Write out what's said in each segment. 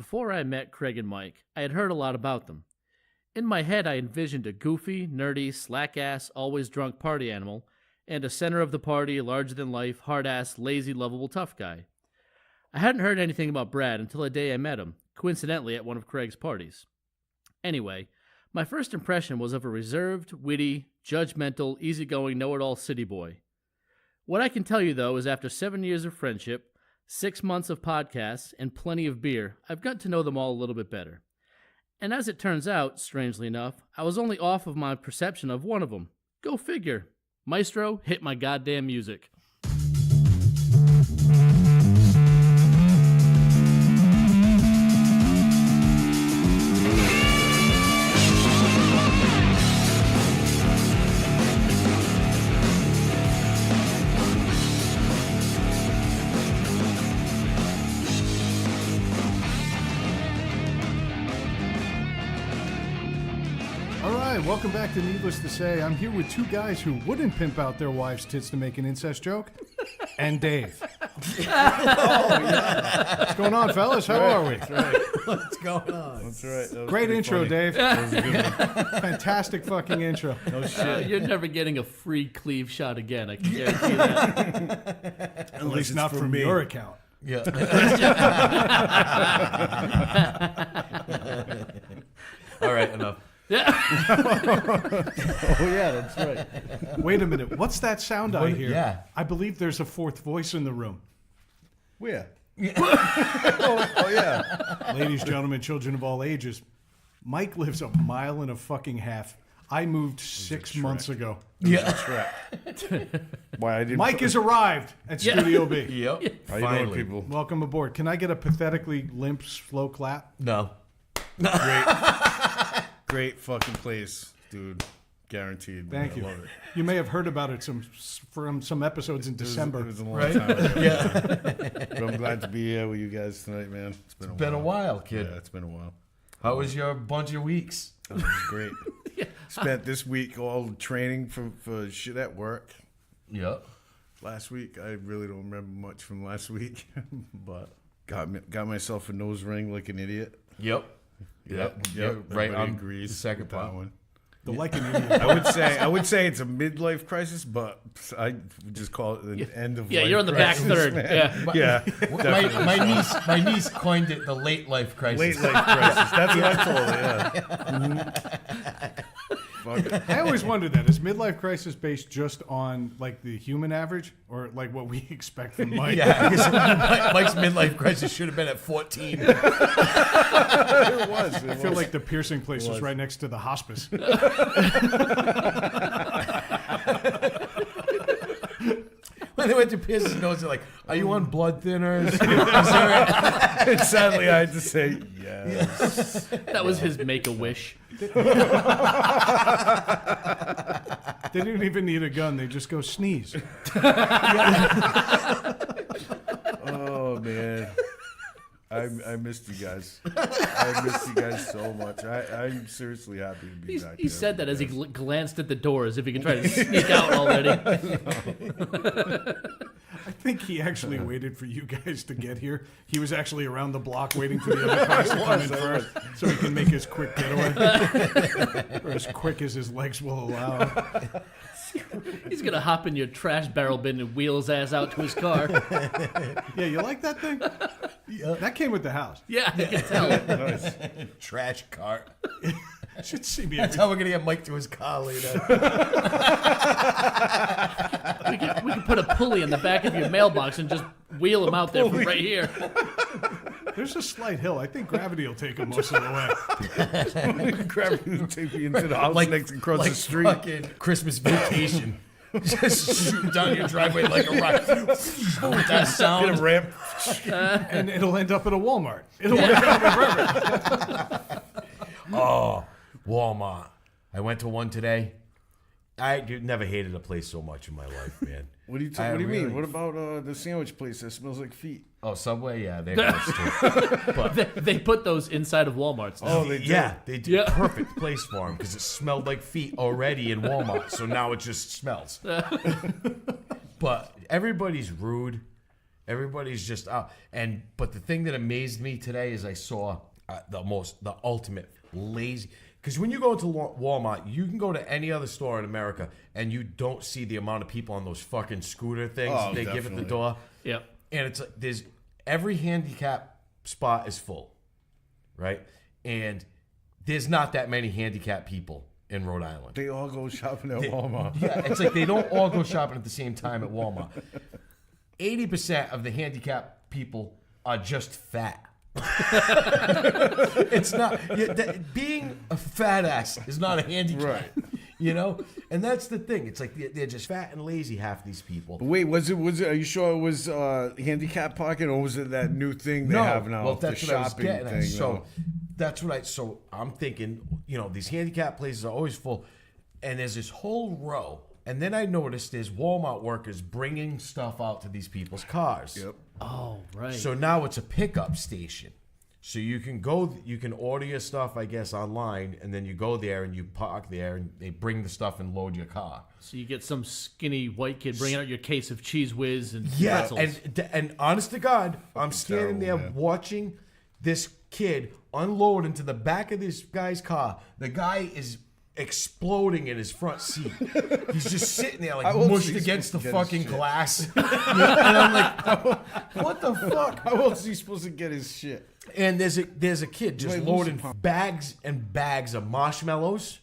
Before I met Craig and Mike, I had heard a lot about them. In my head, I envisioned a goofy, nerdy, slack-ass, always drunk party animal, and a center of the party, larger-than-life, hard-ass, lazy, lovable, tough guy. I hadn't heard anything about Brad until the day I met him, coincidentally at one of Craig's parties. Anyway, my first impression was of a reserved, witty, judgmental, easygoing, know-it-all city boy. What I can tell you, though, is after 7 years of friendship, 6 months of podcasts, and plenty of beer, I've got to know them all a little bit better. And as it turns out, strangely enough, I was only off of my perception of one of them. Go figure. Maestro, hit my goddamn music. Welcome back to Needless to Say. I'm here with two guys who wouldn't pimp out their wives' tits to make an incest joke, and Dave. What's going on, fellas? How are we? That's right. What's going on? That's right. That Great intro, funny. Dave. That was a good one. Fantastic fucking intro. No shit. You're never getting a free cleave shot again, I can guarantee that. At least not from me. your account. Yeah. All right, enough. Yeah. Oh, yeah, that's right. Wait a minute. What's that sound I hear? Yeah. I believe there's a fourth voice in the room. Where? Oh, yeah. Ladies, gentlemen, children of all ages, Mike lives a mile and a fucking half. I moved 6 months ago. Yeah. Why I didn't? Mike has arrived at Studio B. Yep. How you doing, people? Welcome aboard. Can I get a pathetically limp, slow clap? No. Great fucking place, dude. Guaranteed. Thank you. I love it. You may have heard about it from some episodes in December. It was a long Right? time ago. Yeah. But I'm glad to be here with you guys tonight, man. It's Been a while, kid. Yeah, it's been a while. How was your bunch of weeks? It was great. Spent this week all training for shit at work. Yep. Last week, I really don't remember much from last week, but got myself a nose ring like an idiot. Yep. Yep. Right Everybody on agrees the second with that part. one. The like an idiot. I would say it's a midlife crisis, but I would just call it the end of life. Yeah, you're on the back crisis, third. man. Yeah. Yeah. My niece coined it the late life crisis. Late life crisis. That's what I told her. Yeah. Fuck it. I always wondered that. Is midlife crisis based just on like the human average or like what we expect from Mike? Yeah, I guess Mike's midlife crisis should have been at 14. It was. I feel like the piercing place was right next to the hospice. When they went to pierce his nose, they're like, "Are you on blood thinners?" And sadly, I had to say yes. That was his make-a-wish. They didn't even need a gun. They just go sneeze. Oh man, I missed you guys. I missed you guys so much. I'm seriously happy to be back. He said that as he glanced at the door as if he could try to sneak out already. I think he actually waited for you guys to get here. He was actually around the block waiting for the other cars to come in first so he can make his quick getaway. Or as quick as his legs will allow. He's going to hop in your trash barrel bin and wheel his ass out to his car. Yeah, you like that thing? Yeah. That came with the house. Yeah, I can tell. Nice. Trash cart. Should see me. That's how we're gonna get Mike to his car later. We could put a pulley in the back of your mailbox and just wheel him out there from right here. There's a slight hill. I think gravity will take him most of the way. Gravity will take me into the house next across the street. Fucking Christmas Vacation. Just shoot down your driveway like a rock. With that Get a sound. ramp. And it'll end up at a Walmart. It'll work out perfect. Oh, Walmart. I went to one today. I never hated a place so much in my life, man. What do you mean? What about the sandwich place that smells like feet? Oh, Subway? Yeah, they're close too. But They put those inside of Walmarts now. Oh, they do? yeah, they do. Yeah. Perfect place for them because it smelled like feet already in Walmart. So now it just smells. But everybody's rude. Everybody's just out. But the thing that amazed me today is I saw the ultimate lazy. Because when you go to Walmart, you can go to any other store in America and you don't see the amount of people on those fucking scooter things they give at the door. Yep. And it's like every handicap spot is full, right? And there's not that many handicap people in Rhode Island. They all go shopping at Walmart. Yeah, it's like they don't all go shopping at the same time at Walmart. 80% of the handicapped people are just fat. It's not being a fat ass is not a handicap, Right. You know, and that's the thing. It's like they're just fat and lazy. Half these people. But wait, was it? Are you sure it was handicap parking, or was it that new thing they have now? Well, that's the what I was shopping getting at. thing. So that's what So I'm thinking, these handicap places are always full, and there's this whole row. And then I noticed there's Walmart workers bringing stuff out to these people's cars. Yep. Oh, right. So now it's a pickup station. So you can order your stuff, I guess, online, and then you go there and you park there, and they bring the stuff and load your car. So you get some skinny white kid bringing out your case of Cheese Whiz and Yeah, pretzels. and honest to God, I'm standing terrible, there man. watching this kid unload into the back of this guy's car. The guy is exploding in his front seat. He's just sitting there like mushed against the fucking glass. And I'm like, what the fuck? How else is he supposed to get his shit? And there's a kid just Wait, loading bags and bags of marshmallows.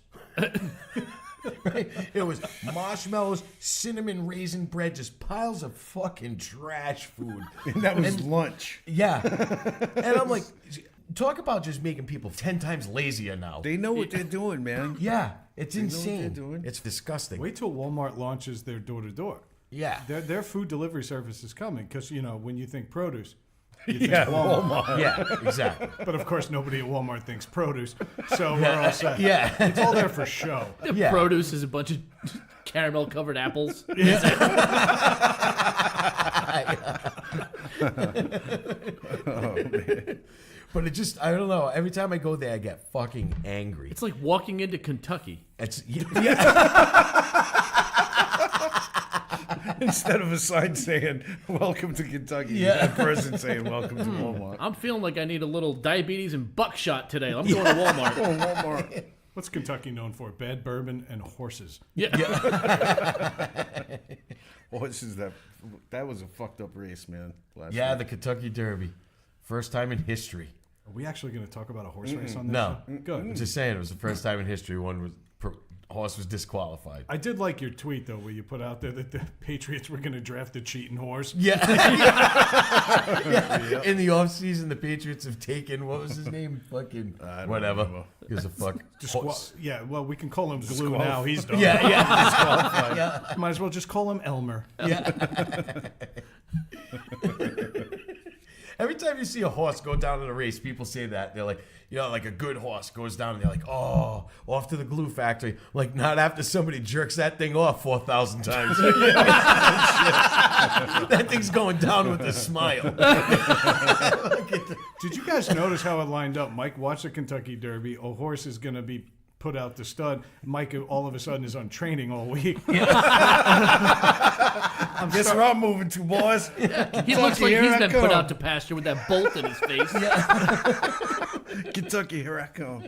Right? It was marshmallows, cinnamon raisin bread, just piles of fucking trash food. And that was lunch. Yeah. And I'm like, talk about just making people 10 times lazier now. They know what they're doing, man. Yeah, it's know what they're insane. doing. It's disgusting. Wait till Walmart launches their door-to-door. Yeah. Their food delivery service is coming because, when you think produce, you think Yeah, Walmart. Yeah, exactly. But, of course, nobody at Walmart thinks produce, so we're all set. Yeah. It's all there for show. The Yeah. produce is a bunch of caramel-covered apples. Oh, man. But it just, I don't know. Every time I go there, I get fucking angry. It's like walking into Kentucky. It's Instead of a sign saying "Welcome to Kentucky," a person saying "Welcome to Walmart." I'm feeling like I need a little diabetes and buckshot today. I'm going to Walmart. Walmart. What's Kentucky known for? Bad bourbon and horses. Yeah. Horses that was a fucked up race, man. Last Yeah, night. the Kentucky Derby. First time in history. Are we actually going to talk about a horse race on this No. show? Good. I'm just saying, it was the first time in history horse was disqualified. I did like your tweet, though, where you put out there that the Patriots were going to draft a cheating horse. Yeah. In the offseason, the Patriots have taken, what was his name? Fucking don't whatever. remember. Gives a fuck. Yeah, well, we can call him Glue now. He's done. Yeah. Might as well just call him Elmer. Every time you see a horse go down in a race, people say that. They're like, like a good horse goes down and they're like, oh, off to the glue factory. Like, not after somebody jerks that thing off 4,000 times. That thing's going down with a smile. Did you guys notice how it lined up? Mike watched the Kentucky Derby. A horse is going to be put out the stud. Mike all of a sudden is on training all week. Guess where I'm moving to, boys. He looks like here he's I been come. put out to pasture with that bolt in his face. Kentucky, here I come.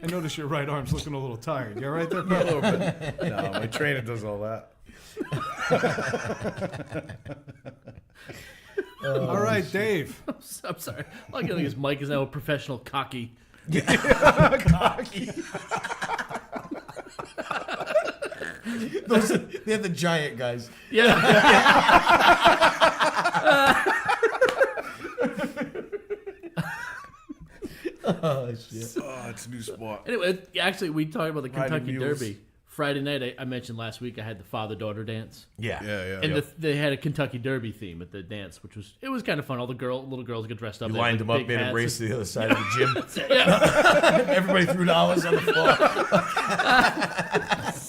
I notice your right arm's looking a little tired. You all right there, A pal? little bit. No, my trainer does all that. All right, Dave. I'm sorry. All I can think is Mike is now a professional cocky. Cocky. They're the giant guys. Yeah. Oh, shit. Oh, it's a new sport. Anyway, actually, we talked about the Riding Kentucky mules. Derby. Friday night, I mentioned last week I had the father-daughter dance. Yeah. Yeah. And they had a Kentucky Derby theme at the dance, which was kind of fun. All the little girls get dressed up. You They had, lined like, them up, big made them hats. race to the other side of the gym. Yeah. Everybody threw dollars on the floor.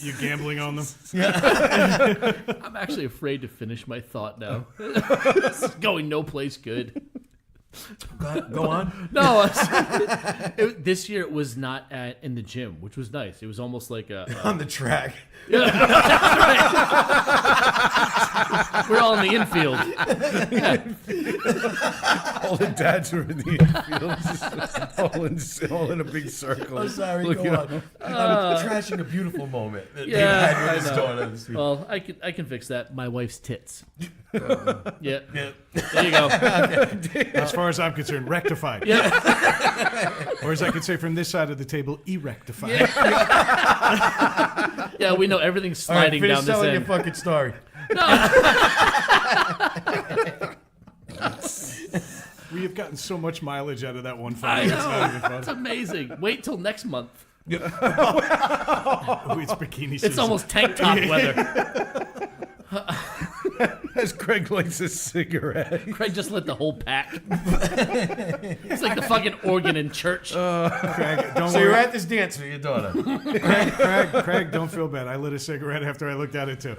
You gambling on them? I'm actually afraid to finish my thought now. This is going no place good. Go on. No, this year it was not in the gym, which was nice. It was almost like On the track. we're all in the infield. All the dads are in the infield, just all in a big circle. I'm sorry. Looking Go up. on. I'm trashing a beautiful moment that Dave Yeah, had with I his know. daughter. Well, I can fix that. My wife's tits. Yeah, Yeah. there you go. As far as I'm concerned, rectified. Yeah, Or as I could say from this side of the table, e-rectified. yeah. We know everything's All right, sliding finish down this telling your end. fucking story. We have gotten so much mileage out of that one I photo. It's not even know. It's funny. amazing. Wait till next month. Oh, it's bikini season. It's almost tank top weather. As Craig lights a cigarette. Craig just lit the whole pack. It's like the fucking organ in church. Craig, don't So you're worry. at this dance with your daughter. Craig, don't feel bad. I lit a cigarette after I looked at it too.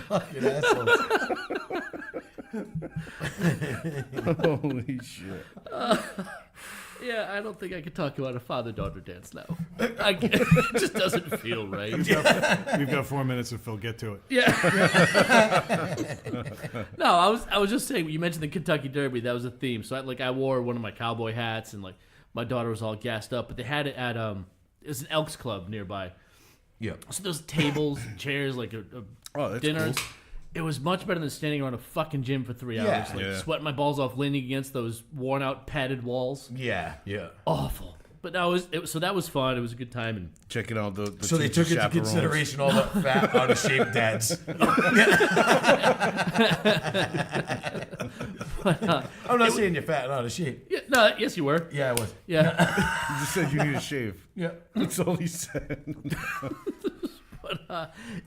Fucking assholes. Holy shit. Yeah, I don't think I could talk about a father-daughter dance now. It just doesn't feel right. We've got 4 minutes if Phil get to it. Yeah. No, I was just saying. You mentioned the Kentucky Derby. That was a theme. So I wore one of my cowboy hats, and like my daughter was all gassed up. But they had it at it was an Elks Club nearby. Yeah. So those tables and chairs, like a Oh, that's dinner. cool. It was much better than standing around a fucking gym for 3 Yeah. hours, like Yeah. sweating my balls off, leaning against those worn-out padded walls. Yeah. Yeah. Awful. But so that was fun. It was a good time, and Checking out the So they took into chaperones. consideration all the fat, out of shape dads. I'm not saying you're fat and out of shape. yeah, no, yes, you were. Yeah, I was. Yeah. You just said you need a shave. Yeah. That's all he said.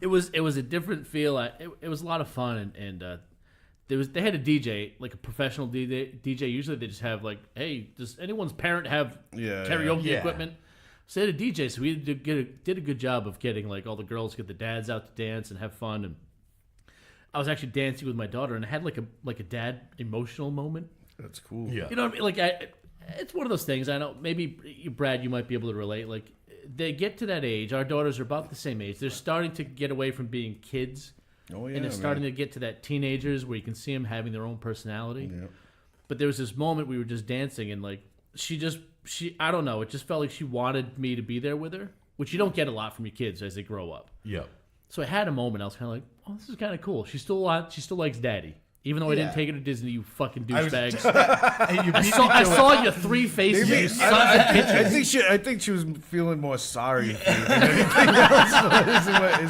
It was a different feel. It was a lot of fun, and they had a DJ, like a professional DJ. Usually they just have like, hey, does anyone's parent have karaoke Yeah. equipment? So they had a DJ, so we did a good job of getting like all the girls, get the dads out to dance and have fun. And I was actually dancing with my daughter, and I had like a dad emotional moment. That's cool. Yeah. You know what I mean? Like it's one of those things. I know maybe Brad, you might be able to relate. Like they get to that age. Our daughters are about the same age. They're starting to get away from being kids. Oh, yeah, And it's starting to get to that teenagers where you can see them having their own personality. Yeah. But there was this moment we were just dancing, and like she I don't know, it just felt like she wanted me to be there with her, which you don't get a lot from your kids as they grow up. Yeah. So I had a moment. I was kind of like, oh, this is kind of cool. She still likes daddy, even though I didn't Yeah. take her to Disney. You fucking I was douchebags. Hey, you beat I me to saw your three faces. You sons of bitches. I think she was feeling more sorry for you than anything else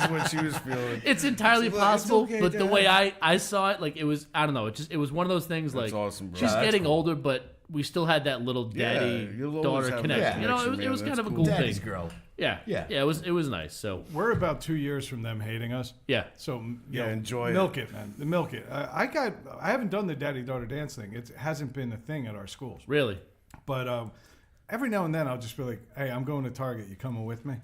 is what she was feeling. It's entirely She's like, possible, "It's okay, but the Dad." way I saw it, like it was, I don't know. It was one of those things. That's like awesome, bro. she's That's getting cool. older, but we still had that little daddy you'll always daughter have that connection. You know, connection, it was man. kind of a That's cool cool. Daddy's thing. girl. Yeah, Yeah. It was nice. So We're about 2 years from them hating us. yeah, So Yeah, enjoy milk it, man. Milk it. I haven't done the daddy-daughter dance thing. It hasn't been a thing at our schools. really. But every now and then I'll just be like, hey, I'm going to Target. You coming with me?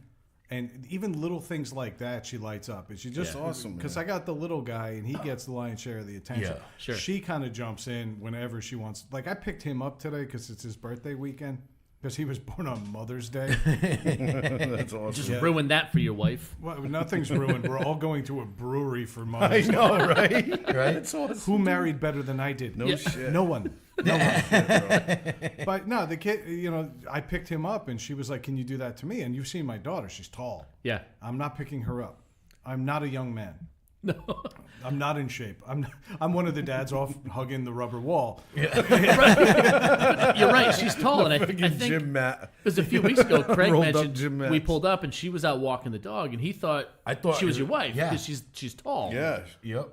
And even little things like that, she lights up. And she just Yeah. Awesome, because man. I got the little guy, and he gets the lion's share of the attention. Yeah, sure. She kind of jumps in whenever she wants. Like I picked him up today because it's his birthday weekend. Because he was born on Mother's Day. That's awesome. Just ruined that for your wife. Well, nothing's ruined. We're all going to a brewery for Mother's I Day. know, right? Right? That's awesome. Who married better than I did? No shit. No one. No one. But no, the kid, I picked him up and she was like, can you do that to me? And you've seen my daughter. She's tall. Yeah. I'm not picking her up. I'm not a young man. No. I'm not in shape. I'm one of the dads off hugging the rubber wall. You're right. She's tall, and I think Jim Matt. it was a few weeks ago. Craig Rolled up mentioned Jim we Matts. pulled up, and she was out walking the dog, and he thought I thought she was it your was- wife yeah. because she's tall. Yeah. Yep.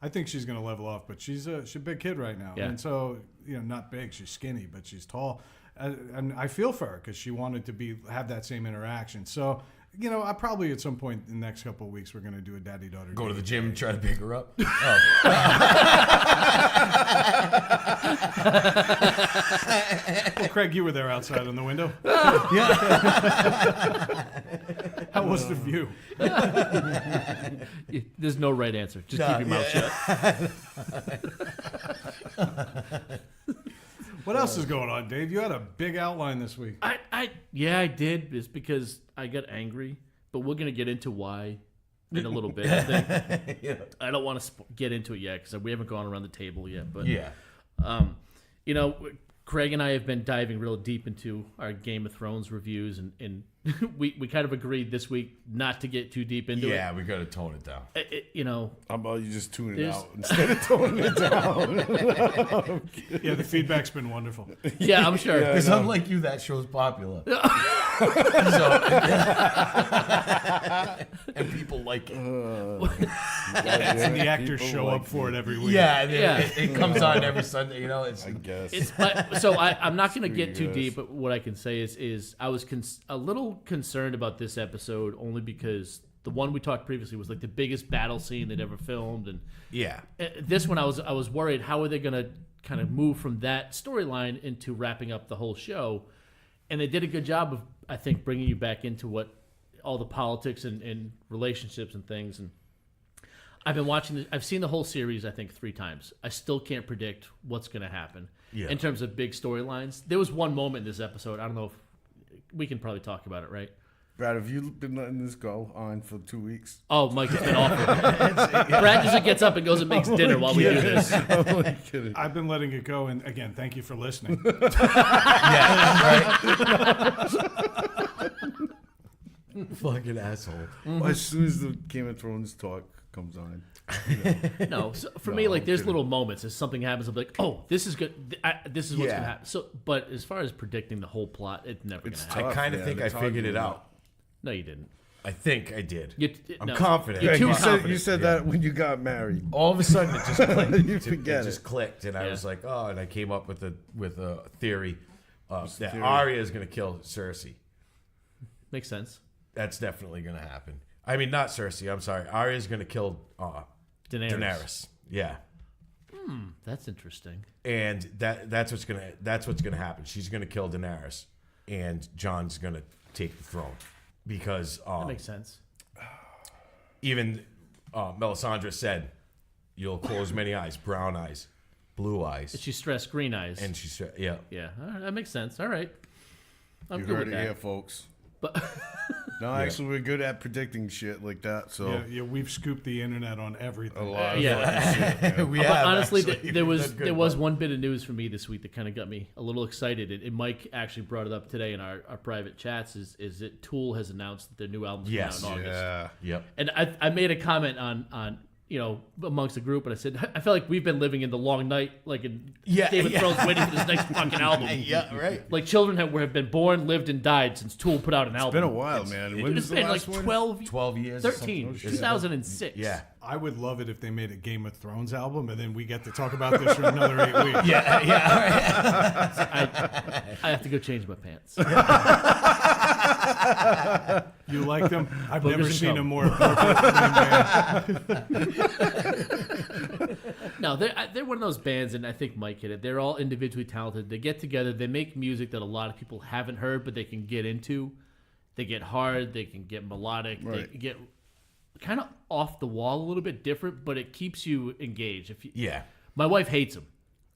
I think she's going to level off, but she's a big kid right now. Yeah. And so, not big. She's skinny, but she's tall. And I feel for her because she wanted to have that same interaction. So, I probably at some point in the next couple of weeks, we're going to do a daddy-daughter Go to date. the gym and try to pick her up. Oh. Well, Craig, you were there outside on the window. How was the view? There's no right answer. Just keep your mouth shut. What else is going on, Dave? You had a big outline this week. I did. It's because I got angry, but we're gonna get into why in a little bit. I think. Yeah. I don't want to get into it yet because we haven't gone around the table yet. But Yeah. you know, Craig and I have been diving real deep into our Game of Thrones reviews, and we kind of agreed this week not to get too deep into it. Yeah, we got to tone it down. You know, How about you just tune it There's- out instead of toning it down? Yeah, the feedback's been wonderful. yeah, I'm sure. Because unlike you, that show's popular. And people like it. And the actors show up for it every week. Yeah, Yeah. It comes on every Sunday. You know, it's I guess. So I'm not going to get too Yes. deep, but what I can say is I was a little concerned about this episode only because the one we talked previously was like the biggest battle scene they'd ever filmed, and yeah. this one I was worried how are they going to kind of move from that storyline into wrapping up the whole show, and they did a good job of, I think, bringing you back into what all the politics and relationships and things. And I've been watching I've seen the whole series I think 3 times. I still can't predict what's going to happen in terms of big storylines. There was one moment in this episode, I don't know if we can probably talk about it, right? Brad, have you been letting this go on for 2 weeks? Oh, Mike, it's been awful. Brad just gets up and goes and makes dinner while we do this. I'm only kidding. I've been letting it go, and again, thank you for listening. Fucking asshole. As soon as the Game of Thrones talk comes on. No, so for me, like, there's little moments. As something happens, I'm like, oh, this is good. This is what's Yeah. going to happen. So, but as far as predicting the whole plot, it's never going to happen. tough. I kind of man. think I It's hard figured to it do. out. No, you didn't. I think I did. I'm No, confident. You're Yeah, too you confident. said that when you got married. All of a sudden, it just clicked. You forget it just it. clicked, and I Yeah. was like, "Oh!" And I came up with a theory that theory? Arya is going to kill Cersei. Makes sense. That's definitely going to happen. I mean, not Cersei. I'm sorry. Arya is going to kill Daenerys. Yeah, That's interesting. and that's what's gonna happen. She's going to kill Daenerys, and Jon's going to take the throne because That makes sense. even Melisandre said, "You'll close many eyes, brown eyes, blue eyes," She stressed green eyes. and she said, "Yeah." Yeah, all right, that makes sense. All right. I'm You good heard with it that. here, folks. But No, actually, we're good at predicting shit like that. So Yeah, we've scooped the internet on everything. a lot of Yeah. fucking shit, man. We But have, honestly, actually. there was That's good, there was bud. one bit of news for me this week that kind of got me a little excited. And Mike actually brought it up today in our private chats. Is that Tool has announced that their new album's coming out Yes. in August. Yeah. Yep. And I made a comment on amongst the group, and I said I feel like we've been living in the long night, like in Game of Thrones, waiting for this next fucking album. Yeah, right. Like children have been born, lived, and died since Tool put out an album. Been a while, man. When It's was the been like last one? 12 years. or 13, something. 2006. Yeah. I would love it if they made a Game of Thrones album, and then we get to talk about this for another 8 weeks. Yeah. I have to go change my pants. You like them? I've Boogers never and seen cum. a more appropriate name band. No, they're one of those bands, and I think Mike hit it. They're all individually talented. They get together. They make music that a lot of people haven't heard, but they can get into. They get hard. They can get melodic. They Right. can get kind of off the wall a little bit different, but it keeps you engaged. Yeah. My wife hates them.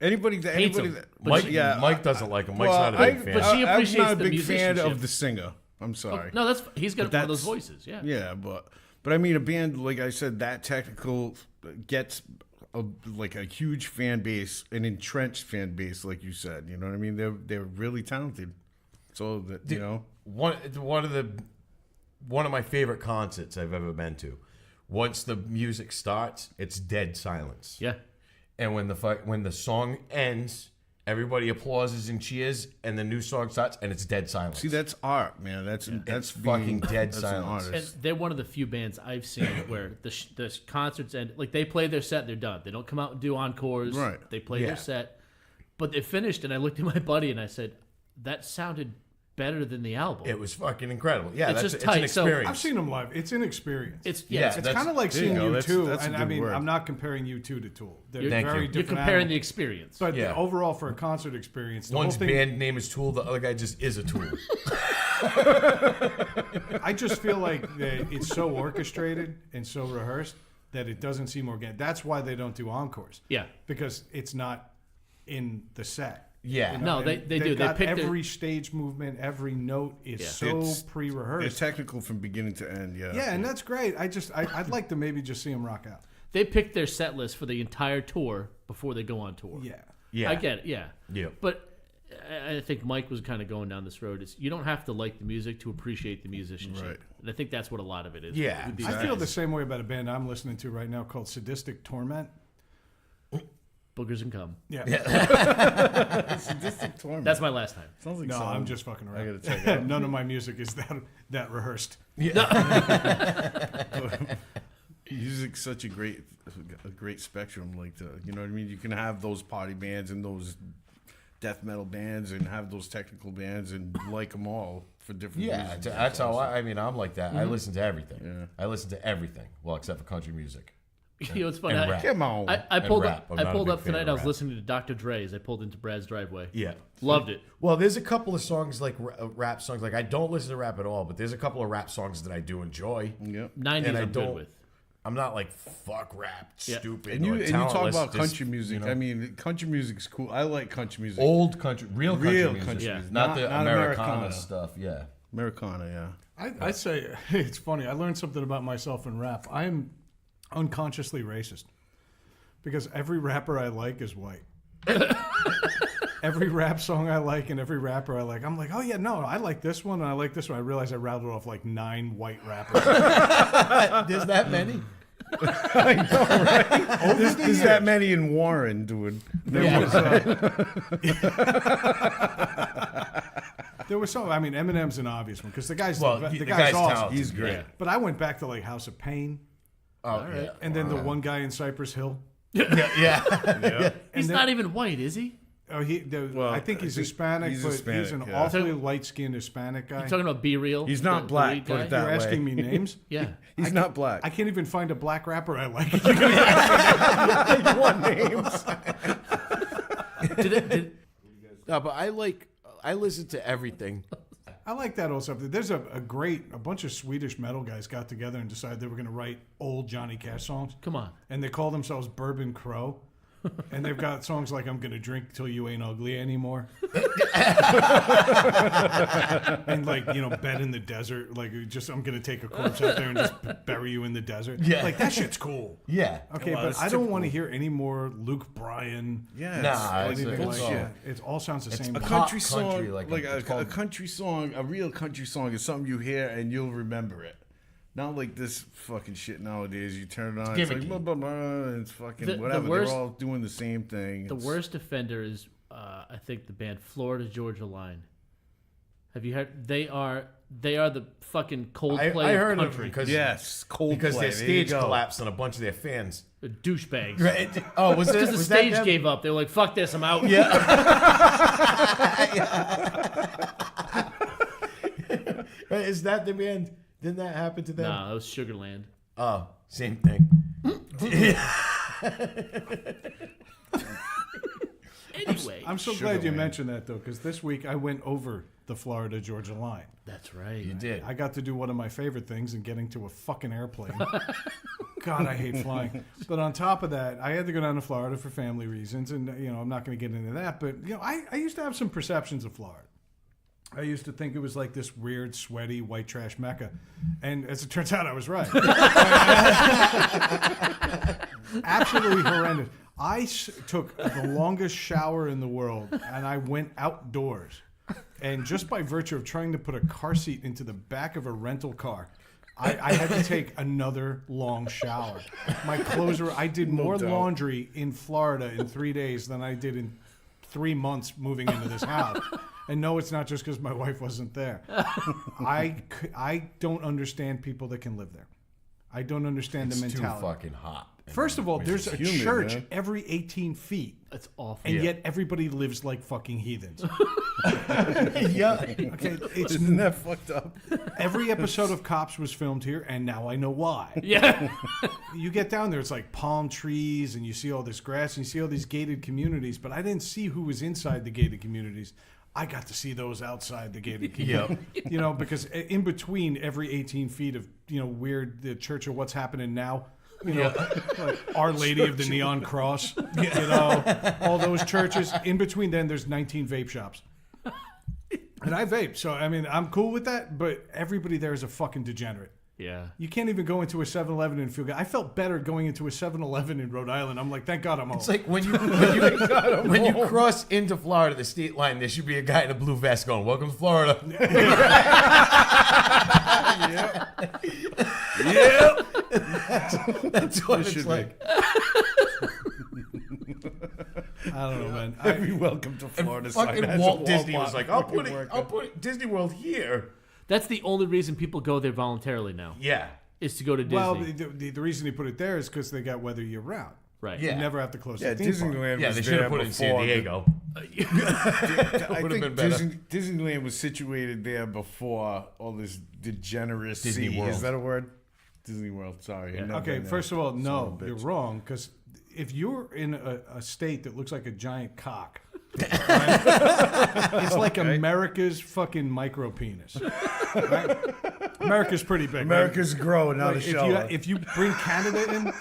Anybody that Hates anybody him. that But Mike, she- yeah, Mike doesn't like him. Mike's well, not a big fan. but she I'm appreciates not a the big fan musicianship. of the singer. I'm sorry. No, he's got one of those that's- voices. Yeah. Yeah, but I mean, a band like I said, that technical gets like a huge fan base, an entrenched fan base, like you said. You know what I mean? They're really talented. So that one of my favorite concerts I've ever been to. Once the music starts, it's dead silence. Yeah. And when the song ends, everybody applauses and cheers, and the new song starts, and it's dead silence. see, that's art, man. That's fucking dead that's silence. An And artist. they're one of the few bands I've seen where the concerts end. Like they play their set, they're done. They don't come out and do encores. Right. They play Yeah. their set, but they finished. And I looked at my buddy and I said, "That sounded better than the album. It was fucking incredible. Yeah, It's it's just an tight. So, experience. I've seen them live. It's an experience. It's Yeah, It's kind of like seeing go. That's U2, a and I good mean, word. I'm not comparing U2 to Tool. They're Thank very you. you're different. comparing the animals. experience. But Yeah. overall, for a concert experience, the One's whole thing, band name is Tool, the other guy just is a Tool. I just feel like that it's so orchestrated and so rehearsed that it doesn't seem organic. That's why they don't do encores. Yeah. Because it's not in the set. Yeah. No, And they do. they've They got pick their- every stage movement, every note is Yeah. so It's pre-rehearsed. technical from beginning to end. Yeah. Yeah, and that's great. I'd like to maybe just see them rock out. They pick their set list for the entire tour before they go on tour. Yeah. Yeah. I get it. Yeah. Yeah. But I think Mike was kind of going down this road. Is you don't have to like the music to appreciate the musicianship. Right. And I think that's what a lot of it is. Yeah. with these I feel guys. the same way about a band I'm listening to right now called Sadistic Torment. Boogers and cum. Yeah. Sadistic Torment. That's my last time. Sounds like No, something- I'm just fucking around. I gotta check it out. None of my music is that rehearsed. Music's such a great spectrum. Like you know what I mean. You can have those party bands and those death metal bands, and have those technical bands, and like them all for different Yeah, reasons. that's how I mean, I'm like that. I listen to everything. Yeah. I listen to everything. Well, except for country music. You know, it's funny. And I, rap. Come on. I pulled rap. up. I'm I not a pulled big up fan tonight. of I was rap. listening to Dr. Dre's. I pulled into Brad's driveway. Yeah. Loved it. Well, there's a couple of songs like rap songs. Like I don't listen to rap at all, but there's a couple of rap songs that I do enjoy. Yep. 90s And I I'm good don't- with. I'm not like fuck rap, Yeah. stupid. And you or talk talentless, about just, country music. you know, I mean, country music's cool. I like country music. old country, real country Real music, country music. not the Not Americana, Americana. stuff. Yeah. Americana, yeah. I'd say it's funny. I learned something about myself in rap. I am unconsciously racist because every rapper I like is white. Every rap song I like and every rapper I like, I'm like, oh yeah, no, I like this one and I like this one. I realize I rattled off like 9 white rappers. There's that many. There's that many in Warren, dude. There was some. I mean, Eminem's an obvious one because the guy's the guy's awesome. talented. He's great. Yeah. But I went back to like House of Pain, Oh, yeah. and then the one guy in Cypress Hill. Yeah. He's then- not even white, is he? Oh, I think he's Hispanic, he's but he's Hispanic, an yeah. awfully light-skinned Hispanic guy. You talking about Be Real? He's not the black, lead put guy? it that You're way. asking me names? Yeah. He's not black. I can't even find a black rapper I like. You want names? No, but I listen to everything. I like that old stuff. There's a bunch of Swedish metal guys got together and decided they were going to write old Johnny Cash songs. Come on. And they call themselves Bourbon Crow. And they've got songs like I'm Gonna Drink Till You Ain't Ugly Anymore. And like, Bed in the Desert. Like just I'm gonna take a corpse out there and just bury you in the desert. Yeah. Like that shit's cool. Yeah. Okay, Well, but it's I don't typical. want to hear any more Luke Bryan. Yeah. Nah, it's it's Anything a- like bullshit. that. It all sounds the same. a pop country country, song, like like it's a called- country song, a real country song is something you hear and you'll remember it. Not like this fucking shit nowadays. You turn it on, it's like gimmicky. blah, blah, blah, and it's fucking The whatever. worst- They're all doing the same thing. The It's- worst offender is, I think, the band Florida Georgia Line. Have you heard? They are the fucking Coldplay I heard of of country. because Yes, Coldplay. because their there you stage go. collapsed on a bunch of their fans. The douchebags. Right? Oh, was it? Because the was that stage them? gave up. They were like, "Fuck this, I'm out." Yeah. Is that the band? Didn't that happen to them? No, that was Sugarland. Oh, same thing. Anyway, I'm so glad you mentioned that though, because this week I went over the Florida Georgia line. that's right. You did. I got to do one of my favorite things in getting to a fucking airplane. God, I hate flying. But on top of that, I had to go down to Florida for family reasons, and I'm not going to get into that. But I used to have some perceptions of Florida. I used to think it was like this weird, sweaty, white trash mecca, and as it turns out, I was right. Absolutely horrendous. I took the longest shower in the world, and I went outdoors. And just by virtue of trying to put a car seat into the back of a rental car, I had to take another long shower. My clothes were. I did more doubt. laundry in Florida in 3 days than I did in 3 months moving into this house. And no, it's not just because my wife wasn't there. I don't understand people that can live there. I don't understand the It's too mentality. fucking hot. First of all, there's a humid, church man. every 18 feet. That's awful. And yet everybody lives like fucking heathens. Yeah. Okay, it's Isn't that fucked up? every episode of Cops was filmed here, and now I know why. Yeah. You get down there, it's like palm trees, and you see all this grass, and you see all these gated communities. But I didn't see who was inside the gated communities. I got to see those outside the gated community. Yep. You know, because in between every 18 feet of weird the Church of What's Happening Now. Like Our Lady of the Neon Cross, all those churches. In between then, there's 19 vape shops. And I vape, so, I mean, I'm cool with that, but everybody there is a fucking degenerate. Yeah. You can't even go into a 7-Eleven and feel good. I felt better going into a 7-Eleven in Rhode Island. I'm like, thank God I'm home. It's like when you cross into Florida, the state line, there should be a guy in a blue vest going, "Welcome to Florida." Yep. That's what it's like. I don't know, man. Every welcome to Florida sign Fucking has a Walt Disney Walmart was like, "I'll put working. it Disney World here." That's the only reason people go there voluntarily now, Yeah. is to go to Disney. Well, the reason he put it there is because they got weather year round. right. Yeah. You never have to close Yeah, the theme park. Disneyland Yeah, was they should there have put it in San before Diego. I Would've think been better. Disneyland was situated there before all this degeneracy. Disney World. Is that a word? Disney World. Sorry. I've never Okay, been there. first of all, Son no, of a you're bitch. wrong, because if you're in a state that looks like a giant cock, right, it's like America's fucking micro penis. Right? America's pretty big. America's growing, not right? a show. If you bring Canada in,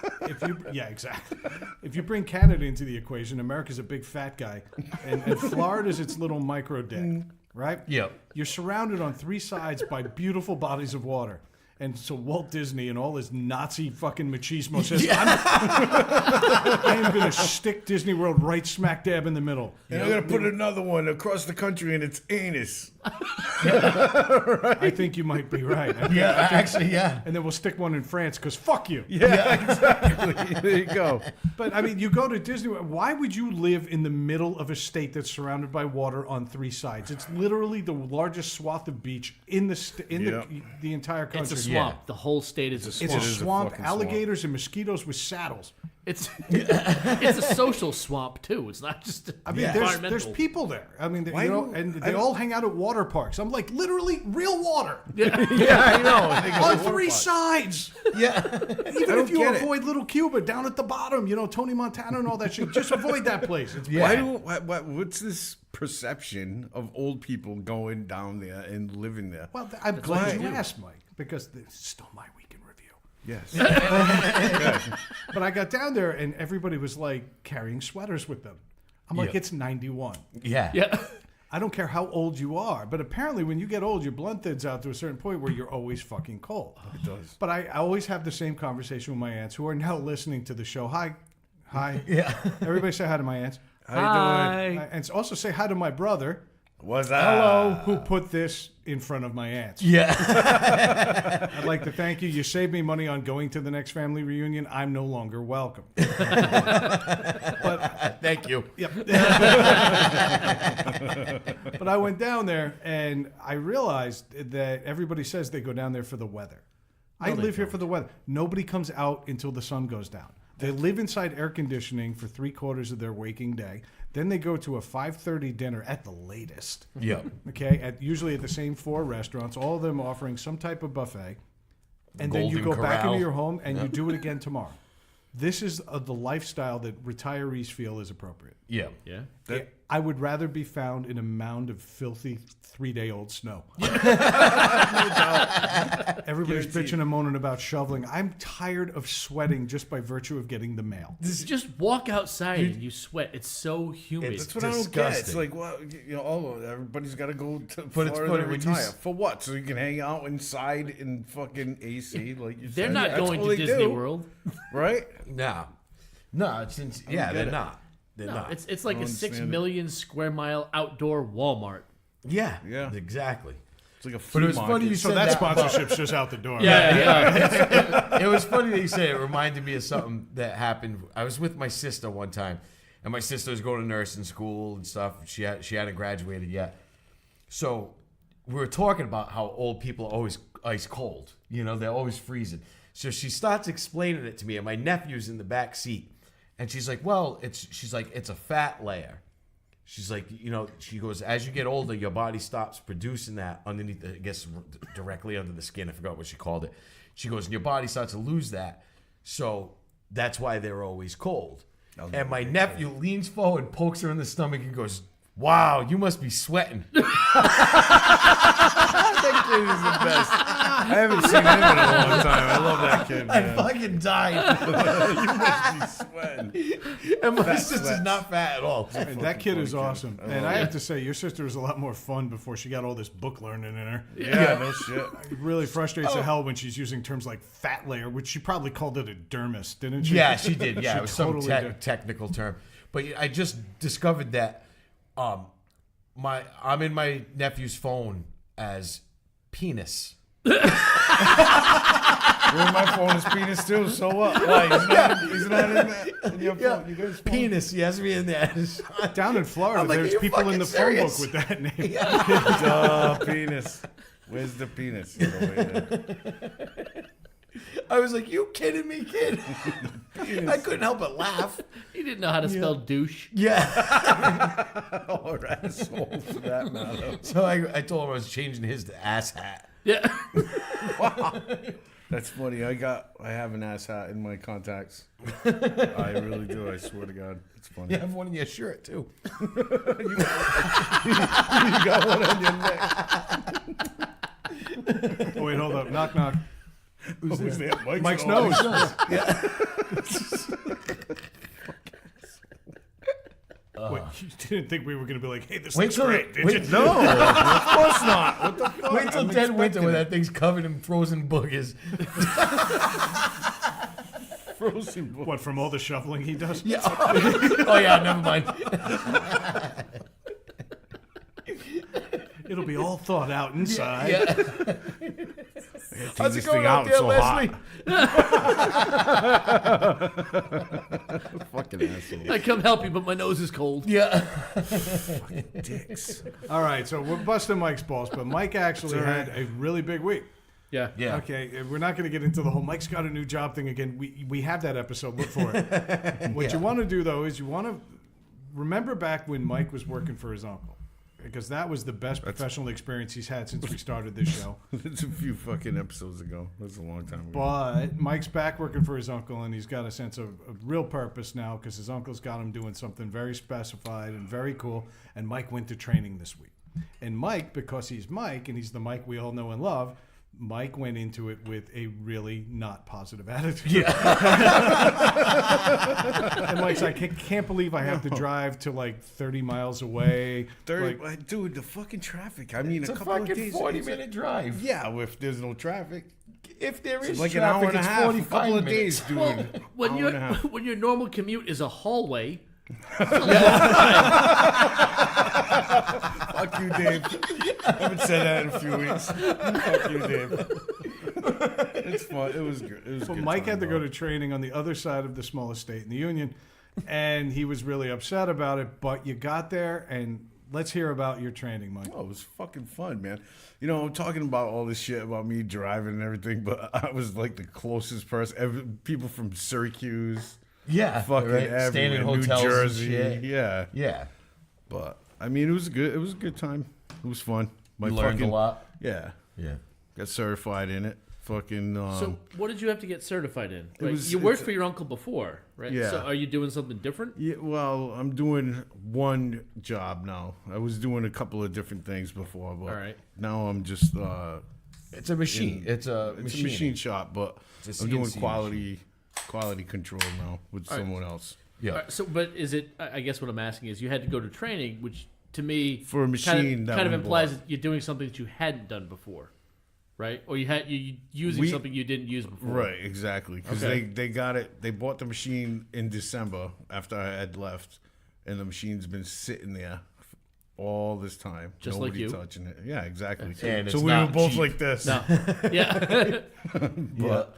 exactly. If you bring Canada into the equation, America's a big fat guy, and Florida's its little micro dick, right? Yep. You're surrounded on three sides by beautiful bodies of water. And so Walt Disney and all his Nazi fucking machismo says, I am going to stick Disney World right smack dab in the middle. And I'm going to put another one across the country and it's anus. I think you might be right. Yeah, actually, yeah. And then we'll stick one in France because fuck you. Yeah, exactly. There you go. But I mean, you go to Disney World. Why would you live in the middle of a state that's surrounded by water on three sides? It's literally the largest swath of beach in the entire country. It's a swamp. Yeah. The whole state is a It's swamp. a It is a swamp, fucking alligators and mosquitoes with saddles. It's a social swamp too. It's not just. I mean, there's people there. I mean, Why do- and I they don't- all hang out at water parks. I'm like, literally real water Yeah, I know. They go on to water three park. sides. Yeah. Even don't if you get it. avoid Little Cuba down at the bottom, Tony Montana and all that shit, just avoid that place. It's Why what's this perception of old people going down there and living there? well, I'm glad you why. asked, Mike, because this is still my weekend review. Yes. But I got down there and everybody was like carrying sweaters with them. I'm like, Yeah. it's 91. Yeah. Yeah. I don't care how old you are, but apparently when you get old, your blood thins out to a certain point where you're always fucking cold. It does. But I always have the same conversation with my aunts who are now listening to the show. Hi. Yeah. Everybody say hi to my aunts. How you doing? Hi. And also say hi to my brother. What's that? Hello, who put this in front of my aunts. Yeah. I'd like to thank you. You saved me money on going to the next family reunion. I'm no longer welcome. Thank you. Yep. But I went down there and I realized that everybody says they go down there for the weather. I live here for the weather. Nobody comes out until the sun goes down. They live inside air conditioning for 3/4 of their waking day. Then they go to a 5:30 dinner at the latest. Yeah. Okay, usually at the same 4 restaurants, all of them offering some type of buffet. And then you Golden go back Corral. into your home and you do it again tomorrow. This is the lifestyle that retirees feel is appropriate. Yeah. Yeah. I would rather be found in a mound of filthy 3-day-old snow. Everybody's bitching and moaning about shoveling. I'm tired of sweating just by virtue of getting the mail. Just walk outside and you sweat. It's so humid. It's That's what I don't get. It's disgusting. like, well, everybody's got to go to But it's Florida funny to when you retire. s- For what? So you can hang out inside in fucking AC, like you They're said. not That's going all to they Disney do, World. right? No. No, it's yeah, get they're it. not. They're No, not. it's like I a don't 6 understand it. million square mile outdoor Walmart. yeah. Yeah. Exactly. It's like a But flea it was market. funny you So said that that. sponsorship's just out the door. Yeah. It was funny that you say it. It reminded me of something that happened. I was with my sister one time, and my sister was going to nursing school and stuff. She hadn't graduated yet. So we were talking about how old people are always ice cold. They're always freezing. So she starts explaining it to me, and my nephew's in the back seat. And she's like, well, it's a fat layer. She's like, she goes, as you get older, your body stops producing that underneath, I guess, directly under the skin. I forgot what she called it. She goes, and your body starts to lose that. So that's why they're always cold. And my nephew leans forward, pokes her in the stomach, and goes, wow, you must be sweating. That kid is the best. I haven't seen him in a long time. I love that kid, man. I fucking died. You must be sweating. And my sister's not fat at all. And that kid is awesome. And I have to say, your sister was a lot more fun before she got all this book learning in her. Yeah, no shit. It really frustrates the hell when she's using terms like fat layer, which she probably called it a dermis, didn't she? Yeah, she did. Yeah, She it was totally some did. technical term. But I just discovered that I'm in my nephew's phone as penis. Well, my phone is penis too, so what? Why? He's not in that? In your phone? You guys' phone? Penis, he has me in there. Down in Florida, I'm like, there's "Are you people in the phone fucking book with that name. Duh, penis. Where's the penis? Oh, wait, I was like, you kidding me, kid? I couldn't help but laugh. He didn't know how to spell douche. Yeah. or asshole for that matter. So I told him I was changing his to ass hat. Yeah. Wow. That's funny. I have an ass hat in my contacts. I really do. I swear to God. It's funny. You have one in your shirt, too. You got one on your neck. Oh, wait, hold up. Knock, knock. Who's there? Mike's nose. Wait, you didn't think we were going to be like, hey, this looks great, did you? No, of course not. What the fuck? Wait till I'm dead winter expecting when it. that thing's covered in frozen boogers. Frozen book. What, from all the shoveling he does? Yeah. Oh, yeah, never mind. It'll be all thought out inside. Yeah. How's it this going thing out out there, so Leslie? Fucking asshole. I come help you, but my nose is cold. Yeah. Dicks. All right, so we're busting Mike's balls, but Mike actually It's all had a really big week. Yeah. Yeah. Okay, we're not going to get into the whole Mike's got a new job thing again. We have that episode. Look for it. What you want to do, though, is you want to remember back when Mike was working for his uncle. Because that was the best professional experience he's had since we started this show. It's a few fucking episodes ago. That's a long time ago. But Mike's back working for his uncle, and he's got a sense of real purpose now because his uncle's got him doing something very specified and very cool. And Mike went to training this week. And Mike, because he's Mike, and he's the Mike we all know and love, Mike went into it with a really not positive attitude. Yeah. And Mike's like, I can't believe I have to drive to like 30 miles away. 30, Like, dude, the fucking traffic. I mean, It's a a couple of fucking days. 40-minute drive. Yeah, if there's no traffic. If there is It's like traffic, an hour and a it's half. 45 A couple of minutes. days, dude. Well, when Hour and a half. when your normal commute is a hallway, Fuck you, Dave. I haven't said that in a few weeks. Fuck you, Dave. It's fun. It was good. It was Well, good Mike time, had to though. go to training on the other side of the smallest state in the union, and he was really upset about it. But you got there, and let's hear about your training, Mike. Oh, it was fucking fun, man. You know, I'm talking about all this shit about me driving and everything, but I was like the closest person. People from Syracuse, Yeah. fucking right? Staying in everywhere, New hotels and Jersey. shit. Yeah. Yeah. But I mean, it was good. It was a good time. It was fun. My You learned a lot. Yeah. Yeah. Got certified in it. Fucking. so what did you have to get certified in? Right? was- You worked it's- for your uncle before, right? Yeah. So are you doing something different? Yeah, well, I'm doing one job now. I was doing a couple of different things before, but All right. now I'm just It's a machine. It's a it's a machine shop, but It's a I'm doing CNC quality control now with All right. someone else. Yeah. All right, so, but is it? I guess what I'm asking is, you had to go to training, which to me For a machine that kind of we implies bought. that you're doing something that you hadn't done before, right? Or you using something you didn't use before, Right, exactly. Because Okay. they got it. They bought the machine in December after I had left, and the machine's been sitting there all this time. Just like Nobody you. touching it. Yeah, exactly. And so it's we were not both cheap. like this. No, yeah, But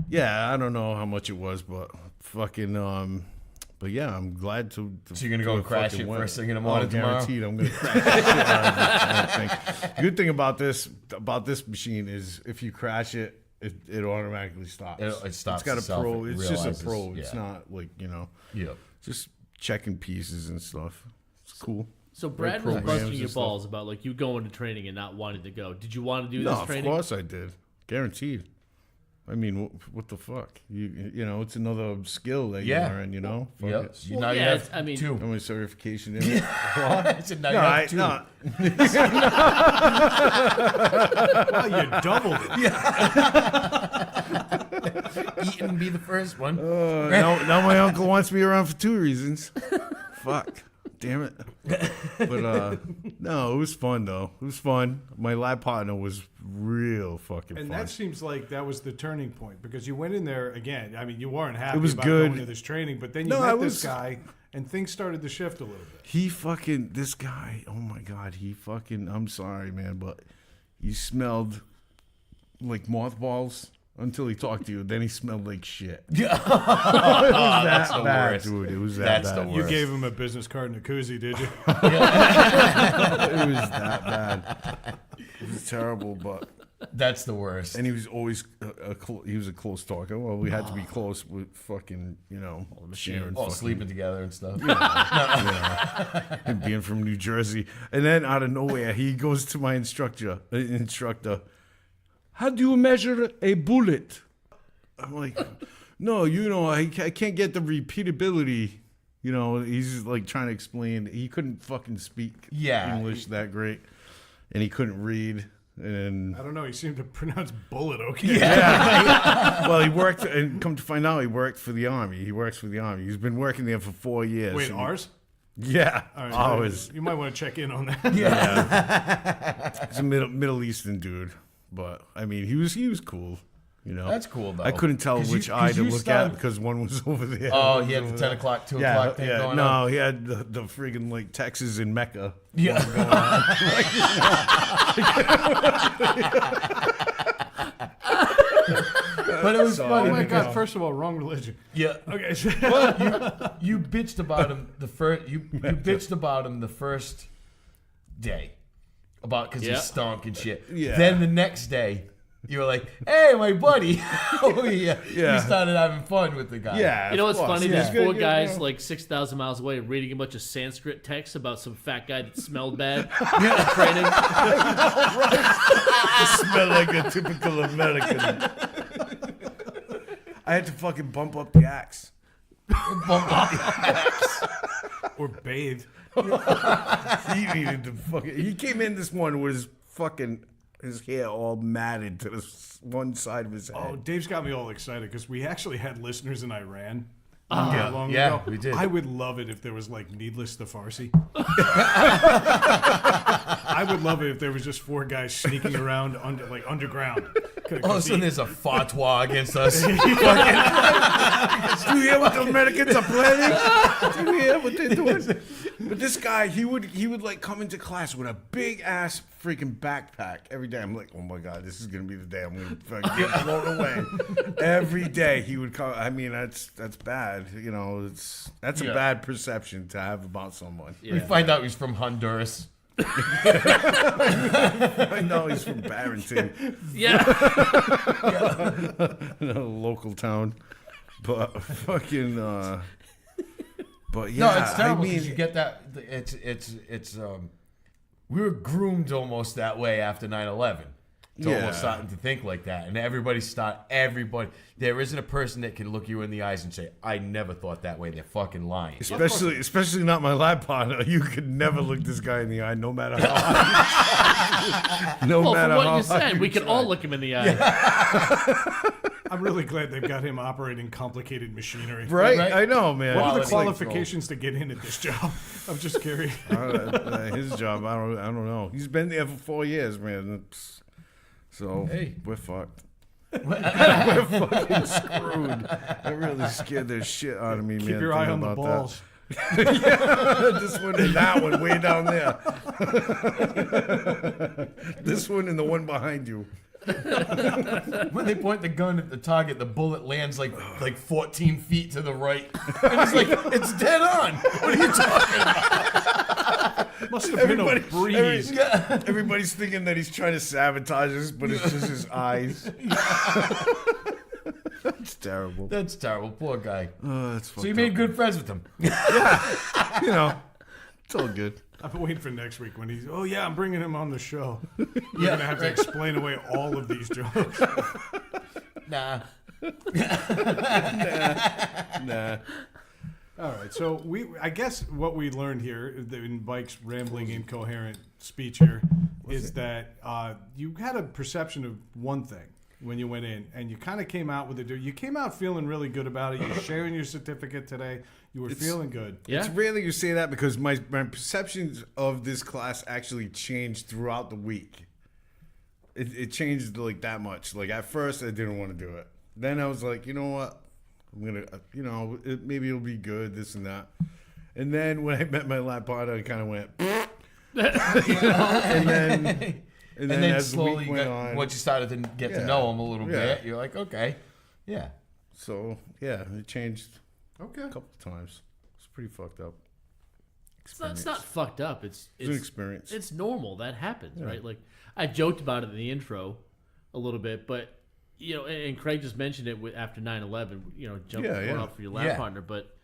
yeah, I don't know how much it was, but fucking but yeah, I'm glad to So you're gonna go to and crash fucking it win. first thing in the morning Oh, tomorrow? guaranteed, I'm gonna crash the shit out of this thing. Good thing about this machine is if you crash it, it automatically stops. It stops It's got a itself. pro. It It's just a realizes, pro. It's yeah. not like Yep. just checking pieces and stuff. It's cool. So Brad was programs busting and your stuff. balls about like you going to training and not wanting to go. Did you want to do No, this of training? course I did. Guaranteed. I mean, what the fuck? You know, it's another skill that you Yeah. learn. You know. Fuck Yep. it. Now you yeah, have it's- I mean- two. How many certification in it? I said, now you No, have I, two. no. Well, you doubled it. Eat and be the first one. Now my uncle wants me around for 2 reasons. Fuck. Damn it. But no, it was fun though. It was fun. My lab partner was real fucking And fun. that seems like that was the turning point because you went in there again. I mean, you weren't happy It was about good. going to this training, but then you No, met I this was- guy and things started to shift a little bit. This guy, oh my God, I'm sorry, man, but he smelled like mothballs until he talked to you. Then he smelled like shit. Yeah. It was that's that the bad, worst. dude. It was that That's the bad. worst. You gave him a business card and a koozie, did you? It was that bad. It was terrible, but That's the worst. and he was always he was a close talker. Well, we had to be close with fucking sharing. Oh, fucking, sleeping together and stuff. and being from New Jersey, and then out of nowhere he goes to my instructor. How do you measure a bullet? I'm like, no, I can't get the repeatability. He's just like trying to explain. He couldn't fucking speak English that great, and he couldn't read. And I don't know. He seemed to pronounce bullet okay. well, he worked, and come to find out, he worked for the Army. He works for the Army. He's been working there for 4 years. Wait, and- ours? Yeah, All right, ours. You might want to check in on that. He's a Middle Eastern dude, but I mean, he was cool. That's cool, though. I couldn't tell 'Cause which you- eye 'cause to you look started- at because one was over there. Oh, one he had was the over 10 o'clock, 2 there. o'clock thing going no, on. he had the friggin' like Texas and Mecca. Yeah. But it was funny Oh my because God! First of all, wrong religion. yeah. Okay. So You bitched about him the first. You bitched about him the first day, because Yeah. he stunk and shit. Yeah. Then the next day, you were like, "Hey, my buddy." Oh yeah. Yeah. You started having fun with the guy. Yeah, You know what's of course. funny? Yeah. There's four guys like 6,000 miles away reading a bunch of Sanskrit texts about some fat guy that smelled bad at training. smell like a typical American. I had to fucking bump up the axe. or bathe. He needed to fucking. He came in this morning with his hair all matted to this one side of his head. Oh, Dave's got me all excited because we actually had listeners in Iran. Yeah. Long Yeah, ago. we did. I would love it if there was like needless to Farsi. I would love it if there was just four guys sneaking around underground. All of a sudden, there's a fatwa against us. Do you hear what the Americans are planning? Do you hear what they're doing? But this guy, he would like come into class with a big ass freaking backpack every day. I'm like, oh my God, this is gonna be the day I'm gonna fucking get blown away. Every day he would come. I mean, that's bad. That's a bad perception to have about someone. We find out he's from Honduras. I know he's from Barrington, Yeah. a local town, but fucking. But yeah, No, it's terrible I because mean, you get that. It's we were groomed almost that way after 9/11. To Yeah. almost starting to think like that, and everybody. There isn't a person that can look you in the eyes and say, "I never thought that way." They're fucking lying. especially not my lab partner. You could never look this guy in the eye, no matter how hard. No Well, matter from how what you hard said, we can try. all look him in the eye. I'm really glad they've got him operating complicated machinery. Right? Right? I know, man. What are the Quality qualifications to get in at this job? I'm just curious. His job, I don't know. He's been there for 4 years, man. So Hey. we're fucked. We're fucking screwed. That really scared the shit out of me, man. Keep your eye on thinking the about balls. that. This one and that one way down there. This one and the one behind you. When they point the gun at the target, the bullet lands like 14 feet to the right, and it's like it's dead on. What are you talking about? Must have been a breeze. Everybody's thinking that he's trying to sabotage us, but it's just his eyes. That's terrible. That's terrible. Poor guy. Oh, that's So you made good friends with him. You know, it's all good. I've been waiting for next week when he's, oh yeah, I'm bringing him on the show. You're going to have to explain away all of these jokes. Nah. Nah. All right, so I guess what we learned here in Mike's rambling, incoherent speech here is that you had a perception of one thing when you went in, and you kind of came out with it. You came out feeling really good about it. You're sharing your certificate today. You were feeling good. Yeah. It's rarely you say that because my perceptions of this class actually changed throughout the week. It changed like that much. Like at first, I didn't want to do it. Then I was like, you know what? I'm gonna, maybe it'll be good, this and that. And then when I met my lab partner, I kind of went, and then as the week went on, once you started to get to know him a little bit, you're like, okay, yeah. So yeah, it changed Okay. a couple of times. It's pretty fucked up. It's not fucked up. It's an experience. It's normal. That happens, right? Like I joked about it in the intro a little bit, but and Craig just mentioned it after 9/11. Jumping off for your lab partner, but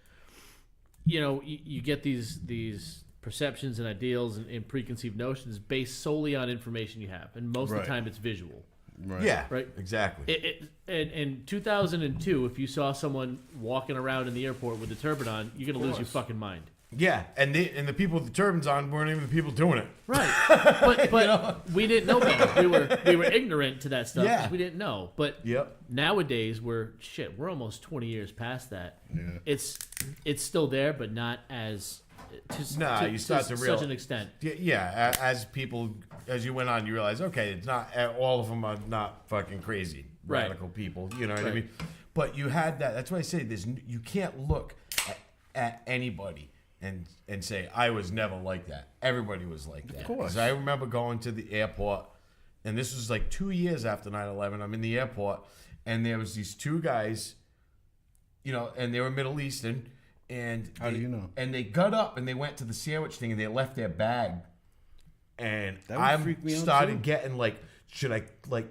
you get these perceptions and ideals and preconceived notions based solely on information you have, and most of the time it's visual. Right. Yeah. Right. Exactly. In 2002, if you saw someone walking around in the airport with a turban on, you're gonna lose your fucking mind. Yeah, and the people with the turbans on weren't even the people doing it. Right. But we didn't know better. We were ignorant to that stuff. Yeah. 'Cause we didn't know. But nowadays we're almost 20 years past that. Yeah. It's still there, but not as You start to such realize an extent. Yeah, as you went on, you realize, okay, it's not all of them are not fucking crazy radical people. You know what I mean? But you had that. That's why I say you can't look at anybody and say I was never like that. Everybody was like that. Of course. 'Cause I remember going to the airport, and this was like 2 years after 9/11. I'm in the airport, and there was these two guys, and they were Middle Eastern. And how do you know? And they got up and they went to the sandwich thing and they left their bag. And That would freak me out started too. getting like, should I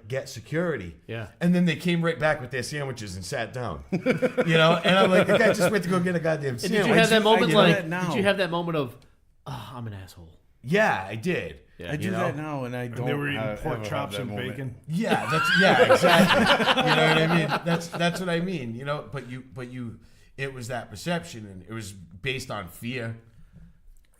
get security? Yeah. And then they came right back with their sandwiches and sat down. And I'm like, the guy just went to go get a goddamn sandwich. Did you have that moment now. Did you have that moment of, I'm an asshole? Yeah, I did. Yeah. I do that now, and I don't. And they were eating ever pork have chops that and moment. bacon. Yeah, exactly. You know what I mean? That's what I mean. But it was that perception, and it was based on fear.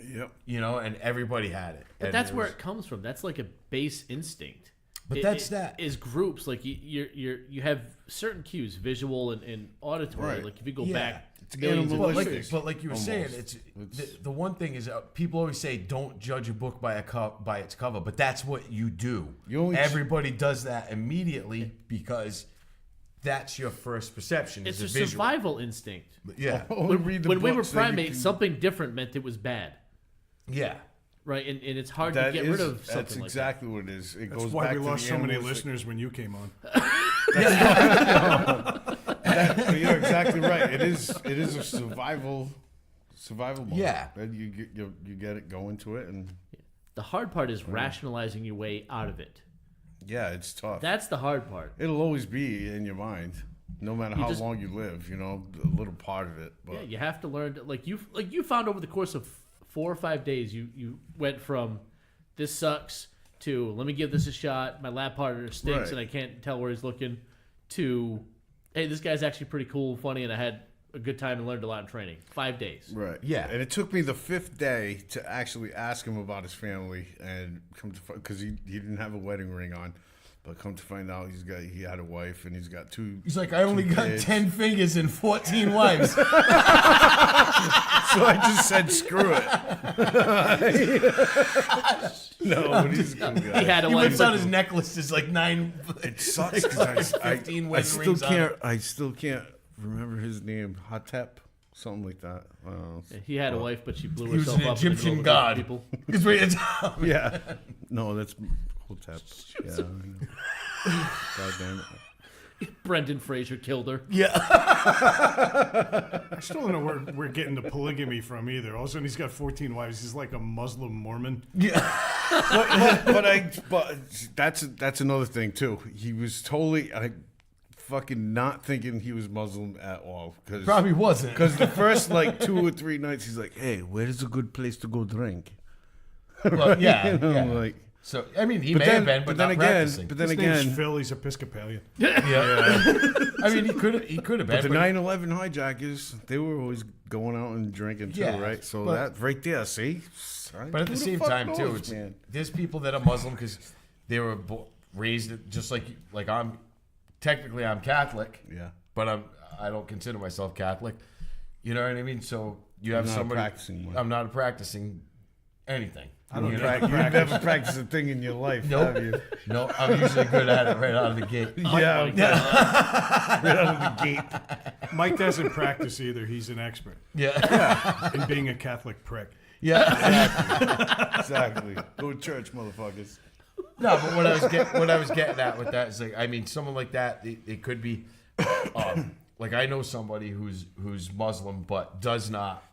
Yep. And everybody had it. But And that's where it comes from. That's like a base instinct. But that is groups like you have certain cues, visual and auditory. Right. Like if you go Yeah. back, It's millions of animalistic. years. But like you were saying, Almost. the one thing is people always say don't judge a book by its cover, but that's what you do. Everybody does that immediately because that's your first perception. It's a visual. survival instinct. Yeah, Only read the When we were books that you primates, can- something different meant it was bad, yeah. right? And it's hard to That get is- rid of something That's like that. exactly what it is. It That's goes why back we to lost the so many animalistic- listeners when you came on. You're exactly right. It is a survival mode. Yeah. And you get it, go into it, and The hard part is rationalizing your way out of it. yeah, it's tough. That's the hard part. It'll always be in your mind, no matter how just- long you live. A little part of it. But Yeah, you have to learn to, like you found over the course of 4 or 5 days, you went from this sucks to let me give this a shot. My lab partner stinks Right. and I can't tell where he's looking. To hey, this guy's actually pretty cool, funny, and I had a good time and learned a lot in training. 5 days. Right. Yeah. And it took me the 5th day to actually ask him about his family and come to because he didn't have a wedding ring on, but come to find out he had a wife and he's got two. He's like, I only two got kids. 10 fingers and 14 wives. So I just said, screw it. No, but he's a cool guy. He had a He wife. whips out his necklace. Is like 9. It sucks because 15 I wedding still rings on can't. it. I still can't remember his name. Hotep, something like that. I don't know. He had a wife, but she blew He was herself an up. in the Egyptian middle of a god. group of people. He's right at top. Yeah. No, that's Hotep. Yeah. I know. God damn it. Brendan Fraser killed her. Yeah. I still don't know where we're getting the polygamy from either. All of a sudden, he's got 14 wives. He's like a Muslim Mormon. But that's another thing too. He was totally fucking not thinking he was Muslim at all. Probably wasn't. Because the first like 2 or 3 nights, he's like, "Hey, where's a good place to go drink?" Well, yeah, You know, yeah. like. So I mean, he may have been, but not practicing. But then His again, name's Phil. He's Episcopalian. Yeah. I mean, he could have been. but the 9/11 hijackers, they were always going out and drinking too, Yeah, right? So but- that right there, see. But at Who the same fuck time, too, knows, it's, man? there's people that are Muslim because they were raised just like I'm. Technically, I'm Catholic. Yeah. But I don't consider myself Catholic. You know what I mean? So you have not a somebody. practicing one. I'm not practicing anything. I don't You know? practice. You've never practiced a thing in your life, have you? No, I'm usually good at it right out of the gate. Yeah, right out of the gate. Mike doesn't practice either. He's an expert Yeah. in being a Catholic prick. Yeah. Exactly. Go to church, motherfuckers. No, but what I was getting at with that is like, I mean, someone like that, it could be, like I know somebody who's Muslim but does not.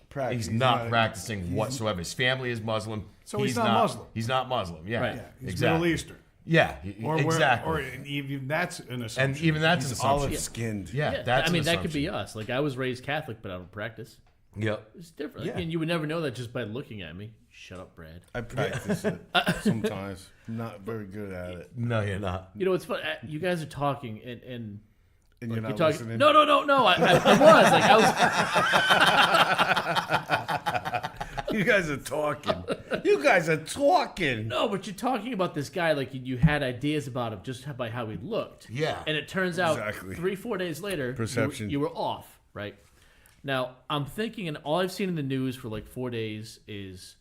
Practice. He's not practicing whatsoever. His family is Muslim. So he's not Muslim. He's not Muslim. Yeah, Right. Yeah, he's exactly. Middle Eastern. Yeah, Or exactly. even that's an assumption. And even that's an He's assumption. olive skinned. Yeah, Yeah, that's I mean, an that could be assumption. us. Like, I was raised Catholic, but I don't practice. Yep. It's different. Yeah. And you would never know that just by looking at me. Shut up, Brad. I practice it sometimes. Not very good at it. No, you're not. You know, it's fun. You guys are talking, and And like, you're not talking. listening. No. I was like, I was. You guys are talking. You guys are talking. No, but you're talking about this guy like you had ideas about him just by how he looked. Yeah. And it turns out Exactly. 3-4 days later, Perception. you were off, right? Now, I'm thinking, and all I've seen in the news for like 4 days is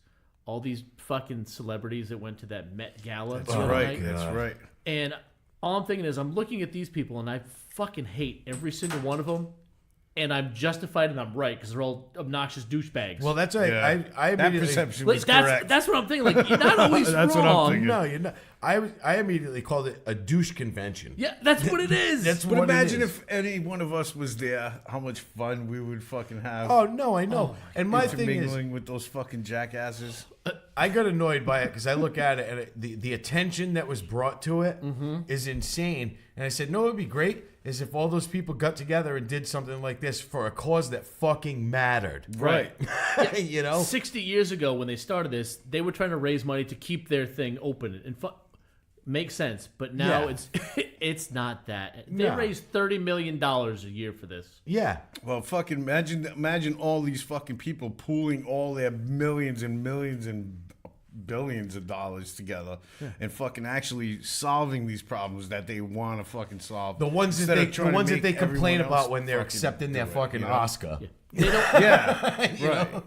all these fucking celebrities that went to that Met Gala. That's the other right. night. That's right. And all I'm thinking is I'm looking at these people and I fucking hate every single one of them. And I'm justified and I'm right because they're all obnoxious douchebags. Well, that's right. Yeah. I that immediately. perception like, was correct. that's what I'm thinking. Like, you're not always That's what I'm wrong. thinking. No, you're not. I immediately called it a douche convention. Yeah, that's what it is. That's But what it imagine is. if any one of us was there, how much fun we would fucking have. Oh no, I know. And my thing is, intermingling with those fucking jackasses. I got annoyed by it because I look at it and the attention that was brought to it is insane. And I said, no, it would be great is if all those people got together and did something like this for a cause that fucking mattered. Right. You know? 60 years ago when they started this, they were trying to raise money to keep their thing open and makes sense. But now Yeah. it's not that. They No. raised $30 million a year for this. Yeah. Well, fucking imagine all these fucking people pooling all their millions and millions and billions of dollars together and fucking actually solving these problems that they want to fucking solve. The ones that Instead they of trying to complain make everyone about else when they're fucking accepting their do it, fucking you know? Oscar. They don't. Yeah, right.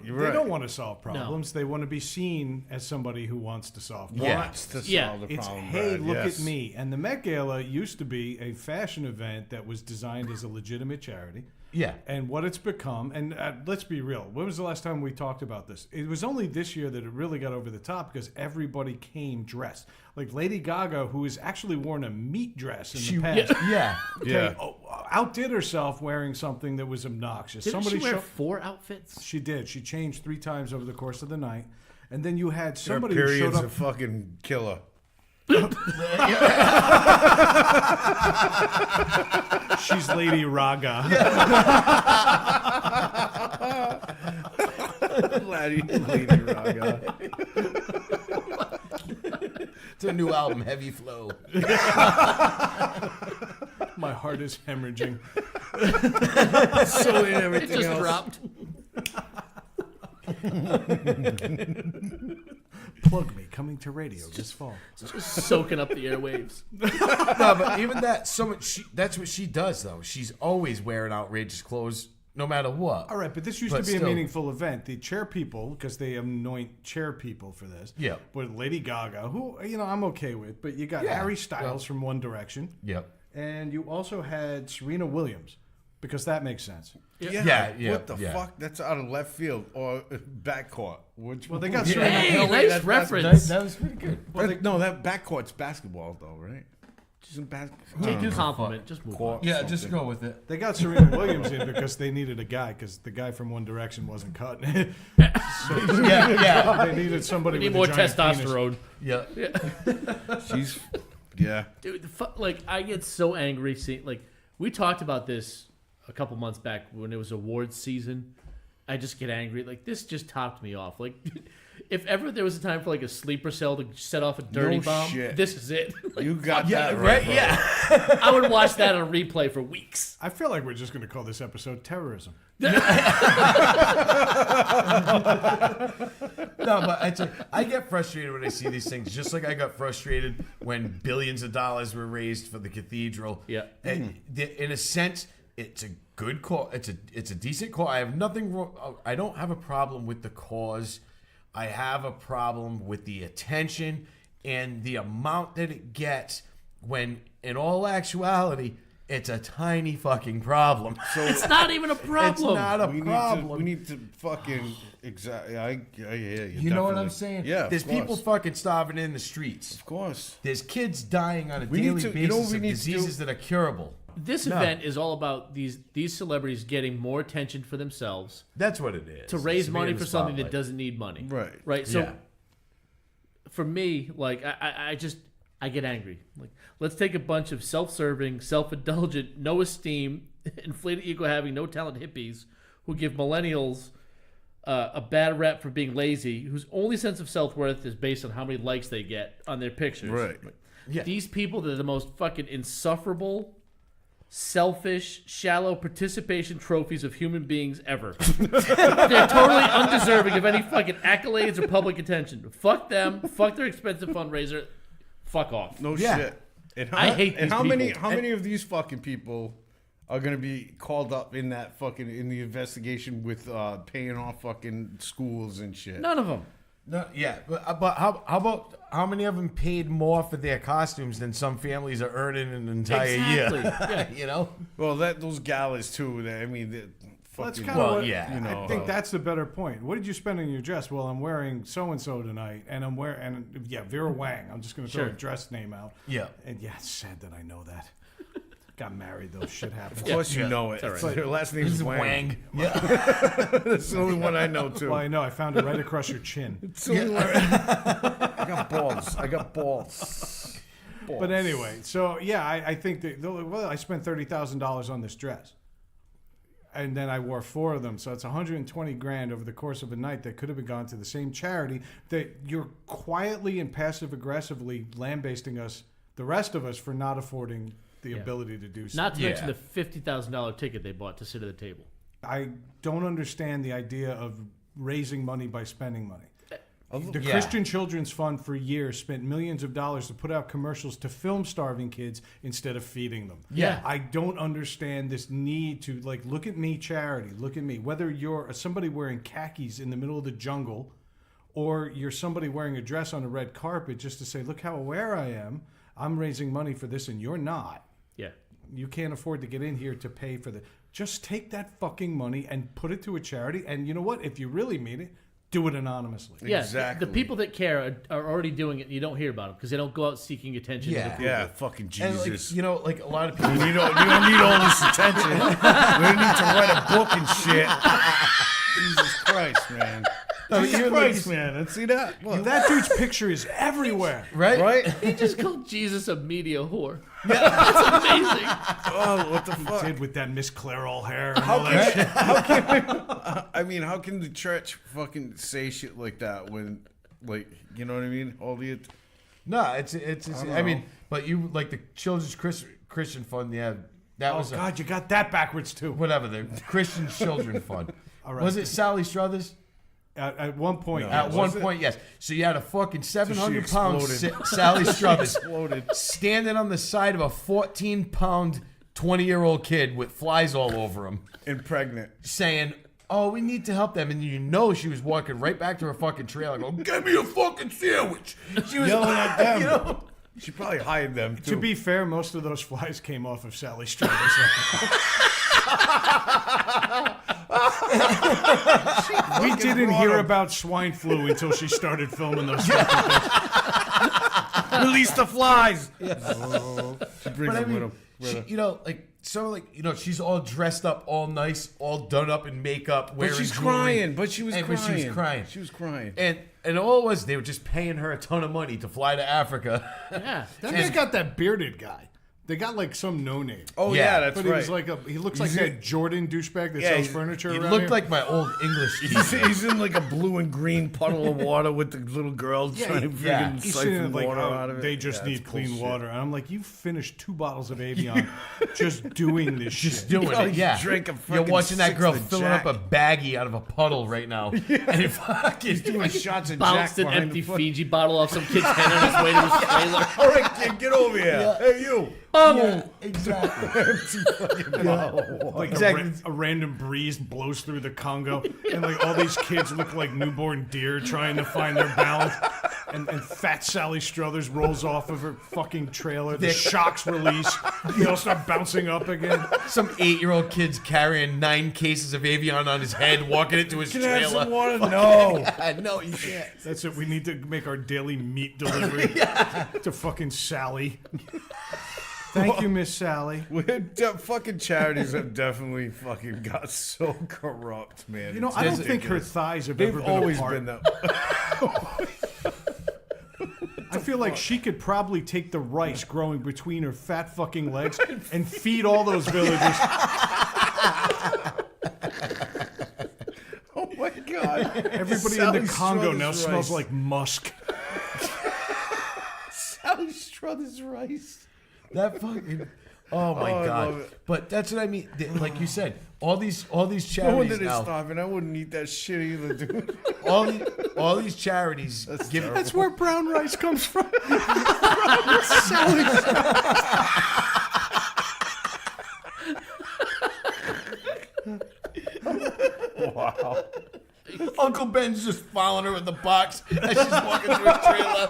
You're They right. don't want to solve problems. They want to be seen as somebody who wants to solve problems. Yeah. Wants to Yeah. solve the It's, problem. hey, Brad. look Yes. at me. And the Met Gala used to be a fashion event that was designed as a legitimate charity. Yeah. And what it's become, and let's be real, when was the last time we talked about this? It was only this year that it really got over the top because everybody came dressed. Like Lady Gaga, who has actually worn a meat dress in the past. Yeah. Yeah. Outdid herself wearing something that was obnoxious. Didn't she wear show- 4 outfits? She did. She changed 3 times over the course of the night. And then you had Her somebody who showed period's up. a fucking killer. She's Lady Raga. Lady Raga. It's a new album, Heavy Flow. My heart is hemorrhaging. So in It everything just else. dropped. Plug Me, coming to radio this fall. Just soaking up the airwaves. No, but even that, that's what she does, though. She's always wearing outrageous clothes, no matter what. All right, but this used But to be still. a meaningful event. The chair people, because they anoint chair people for this. Yeah. But Lady Gaga, who I'm okay with, but you got Yeah, Harry Styles from One Direction, Yep. and you also had Serena Williams, because that makes sense. Yeah, What the yeah. fuck? That's out of left field or backcourt. Which Well, they got Hey, Serena. nice reference. That was pretty good. No, that backcourt's basketball though, right? She's in bad. Take a compliment. Just move on. Yeah, just go with it. They got Serena Williams in because they needed a guy because the guy from One Direction wasn't cut. Yeah. They needed somebody We need with more a giant testosterone. Yeah. She's, yeah. Dude, like I get so angry seeing like we talked about this a couple months back when it was awards season. I just get angry. Like this just topped me off. Like if ever there was a time for like a sleeper cell to set off a dirty No bomb, shit. this is it. You got Yeah, that right? bro. Yeah. I would watch that on replay for weeks. I feel like we're just going to call this episode terrorism. No, but I get frustrated when I see these things, just like I got frustrated when billions of dollars were raised for the cathedral. Yeah. And in a sense, it's a good cause. It's a decent cause. I have nothing wrong. I don't have a problem with the cause. I have a problem with the attention and the amount that it gets when, in all actuality, it's a tiny fucking problem. So It's not even a problem. it's not a problem. We need to fucking exactly. I hear you. You know what I'm definitely. saying? Yeah. There's of course. people fucking starving in the streets. Of course. There's kids dying on a We daily need to- basis you know what we of need to diseases do? that are curable. This event is all about these celebrities getting more attention for themselves That's what it is. to raise It's to be money in the for something that spotlight. doesn't need money. Right. Right. So Yeah. for me, like I get angry. Like let's take a bunch of self-serving, self-indulgent, no esteem, inflated ego having, no talent hippies who give millennials a bad rep for being lazy, whose only sense of self-worth is based on how many likes they get on their pictures. Right. Yeah. These people, they're the most fucking insufferable, selfish, shallow participation trophies of human beings ever. They're totally undeserving of any fucking accolades or public attention. Fuck them. Fuck their expensive fundraiser. Fuck off. No Yeah. shit. And I hate and these how many people. how many of these fucking people are gonna be called up in that fucking in the investigation with paying off fucking schools and shit? None of them. No, yeah, but how about how many of them paid more for their costumes than some families are earning in an entire Exactly. year? Yeah. You know? Well, those galas too. I mean, Well, that's fucking. kind of Well, what, yeah. You know, I think that's the better point. What did you spend on your dress? Well, I'm wearing so-and-so tonight, and I'm wearing, and yeah, Vera Wang. I'm just going to throw Sure. a dress name out. Yeah. And yeah, it's sad that I know that. Got married, though. Shit happens. Of course, you know it. all right. Her last name This is is Wang. Wang. Yeah. That's the only one I know too. Well, I know. I found it right across your chin. It's the only one. I got balls. I got balls. But anyway, so yeah, I think that, well, I spent $30,000 on this dress. And then I wore 4 of them. So it's 120 grand over the course of a night that could have been gone to the same charity that you're quietly and passive aggressively lambasting us, the rest of us, for not affording the ability to do so. Not to Yeah. mention the $50,000 ticket they bought to sit at the table. I don't understand the idea of raising money by spending money. The Yeah. Christian Children's Fund for years spent millions of dollars to put out commercials to film starving kids instead of feeding them. Yeah. I don't understand this need to, like, look at me, charity, look at me. Whether you're somebody wearing khakis in the middle of the jungle or you're somebody wearing a dress on a red carpet just to say, look how aware I am, I'm raising money for this and you're not. Yeah. You can't afford to get in here to pay for the. Just take that fucking money and put it to a charity. And you know what? If you really mean it, do it anonymously. Yeah, Exactly. the people that care are already doing it. And you don't hear about them because they don't go out seeking attention. Yeah. To the Yeah, fucking And Jesus. like, you know, like a lot of people. you don't need all this attention. We don't need to write a book and shit. Jesus Christ, man. Jesus Christ, man. See that? Look. That dude's picture is everywhere. Right? Right? He just called Jesus a media whore. That's amazing. Oh, what the fuck? Did with that Miss Clairol hair and all that shit. I mean, how can the church fucking say shit like that when, like, you know what I mean? All the No, it's I mean, but you like the Children's Christian Fund, yeah. That Oh, was God, you got that backwards, too. whatever, the Christian Children Fund. All right. Was it Sally Struthers? At one point, At yes. one point, yes. So you had a fucking 700-pound exploded. Sally Struthers exploded. standing on the side of a 14-pound 20-year-old kid with flies all over him, and pregnant. saying, "Oh, we need to help them." And you know she was walking right back to her fucking trailer, going, "Give me a fucking sandwich." She was Yelling at them. You know? She probably hired them, too. To be fair, most of those flies came off of Sally Struthers. We didn't hear about swine flu until she started filming those fucking things. Release the flies. She brings But I them mean, with him. she's all dressed up, all nice, all done up in makeup, wearing But she's jewelry. crying. But she was And crying. she was crying. She was crying. And all it was, they were just paying her a ton of money to fly to Africa. Yeah. Then they got that bearded guy. They got like some no name. Oh Yeah, yeah, that's But right. he was like he looks like that Jordan douchebag that sells he's- furniture He around looked here. like my old English teacher. He's in like a blue and green puddle of water with the little girl trying to yeah. freaking He's sitting siphon there like, water oh, out of it. they just Yeah, need it's clean bullshit. water. And I'm like, you finished 2 bottles of Avion just doing this shit. Just doing Oh, it, you yeah. drank a You're fucking watching that girl sixth of filling Jack. up a baggie out of a puddle right now. And it fucking Doing shots of Jack Bounced an behind empty the fuck- Fiji bottle off some kid's head on his way to his trailer. All right, kid, get over here. Hey, you. Yeah, exactly. Like Exactly. a random breeze blows through the Congo, and like all these kids look like newborn deer trying to find their balance. And fat Sally Struthers rolls off of her fucking trailer. The shocks release. They all start bouncing up again. Some 8-year-old kid's carrying 9 cases of Avion on his head, walking into his Can I have trailer. some water? No. No, you can't. That's it. We need to make our daily meat delivery to fucking Sally. Thank you, Miss Sally. Fucking charities have definitely fucking got so corrupt, man. You know, It's I don't think her ridiculous. thighs have They've ever been always apart. been that. I feel like she could probably take the rice growing between her fat fucking legs and feed all those villagers. Oh my god! Everybody in Sally the Congo Struthers now rice. smells like musk. Sally Struthers rice. That fucking. Oh my Oh, I god! love it. But that's what I mean. Like you said, all these No wonder charities they're now, starving. I wouldn't eat that shit either, dude. all these charities give. That's where brown rice comes from. Wow. Uncle Ben's just following her with the box as she's walking through his trailer.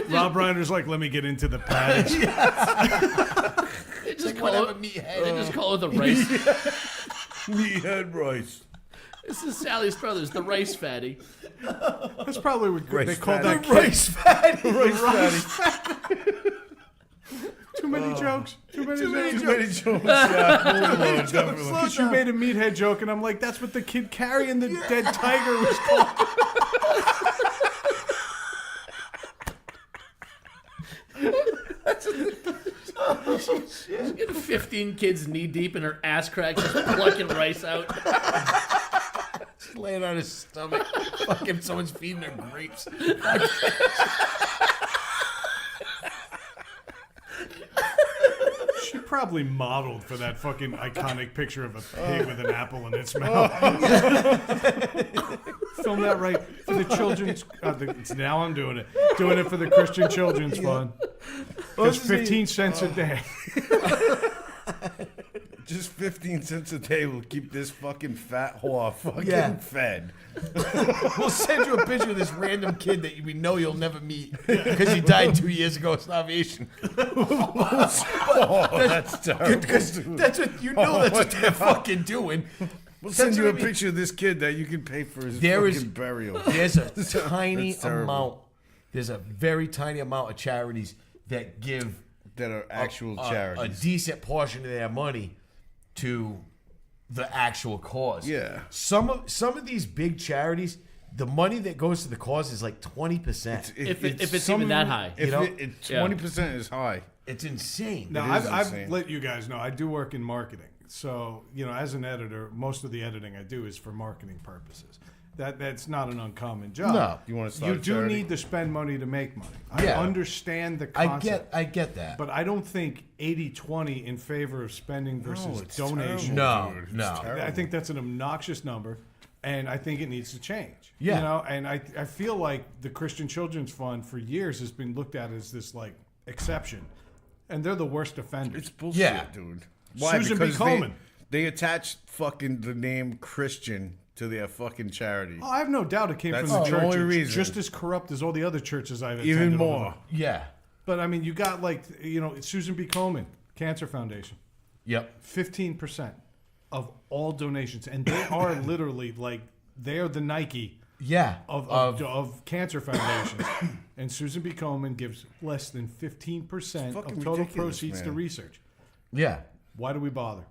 Rob Reiner's like, let me get into the patties. They just call Whatever it, meathead. they just call it the rice. Meathead rice. This is Sally Struthers, the rice fatty. That's probably what Rice they call fatty. that kid. Rice fatty. Rice fatty. Too many jokes. Too many jokes. Too many jokes. Yeah, moving on, definitely. Because you made a meathead joke, and I'm like, that's what the kid carrying the dead tiger was called. She's getting 15 kids knee deep in her ass crack, just plucking rice out. She's laying on his stomach. Fucking someone's feeding her grapes. She probably modeled for that fucking iconic picture of a pig with an apple in its mouth. Film that right for the children's. Now I'm doing it. Doing it for the Christian Children's Fund. Just 15 cents a day. Just 15 cents a day will keep this fucking fat whore fucking Yeah. fed. We'll send you a picture of this random kid that we know you'll never meet because he died 2 years ago of starvation. Oh, that's terrible. Because that's what you know. That's what they're fucking doing. We'll send That's you what a I mean. picture of this kid that you can pay for his There fucking is- burial. There's a tiny That's terrible. amount. There's a very tiny amount of charities that give That are actual a charities. decent portion of their money to the actual cause. Yeah. Some of these big charities, the money that goes to the cause is like 20%. If it's some even of that them- high. If You know? 20% is high. It's insane. Now, It is I've insane. let you guys know I do work in marketing. So, as an editor, most of the editing I do is for marketing purposes. That's not an uncommon job. No. You wanna start You a do charity? need to spend money to make money. Yeah. I understand the I concept. get that. But I don't think 80-20 in favor of spending versus it's donation. No, Dude, it's no. terrible. I think that's an obnoxious number, and I think it needs to change. Yeah. And I feel like the Christian Children's Fund for years has been looked at as this like exception, and they're the worst offenders. It's bullshit, Yeah. dude. Why? Susan B. Because Komen. they attached fucking the name Christian to their fucking charity. Oh, I have no doubt it came That's from the the church. only It's reason. just as corrupt as all the other churches I've attended. Even over more. there. Yeah. But I mean, you got like Susan B. Komen, Cancer Foundation, Yep. 15% of all donations, and they are literally like they are the Nike of cancer foundations. And Susan B. Komen gives less than 15% of total ridiculous, proceeds to man. research. Yeah. Why do we bother?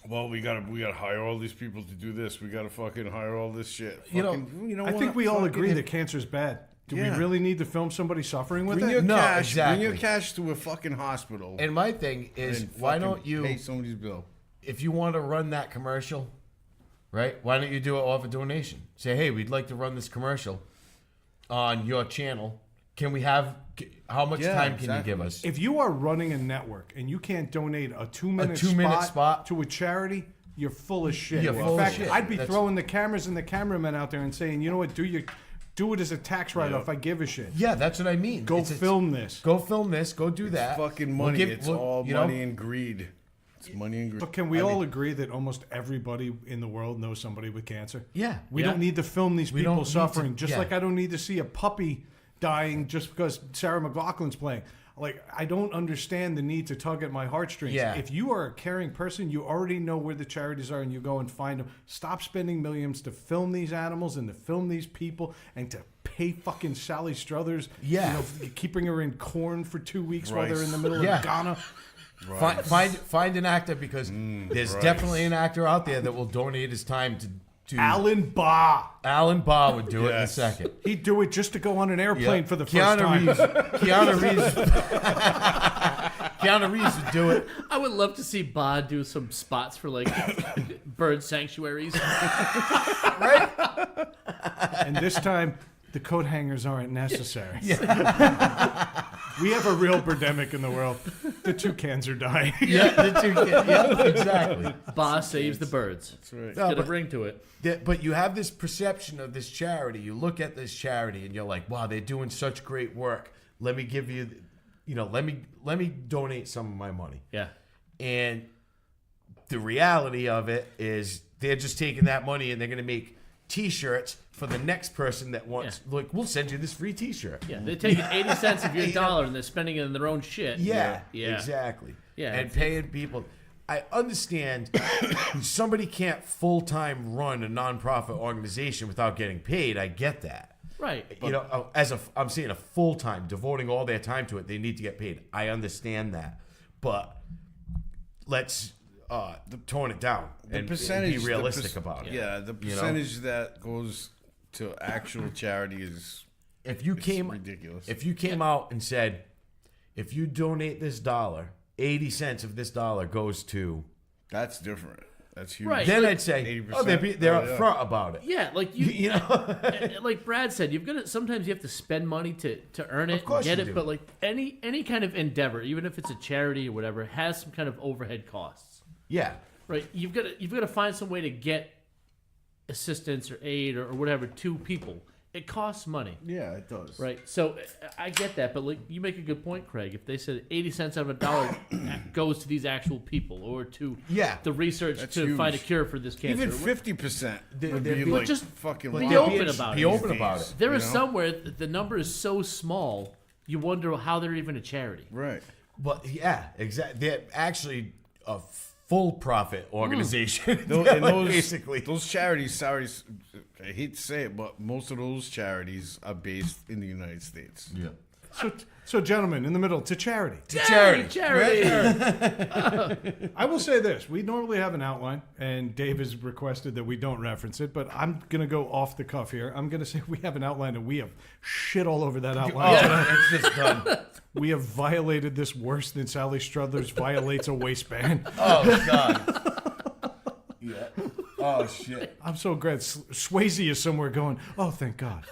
Well, we gotta hire all these people to do this. We gotta fucking hire all this shit. You know, Fucking, I think what? we all Fucking- agree that cancer's bad. Do we Yeah. really need to film somebody suffering with Bring it? your No, cash. exactly. Bring your cash to a fucking hospital. And my thing is, and why fucking don't you, pay somebody's bill? if you want to run that commercial, right? Why don't you do it off a donation? Say, hey, we'd like to run this commercial on your channel. Can we have? How much Yeah, time can you exactly. give us? If you are running a network and you can't donate a 2-minute, spot to a charity, you're full of shit. You're In full of fact, shit. I'd be That's- throwing the cameras and the cameramen out there and saying, you know what, do it as a tax write-off. I give a shit. Yeah, that's what I mean. Go It's- film this. Go film this. Go do that. Fucking We'll money. give- It's we'll- all you know, money and greed. It's money and greed. But can we all agree that almost everybody in the world knows somebody with cancer? Yeah. We Yeah. don't need to film these We don't people need suffering, to- just yeah. like I don't need to see a puppy dying just because Sarah McLachlan's playing. Like, I don't understand the need to tug at my heartstrings. Yeah. If you are a caring person, you already know where the charities are and you go and find them. Stop spending millions to film these animals and to film these people and to pay fucking Sally Struthers. Yeah. You know, keeping her in corn for 2 weeks while Right. they're in the middle Yeah. of Ghana. Find an actor, because there's definitely an actor out there that will donate his time to Alan Barr. Alan Barr would do it in a Yes. second. He'd do it just to go on an airplane for the first Keanu time. Reeves, Keanu Reeves would do it. I would love to see Bod do some spots for like bird sanctuaries. And this time, the coat hangers aren't necessary. We have a real birdemic in the world. The toucans are dying. Yeah, exactly. Boss saves the birds. That's right. It's No, got a but- ring to it. But you have this perception of this charity. You look at this charity and you're like, wow, they're doing such great work. Let me give you, let me donate some of my money. Yeah. And the reality of it is they're just taking that money and they're going to make T-shirts for the next person that wants. Like, we'll send you this free T-shirt. Yeah. They're taking 80 cents of your dollar and they're spending it in their own shit. Yeah, Yeah. exactly. Yeah. And paying people. I understand somebody can't full-time run a nonprofit organization without getting paid. I get that. Right. I'm saying a full-time, devoting all their time to it, they need to get paid. I understand that. But let's tone it down and be realistic about it. Yeah, the percentage that goes to actual charity is If you came ridiculous. If you came out and said, if you donate this dollar, 80 cents of this dollar goes to, that's different. That's huge. Right. then like I'd say, 80%. oh, they're Oh, yeah. upfront about it. Yeah, like You know, like Brad said, sometimes you have to spend money to earn it, Of course and get you it. do. But like any kind of endeavor, even if it's a charity or whatever, has some kind of overhead costs. yeah. Right? You've got to find some way to get assistance or aid or whatever to people. It costs money. Yeah, it does. Right. So I get that, but like you make a good point, Craig. If they said 80 cents out of a dollar goes to these actual people or to Yeah. the research That's to huge. find a cure for this cancer. Even 50% would they'd be be- like just fucking be wild. open about it. Be open about it. There you are know? some where the number is so small, you wonder how they're even a charity. Right. But yeah, exactly. They're actually a full profit organization. Basically. Those charities, sorry, I hate to say it, but most of those charities are based in the United States. Yeah. So, gentlemen, in the middle, to charity. Charity. I will say this. We normally have an outline, and Dave has requested that we don't reference it, but I'm going to go off the cuff here. I'm going to say we have an outline, and we have shit all over that outline. It's just done. We have violated this worse than Sally Struthers violates a waistband. Oh, God. Yeah. Oh, shit. I'm so glad Swayze is somewhere going, oh, thank God.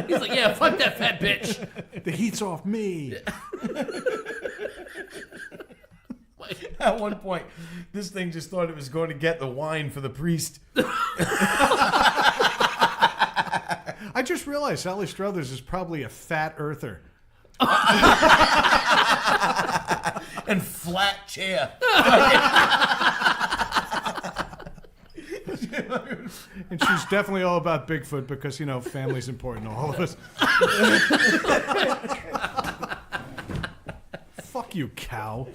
He's like, yeah, fuck that fat bitch. The heat's off me. At one point, this thing just thought it was going to get the wine for the priest. I just realized Sally Struthers is probably a fat earther. And flat chair. And she's definitely all about Bigfoot because, you know, family's important to all of us. Fuck you, cow.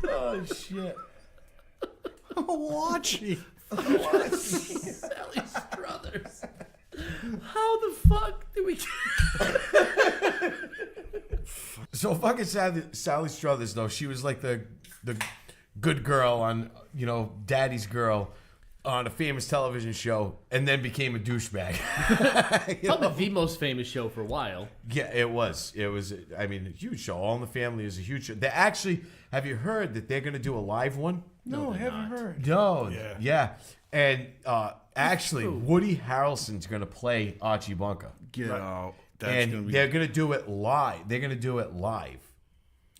Oh, shit. Fallacy. Sally Struthers. How the fuck did we So fucking Sally Struthers, though, she was like the good girl on, Daddy's Girl on a famous television show, and then became a douchebag. Probably the most famous show for a while. Yeah, it was. It was, a huge show. All in the Family is a huge show. They actually, have you heard that they're going to do a live one? No, I haven't heard. No. Yeah. Yeah. And actually, Woody Harrelson's going to play Archie Bunker. Get out. That's And gonna be they're going to do it live. They're going to do it live.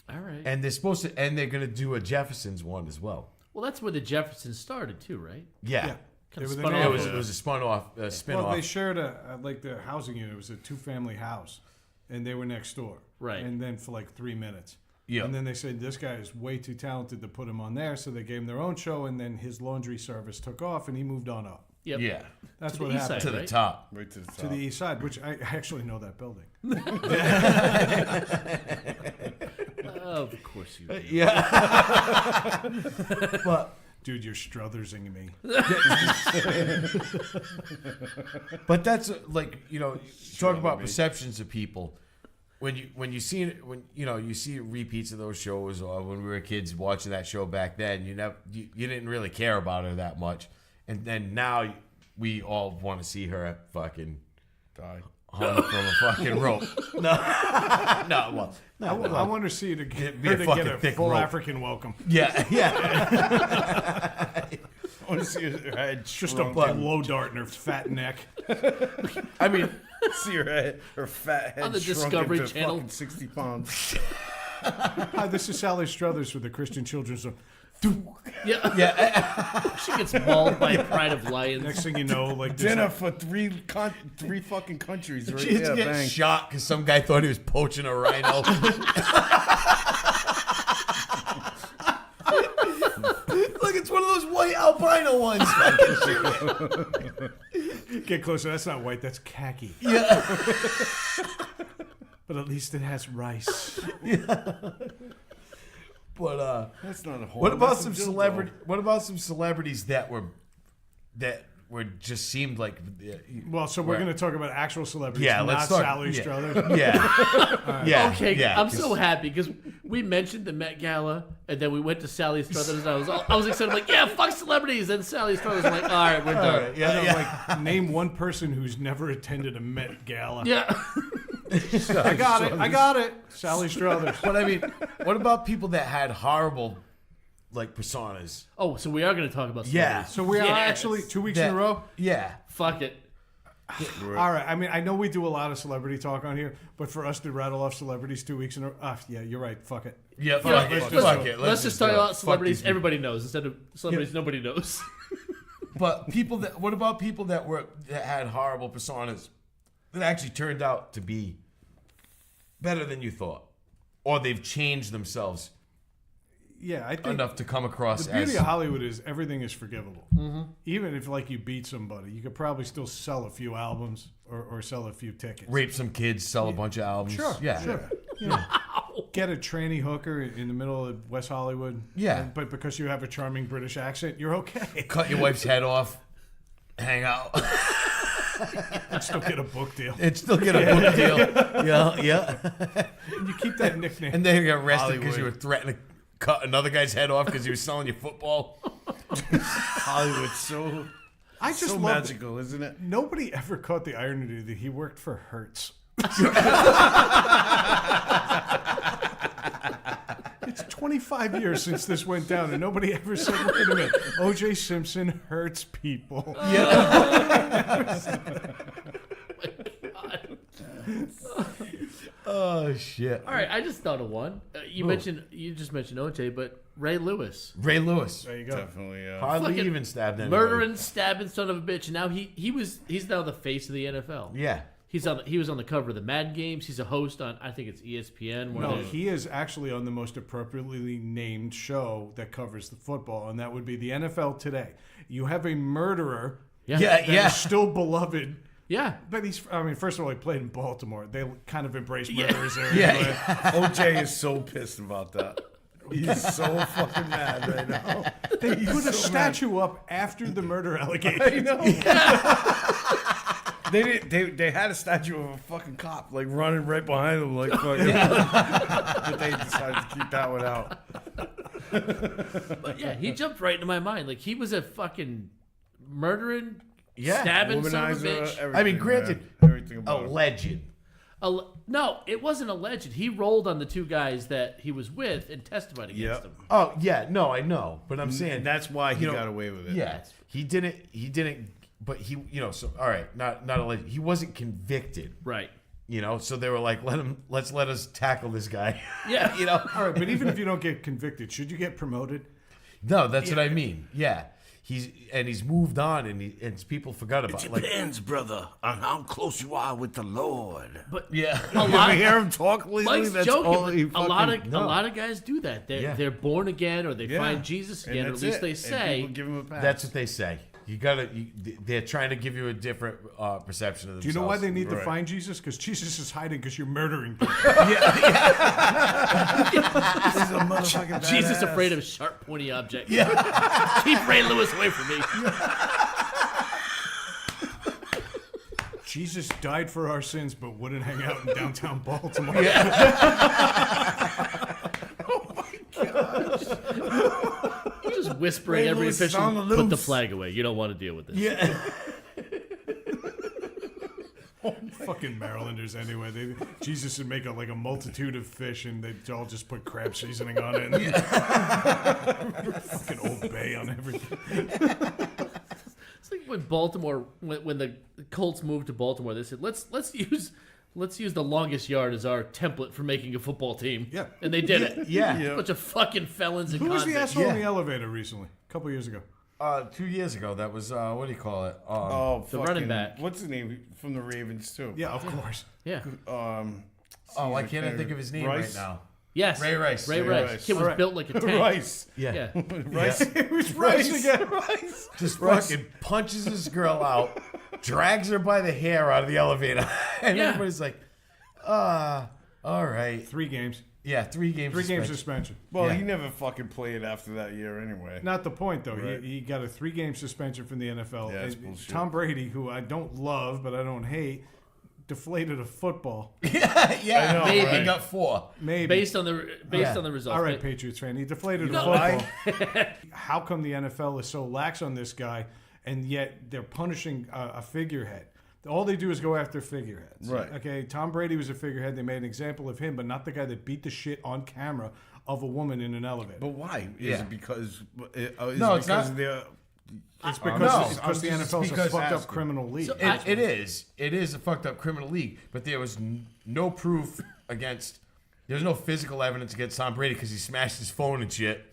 All right. And they're going to do a Jeffersons one as well. Well, that's where the Jeffersons started too, right? Yeah. Yeah. Kind of They were spun the off. neighbors. It was a spin-off. Well, they shared the housing unit. It was a 2-family house, and they were next door. Right. And then for like 3 minutes. Yeah. And then they said this guy is way too talented to put him on there, so they gave him their own show, and then his laundry service took off, and he moved on up. Yep. Yeah. That's To what the east happened. side. To the Right? top. right to the top. To the east side, which I actually know that building. Of course you do. Yeah. But Dude, you're Struthersing me. But that's talk about perceptions of people. When you see repeats of those shows, or when we were kids watching that show back then, you didn't really care about her that much, and then now we all want to see her fucking Die. hung from a fucking rope. No. I want to see her to get, Be her a to fucking get a thick full rope. African welcome. Yeah. I want to see her head Just shrunk. a blow dart in her fat neck. I mean, See her head, her fat head On the shrunk Discovery into Channel. fucking 60 pounds. Hi, this is Sally Struthers with the Christian Children's Home. Yeah. She gets mauled by a pride of lions. Next thing you know, like this, Dinner for three fucking countries right she used there. to get Bang. shot because some guy thought he was poaching a rhino. Look, it's one of those white albino ones. Fucking shoot. get closer. That's not white. That's khaki. Yeah. But at least it has rice. But That's not a whole. what about that's a some dildo. celebrity? What about some celebrities that were just seemed like? Well, so we're going to talk about actual celebrities, Yeah, not let's talk- Sally yeah. Struthers. Yeah. Yeah. Okay, Yeah. I'm so happy because we mentioned the Met Gala and then we went to Sally Struthers. And I was excited, like, yeah, fuck celebrities. And Sally Struthers, I'm like, all right, we're done. Alright, yeah. I know, Yeah. like, name one person who's never attended a Met Gala. Yeah. I got it. Sally Struthers. But I mean, what about people that had horrible, personas? Oh, so we are going to talk about Yeah. celebrities. So we are Yes. actually 2 weeks in a row. Yeah. Fuck it. All right. I mean, I know we do a lot of celebrity talk on here, but for us to rattle off celebrities 2 weeks in a row, yeah, you're right. Fuck it. Yeah. You know, Fuck it. let's, Fuck it. let's just talk do it. about Fuck celebrities these people. everybody knows instead of celebrities nobody knows. But what about people that had horrible personas that actually turned out to be better than you thought, or they've changed themselves Yeah, I think enough to come across the beauty as of Hollywood is everything is forgivable. Even if you beat somebody, you could probably still sell a few albums or sell a few tickets. rape some kids, sell a bunch of albums. Sure, Yeah. sure. You know, get a tranny hooker in the middle of West Hollywood. Yeah. But because you have a charming British accent, you're okay. Cut your wife's head off. Hang out. And still get a book deal. And still get a book deal. Yeah. And you keep that nickname. And then you got arrested because you were Hollywood. threatening to cut another guy's head off because he was selling you football. Hollywood's so I just so love magical, isn't it? Nobody ever caught the irony that he worked for Hertz. It's 25 years since this went down, and nobody ever said, wait a minute, O.J. Simpson hurts people. Oh shit. All right, I just thought of one. You just mentioned OJ, but Ray Lewis, Ray Lewis. There you go. Definitely. Hardly Fucking even stabbed anybody. murdering, stabbing son of a bitch. And now he's now the face of the NFL. Yeah. He was on the cover of the Mad Games. He's a host on, I think it's ESPN. No, he is actually on the most appropriately named show that covers the football, and that would be the NFL Today. You have a murderer Yeah. that is still beloved. Yeah. But first of all, he played in Baltimore. They kind of embrace murderers there. Yeah. anyway. OJ is so pissed about that. He's so fucking mad right now. They put a statue up after the murder allegation. I know. They had a statue of a fucking cop like running right behind them, like fucking. But they decided to keep that one out. But yeah, he jumped right into my mind. Like he was a fucking murdering, Yeah. stabbing son of a Womanizer, bitch. everything, I mean, granted, man. Everything about a him. legend. No, it wasn't alleged. He rolled on the two guys that he was with and testified against Yep. them. Oh yeah, no, I know, but I'm saying And that's why he you know, got away with it. Yeah, he didn't. But he, so all right, not alleged. He wasn't convicted. Right. So they were like, let's let us tackle this guy. Yeah. All right, but even if you don't get convicted, should you get promoted? No, that's what I mean. Yeah, he's moved on, and people forgot about it. Like, Depends, brother, on how close you are with the Lord. But yeah, a You lot. ever hear him talk lately? Mike's That's joking. all he But a lot of no. a lot of guys do that. They're born again, or they Yeah. find Jesus And again, or at that's least it. they And say. people give him a pass. that's what they say. They're trying to give you a different perception of themselves. Do you know why they need to Right. find Jesus? Because Jesus is hiding because you're murdering people. This is a motherfucking Jesus badass. afraid of sharp, pointy objects. Yeah. Keep Ray Lewis away from me. Jesus died for our sins, but wouldn't hang out in downtown Baltimore. You're just whispering Ray every Lewis is official. on the Put the loose." flag away. You don't want to deal with this. Yeah. Fucking Marylanders, anyway. Jesus would make a multitude of fish, and they'd all just put crab seasoning on it. And fucking Old Bay on everything. It's like when Baltimore, when the Colts moved to Baltimore, they said let's use the longest yard as our template for making a football team. Yeah. And they did it. Yeah. A bunch of fucking felons and Who was the convicts. asshole in Yeah. the elevator recently? A couple years ago. 2 years ago, that was what do you call it? Oh, The fucking, running back. What's his name from the Ravens too? Yeah, of course. Yeah. Why can't I think of his name Rice? right now? Yes. Ray Rice. Ray Ray Rice. Rice. Kid was Alright. built like a tank. Rice. Yeah. Rice. It was Rice again. Rice. Just fucking punches this girl out, drags her by the hair out of the elevator, and Yeah. everybody's like, all right. 3 games. Yeah, 3 games. 3 games suspension. suspension. Well, Yeah. he never fucking played after that year anyway. Not the point, though. Right. He got a 3-game suspension from the NFL. Yeah, that's And bullshit. Tom Brady, who I don't love, but I don't hate, deflated a football. Yeah, I know, maybe right? got 4. Maybe. Based on the results. All right, Patriots fan. He deflated a know, football. How come the NFL is so lax on this guy, and yet they're punishing a figurehead? All they do is go after figureheads. Right. Okay, Tom Brady was a figurehead. They made an example of him, but not the guy that beat the shit on camera of a woman in an elevator. But why? Is Yeah. it because? Is No, it it's because not. It's No, because I'm the just- NFL is a because fucked up asking. criminal league. So- It is a fucked up criminal league, but there was no proof against. There's no physical evidence against Tom Brady because he smashed his phone and shit.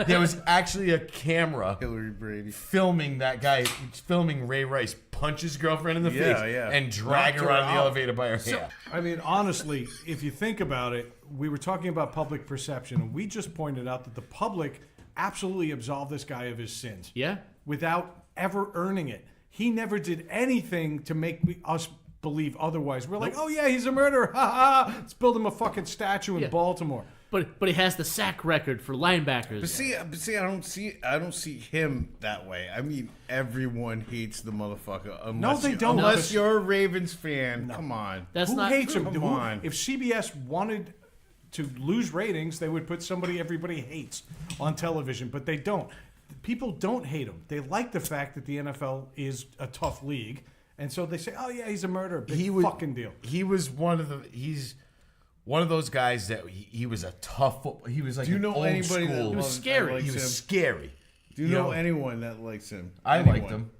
There was actually a camera Hillary Brady. filming that guy, filming Ray Rice punch his girlfriend in the Yeah, face yeah. and drag Knocked her her out of the out. elevator by her hair. I mean, honestly, if you think about it, we were talking about public perception, and we just pointed out that the public absolutely absolved this guy of his sins. Yeah. Without ever earning it. He never did anything to make us believe otherwise. We're like, oh yeah, he's a murderer. Ha ha. Let's build him a fucking statue in Yeah. Baltimore. But he has the sack record for linebackers. But see, I don't see him that way. I mean, everyone hates the motherfucker. Unless they don't. Unless you're a Ravens fan. Come on. That's Who not hates true. him? Come on. If CBS wanted to lose ratings, they would put somebody everybody hates on television, but they don't. People don't hate him. They like the fact that the NFL is a tough league, and so they say, "Oh yeah, he's a murderer." Big fucking deal. He was he's one of those guys that he was a tough football. He was like Do you an know old anybody that school. was loves- scary. that likes He was him? scary. Do you know anyone that likes him? I Anyone? liked him.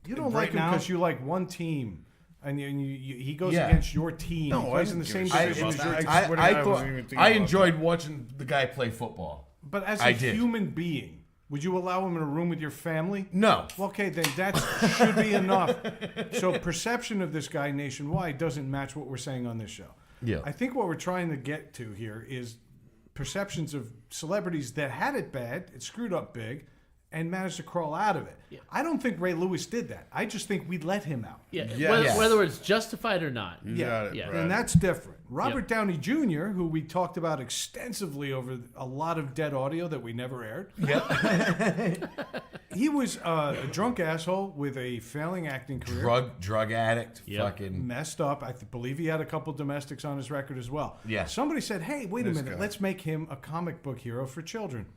You don't Right like him now? because you like one team, and he goes Yeah. against your team. No, he I plays in the don't same give a shit division about as your that. team. I swear to God, I thought wasn't even thinking I about enjoyed watching the guy play football. But as I a did. human being, would you allow him in a room with your family? No. Well, okay, then that should be enough. So perception of this guy nationwide doesn't match what we're saying on this show. Yeah. I think what we're trying to get to here is perceptions of celebrities that had it bad, it screwed up big, and managed to crawl out of it. Yeah. I don't think Ray Lewis did that. I just think we let him out. Yeah, Yes. whether it's justified or not. You got it, Yeah. Brad. And that's different. Robert Downey Jr., who we talked about extensively over a lot of dead audio that we never aired. Yeah. He was a drunk asshole with a failing acting career. drug addict. Yep. Fucking. Messed up. I believe he had a couple domestics on his record as well. Yeah. Somebody said, hey, wait a This minute. guy. Let's make him a comic book hero for children.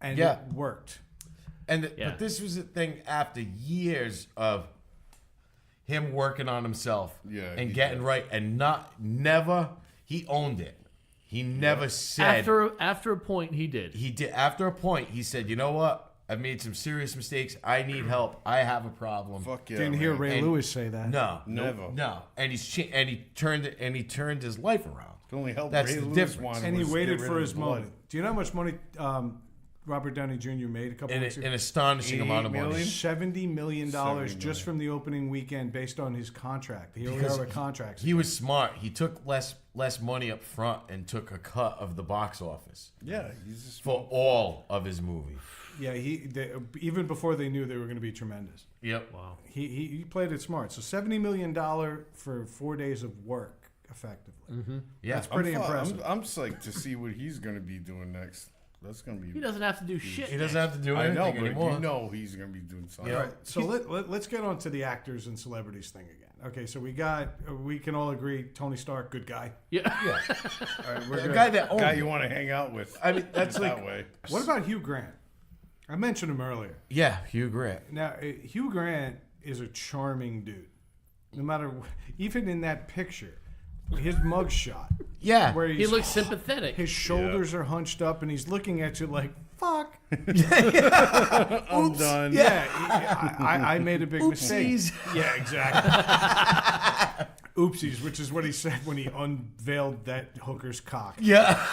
And Yeah. it worked. But this was the thing after years of him working on himself and he getting right and never he owned it. He never said After a point, he did. he did after a point he said, "You know what? I've made some serious mistakes. I need help. I have a problem." Fuck yeah. Didn't man. hear Ray And- Lewis say that. No, Never. No. And he turned his life around. The only help That's Ray the Lewis difference. wanted And he was waited get for rid his of blood. moment. Do you know how much money Robert Downey Jr. made a couple An weeks ago? astonishing amount of 88 money. million? $70 million $70 just million. from the opening weekend based on his contract. Here we are with contracts. He was smart. He took less money up front and took a cut of the box office Yeah, he's just for all of his movies. Yeah, even before they knew they were going to be tremendous. Yep. Wow. He played it smart. So $70 million for 4 days of work, effectively. Yeah. That's pretty I'm impressive. I'm psyched to see what he's going to be doing next. That's going to be. He doesn't have to do shit. He doesn't have to do I anything know, but anymore. you know he's going to be doing something. Yeah. All right, so let's get on to the actors and celebrities thing again. Okay, so we can all agree Tony Stark, good guy. Yeah. Yeah. All right, we're The good. guy that owned guy it. you want to hang out with. I mean, that's that like, way. What about Hugh Grant? I mentioned him earlier. yeah, Hugh Grant. Now, Hugh Grant is a charming dude. No matter, even in that picture, his mugshot, Yeah. where He looks sympathetic. his shoulders are hunched up and he's looking at you like, fuck. I'm done. Yeah, I made a big mistake. Oopsies. Yeah, exactly. Oopsies, which is what he said when he unveiled that hooker's cock. Yeah.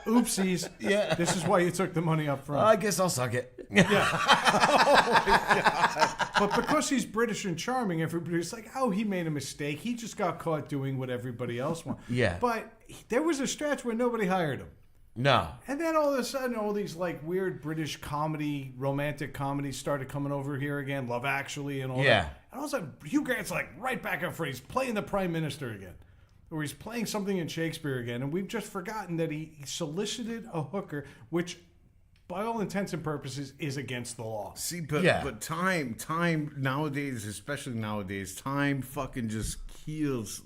Oopsies. Yeah. This is why you took the money up front. I guess I'll suck it. But because he's British and charming, everybody's like, oh, he made a mistake. He just got caught doing what everybody else wants. Yeah. But there was a stretch where nobody hired him. No. And then all of a sudden, all these like weird British comedy, romantic comedies started coming over here again. Love Actually and all Yeah. that. And all of a sudden, Hugh Grant's like right back up front. He's playing the Prime Minister again. Or he's playing something in Shakespeare again. And we've just forgotten that he solicited a hooker, which by all intents and purposes is against the law. See, but Yeah. but time nowadays, especially nowadays, time fucking just heals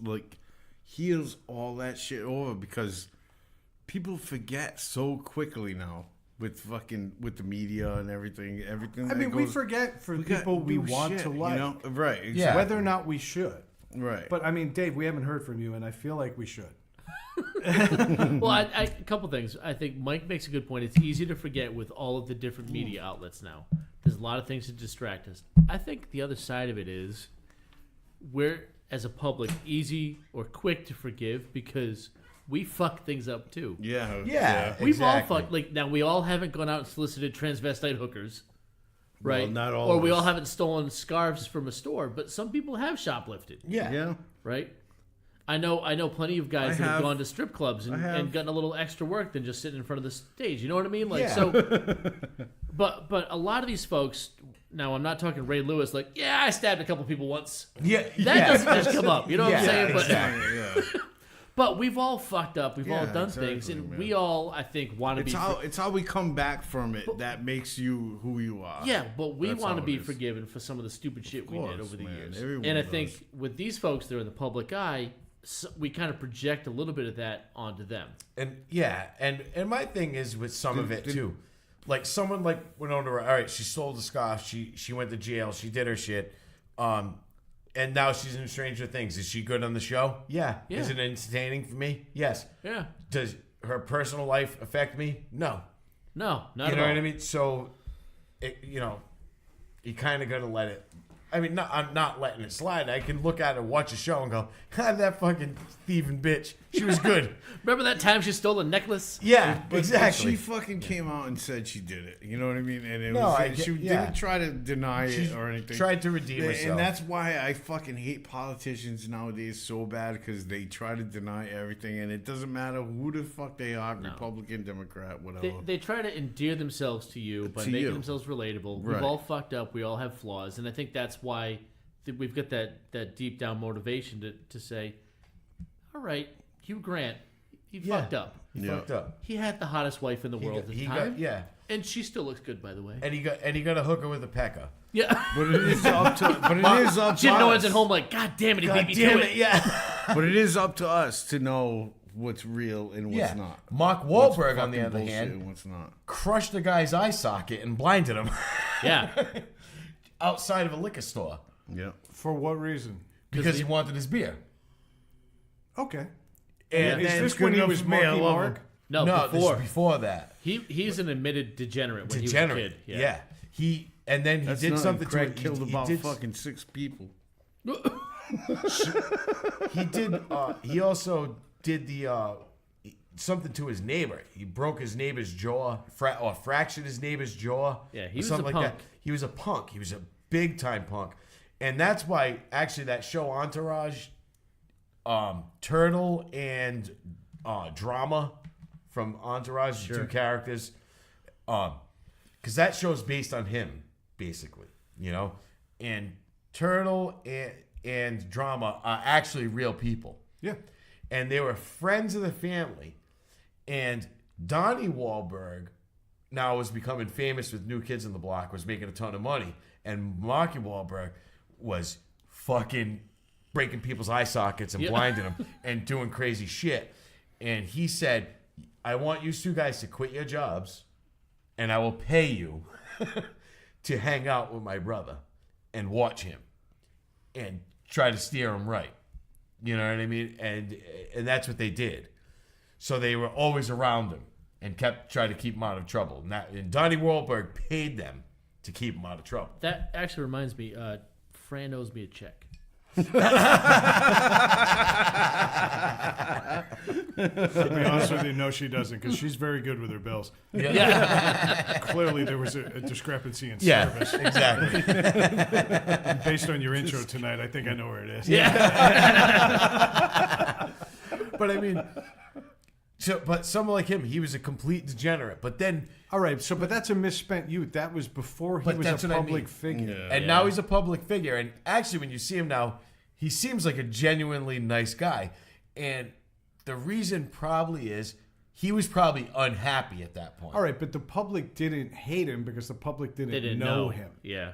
all that shit over because people forget so quickly now with the media and everything. I mean, we forget for people we want to like, you know? Right? Exactly. Yeah. whether or not we should. Right. But I mean, Dave, we haven't heard from you, and I feel like we should. Well, a couple things. I think Mike makes a good point. It's easy to forget with all of the different media outlets now. There's a lot of things to distract us. I think the other side of it is we're, as a public, easy or quick to forgive because we fuck things up too. yeah. Yeah. We've all Exactly. fucked. Like now, we all haven't gone out and solicited transvestite hookers, right? not all Or of we us. all haven't stolen scarves from a store, but some people have shoplifted, Yeah. Yeah. right? I know plenty of guys that have have. gone to strip clubs and have. gotten a little extra work than just sitting in front of the stage. You know what I mean? Like Yeah. so. But a lot of these folks. Now I'm not talking Ray Lewis. Like, yeah, I stabbed a couple people once. Yeah. That yeah. doesn't just come up. You know what I'm Yeah, saying? But exactly. Yeah. but we've all fucked up. We've all Yeah, done things, exactly, and man. we all, I think, want to be. It's how we come back from it that makes you who you are. Yeah, but we That's want to how be it is. forgiven for some of the stupid shit we did course, over the man. years. Everyone And I does. think with these folks, they're in the public eye. So we kind of project a little bit of that onto them. And yeah, and my thing is with some of it too. Like someone like went on to her, all right, she sold the scarf, she went to jail, she did her shit. And now she's in Stranger Things. Is she good on the show? Yeah. Yeah. Is it entertaining for me? Yes. Yeah. Does her personal life affect me? No. No, not You at know all. what I mean? So, you kind of got to let it I mean, I'm not letting it slide. I can look at it, watch a show, and go, "God, that fucking thieving bitch. She was good." Remember that time she stole a necklace? Yeah, But exactly. she fucking came out and said she did it. You know what I mean? And it No, was, she yeah. didn't try to deny it or anything. Tried to redeem herself. And that's why I fucking hate politicians nowadays so bad, because they try to deny everything, and it doesn't matter who the fuck they are, Republican, Democrat, whatever. They try to endear themselves to you by To making you. themselves relatable. Right. We've all fucked up. We all have flaws. And I think that's why we've got that deep down motivation to say, all right, Hugh Grant, he fucked up. He fucked up. He had the hottest wife in the world at the time. Yeah. And she still looks good, by the way. And he got a hooker with a pecker. Yeah. But it is up to. But it is up to Jim Nolan's us. at home like, God damn it, he beat me damn to it, it. yeah. But it is up to us to know what's real and what's Yeah. not. Mark What's Wahlberg, on the fucking other bullshit hand, and what's not. crushed the guy's eye socket and blinded him Yeah. outside of a liquor store Yeah. For what reason? because he wanted his beer. Okay. And Is then this when he enough was for me, I Marky love Mark? him. No, no, this before. is before that. He's an admitted degenerate when Degenerate. he was a kid. Yeah. He That's did not- something Craig to killed he about did, fucking 6 people. He did. He also did the something to his neighbor. He broke his neighbor's jaw, or fractured his neighbor's jaw. Yeah, he or was something a like punk. that. He was a punk. He was a big time punk, and that's why actually that show Entourage, Turtle and Drama from Entourage, the two characters, because that show's based on him basically, you know, and Turtle and Drama are actually real people. Yeah. And they were friends of the family. And Donnie Wahlberg now was becoming famous with New Kids on the Block, was making a ton of money. And Marky Wahlberg was fucking breaking people's eye sockets and blinding them and doing crazy shit. And he said, I want you two guys to quit your jobs and I will pay you to hang out with my brother and watch him and try to steer him right. You know what I mean? And that's what they did. So they were always around him and kept trying to keep him out of trouble. And Donnie Wahlberg paid them to keep him out of trouble. That actually reminds me, Fran owes me a check. To be honest with you, no, she doesn't, because she's very good with her bills. Clearly, there was a discrepancy in service. Exactly. Based on your intro tonight, I think I know where it is. But I mean, but someone like him, he was a complete degenerate. But then, All right, but that's a misspent youth. That was before he But was that's a what I public mean. figure. and now he's a public figure. And actually, when you see him now, he seems like a genuinely nice guy. And the reason probably is he was probably unhappy at that point. All right, but the public didn't hate him because the public They didn't didn't know him. Yeah.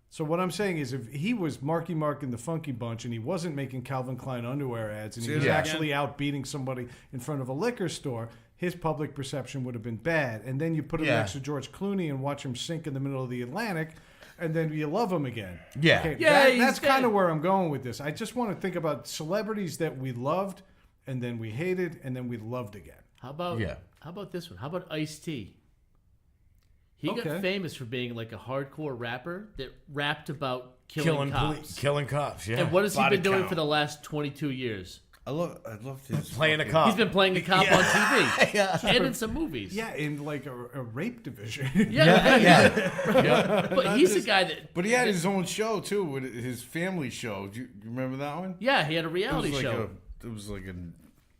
So what I'm saying is, if he was Marky Mark in the Funky Bunch and he wasn't making Calvin Klein underwear ads and he was that actually out beating somebody in front of a liquor store, his public perception would have been bad. And then you put him Yeah. next to George Clooney and watch him sink in the middle of the Atlantic, and then you love him again. Yeah. Okay, Yeah, that's he's kind dead. of where I'm going with this. I just want to think about celebrities that we loved, and then we hated, and then we loved again. How about Yeah. How about this one? How about Ice-T? He Okay. got famous for being like a hardcore rapper that rapped about killing cops. Killing cops, yeah. And what has he Body been doing count. for the last 22 years? I love his Playing a fucking- cop. He's been playing a cop on TV and in some movies. Yeah, in like a rape division. Yeah. But he's a guy that. But he had his own show too, with his family show. Do you remember that one? Yeah, he had a It reality was like show. it was like a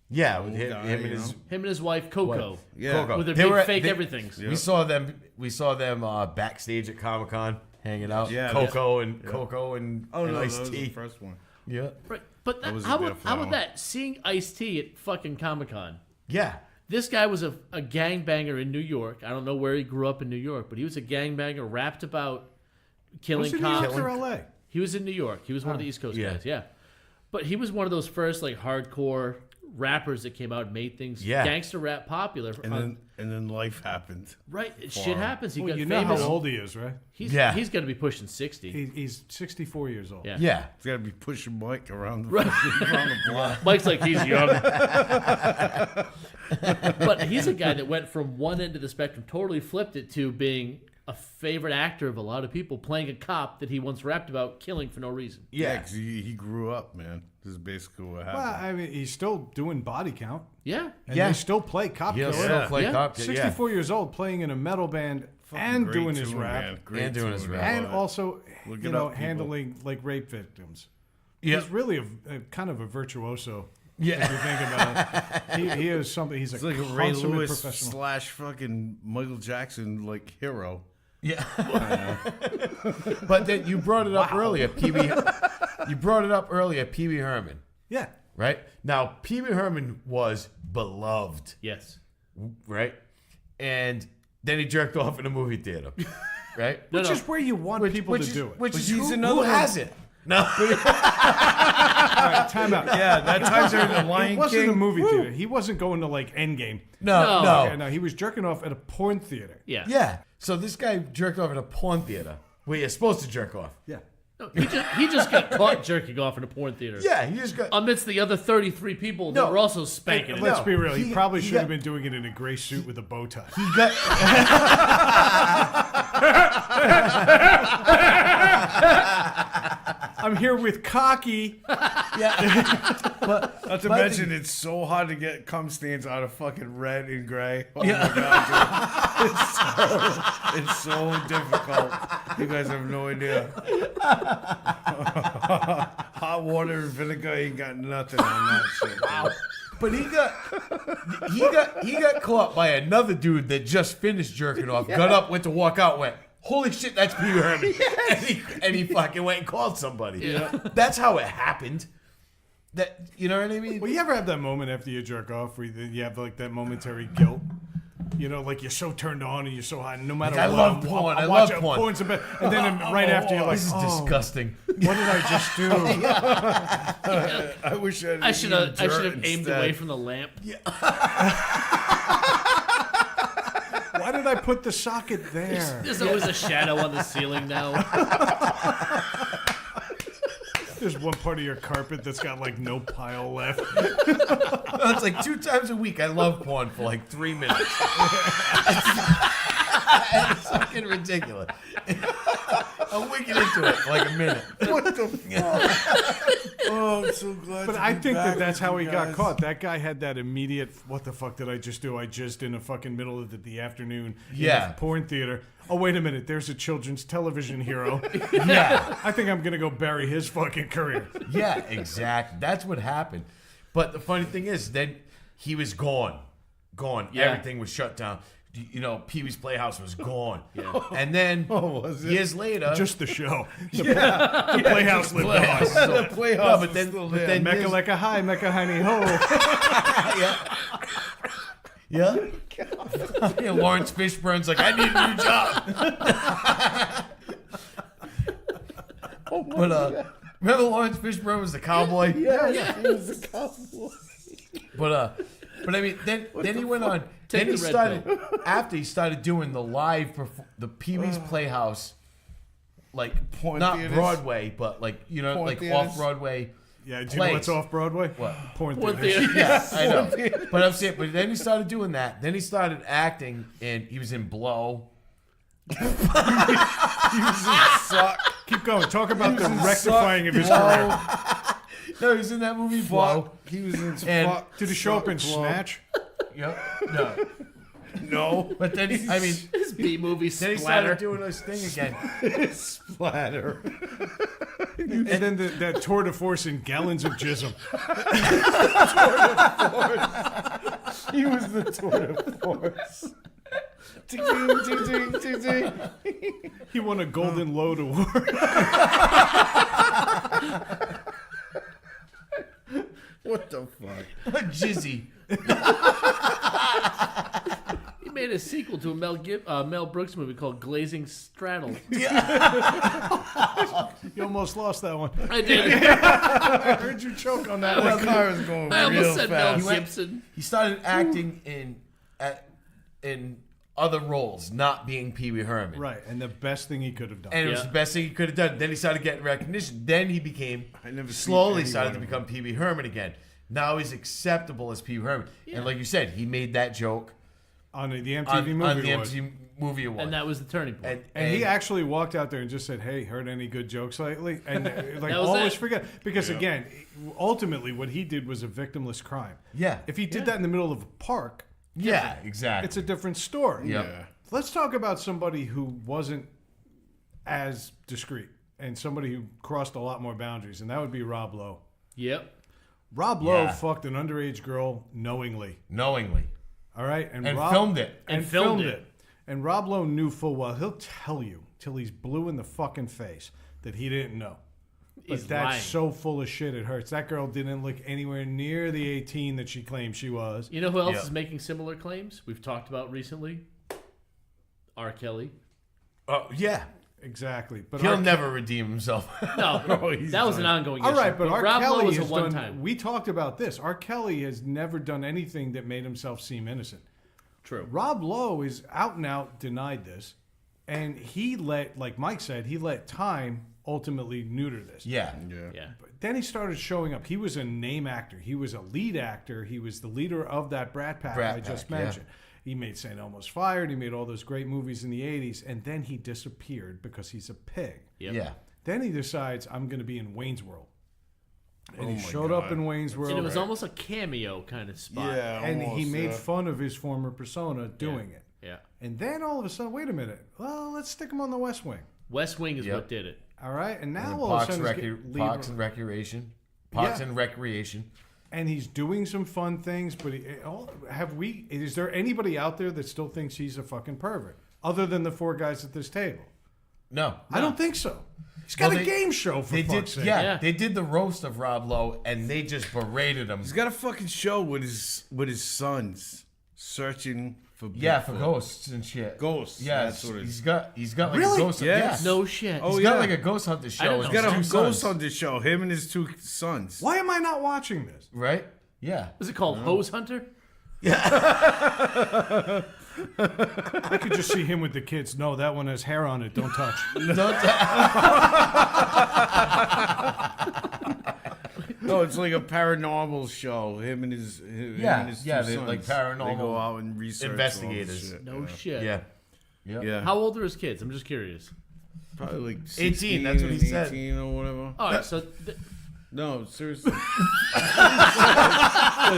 Yeah, with Old him, guy, him you and his know? Him and his wife Coco. yeah. Coco. With their They big were- fake they- everythings. We saw them. We saw them backstage at Comic Con, hanging out. Yeah, Coco and Oh no, that Ice was the T. first one. Yeah, Right. But that, wasn't how there about for how that about one. that? Seeing Ice-T at fucking Comic-Con. yeah. This guy was a gangbanger in New York. I don't know where he grew up in New York, but he was a gangbanger, rapped about killing Was it New York cops. or LA? He was in New York. He was one of the East Coast yeah. guys, yeah. But he was one of those first like hardcore rappers that came out and made things gangster rap popular. And then life happened. Right, shit happens. He Well, got you know famous. how old he is, right? He's Yeah. he's going to be pushing 60. He's 64 years old. Yeah. Yeah. He's got to be pushing Mike around the, Right. around the block. Mike's like he's young. But he's a guy that went from one end of the spectrum, totally flipped it to being a favorite actor of a lot of people, playing a cop that he once rapped about killing for no reason. Yeah. 'cause he grew up, man. This is basically what happened. Well, I mean, he's still doing body count. Yeah. And Yeah. they still play cop He'll killer. still play Yeah. cop. 64 years old, playing in a metal band and Great doing his tune, rap. man. Great And doing his tune. rap. And I love it. also, Look you it know, up, people. handling like rape victims. Yeah. He's really a kind of a virtuoso. Yeah. If you think about it, he is something. He's It's a like a Ray consummate Lewis professional. / fucking Michael Jackson like hero. Yeah. But then you brought it up earlier, Pee-wee. You brought it up earlier, Pee-wee Herman, Yeah, right? Now, Pee-wee Herman was beloved, Yes. right? And then he jerked off in a movie theater, right? which is where you want people to do it. Which is he's who, another who one. has it? No. All right, time out. Yeah, that time's in the It Lion wasn't King. a movie theater. He wasn't going to like Endgame. No. Yeah, no, he was jerking off at a porn theater. Yeah. Yeah. So this guy jerked off in a porn theater where you're supposed to jerk off. Yeah. No, he just got caught jerking off in a porn theater. Yeah, he just got. Amidst the other 33 people that No. were also spanking Let's it. be real. He probably he should have got- been doing it in a gray suit with a bow tie. He got. I'm here with Cocky. Not to mention, it's so hard to get cum stains out of fucking red and gray. Oh my god, dude. It's so difficult. You guys have no idea. Hot water and vinegar ain't got nothing on that shit. Wow. But he got caught by another dude that just finished jerking off, got up, went to walk out, went, holy shit, that's Pee-wee Herman. And he fucking went and called somebody. Yeah. That's how it happened. That, you know what I mean? Well, you ever have that moment after you jerk off where you have like that momentary guilt? You know, like you're so turned on and you're so hot. No matter Like, I what, love porn. I love porn. Porn's the best. And then right after you're like, This is oh, disgusting. what did I just do? I wish I should have aimed away from the lamp. Why did I put the socket there? There's always a shadow on the ceiling now. There's one part of your carpet that's got like no pile left. It's like 2 times a week I love porn for like 3 minutes. It's fucking ridiculous. I'm wicked into it for like a minute. What the fuck? Oh, I'm so glad. But to I be think back that's with how you he got guys. caught. That guy had that immediate, what the fuck did I just do? I just in a fucking middle of the afternoon Yeah. in a porn theater. Oh, wait a minute. There's a children's television hero. Yeah. I think I'm going to go bury his fucking career. Yeah, exactly. That's what happened. But the funny thing is, then he was gone. Gone. Yeah. Everything was shut down. You know, Pee-wee's Playhouse was gone. Yeah. And then was it? years later, Just the show. The Playhouse lived on. The playhouse No, but is then- still but there. then- Mecca like a high, Mecca honey ho. yeah. Yeah, Lawrence Fishburne's like, I need a new job. But remember Lawrence Fishburne was the cowboy? Yeah, he was a cowboy. But I mean, then he went on. Take Then he the red started after he started doing the live the Pee-wee's Playhouse, like Porn not theaters. Broadway, but like Porn like theaters. off Broadway. Yeah, do you know what's Plays. off Broadway? What? Porn Porn theaters. theater. Yeah, I know. But I'm saying, but then he started doing that. Then he started acting, and he was in Blow. Keep going. Talk about the rectifying of his career. No, he was in that movie Blow. He was in And- fuck. Did he show up in Suck Blow. Snatch? Yep. No. No. But then I mean, His B-movie then he splatter. started doing his thing again. Splatter. And then that tour de force in gallons of jism. He was the tour de force. Ting, ting, ting, ting, ting, ting. He won a Golden Load Award. What the fuck? Jizzy. He made a sequel to a Mel Brooks movie called Glazing Straddle. You almost lost that one. I did. I heard you choke on that The one. car is going I real almost said Mel fast. Gibson. He started acting in other roles, not being Pee-wee Herman. Right, and the best thing he could have done. And it was Yeah. the best thing he could have done. Then he started getting recognition. Then he became I never seen slowly any started one to of become Pee-wee Herman again. Now he's acceptable as Pee-wee Herman. And like you said, he made that joke on the MTV on Movie the Awards. MTV Movie Award. And that was the turning point. And he actually walked out there and just said, "Hey, heard any good jokes lately?" And like That was always it. forget because again, ultimately what he did was a victimless crime. Yeah. If he did that in the middle of a park, yeah, exactly. it's a different story. Yep. Yeah. Let's talk about somebody who wasn't as discreet and somebody who crossed a lot more boundaries, and that would be Rob Lowe. Yep. Rob Lowe Yeah. fucked an underage girl knowingly. Knowingly. All right, And filmed it. And filmed it. And Rob Lowe knew full well. He'll tell you till he's blue in the fucking face that he didn't know. But He's that's lying. so full of shit. It hurts. That girl didn't look anywhere near the 18 that she claimed she was. You know who else Yeah. is making similar claims? We've talked about recently. R. Kelly. Oh, yeah. Exactly. But He'll R. never redeem himself. No, that was an ongoing All issue. right, but R. Rob Lowe Kelly was a has one done. time. We talked about this. R. Kelly has never done anything that made himself seem innocent. True. Rob Lowe is out and out denied this, and he let, like Mike said, he let time ultimately neuter this. Yeah. Yeah. But then he started showing up. He was a name actor. He was a lead actor. He was the leader of that Brat Pack Brat I just Pack, yeah. mentioned. He made St. Elmo's Fired. He made all those great movies in the 80s, and then he disappeared because he's a pig. Yep. Yeah. Then he decides, I'm going to be in Wayne's World. And he my showed up God. in Wayne's World. And it was almost a cameo kind of spot. Yeah, and he almost, made yeah. fun of his former persona doing it. Yeah. And then all of a sudden, wait a minute. Well, let's stick him on the West Wing. West Wing is Yep. what did it. All right, and now And all of a Parks, sudden, Parks and Recreation. Parks Yeah. and Recreation. and he's doing some fun things. But is there anybody out there that still thinks he's a fucking pervert, other than the four guys at this table? No. I don't think so. He's got Well, a game show for They fuck's did, sake. yeah, Yeah. they did the roast of Rob Lowe, and they just berated him. He's got a fucking show with his sons searching for Yeah, for Bigfoot. ghosts and shit. Ghosts, Yeah, that's what it is. he's got like Really? a ghost. Yes. Yeah. No shit. Oh, He's yeah. got like a ghost hunter show. didn't with know He's got a his two ghost sons. on this show. Him and his two sons. Why am I not watching this? Right? Yeah. Was it called Hose Hunter? I could just see him with the kids. No, that one has hair on it. Don't touch. No, it's like a paranormal show. Him and his him Yeah, and his yeah, two they're sons. like They paranormal go out and research all this investigators. shit. No yeah. shit. Yeah. Yeah. Yeah, How old are his kids? I'm just curious. probably like 18, 16 that's what he and said. 18 or whatever. All right, so No, seriously. That's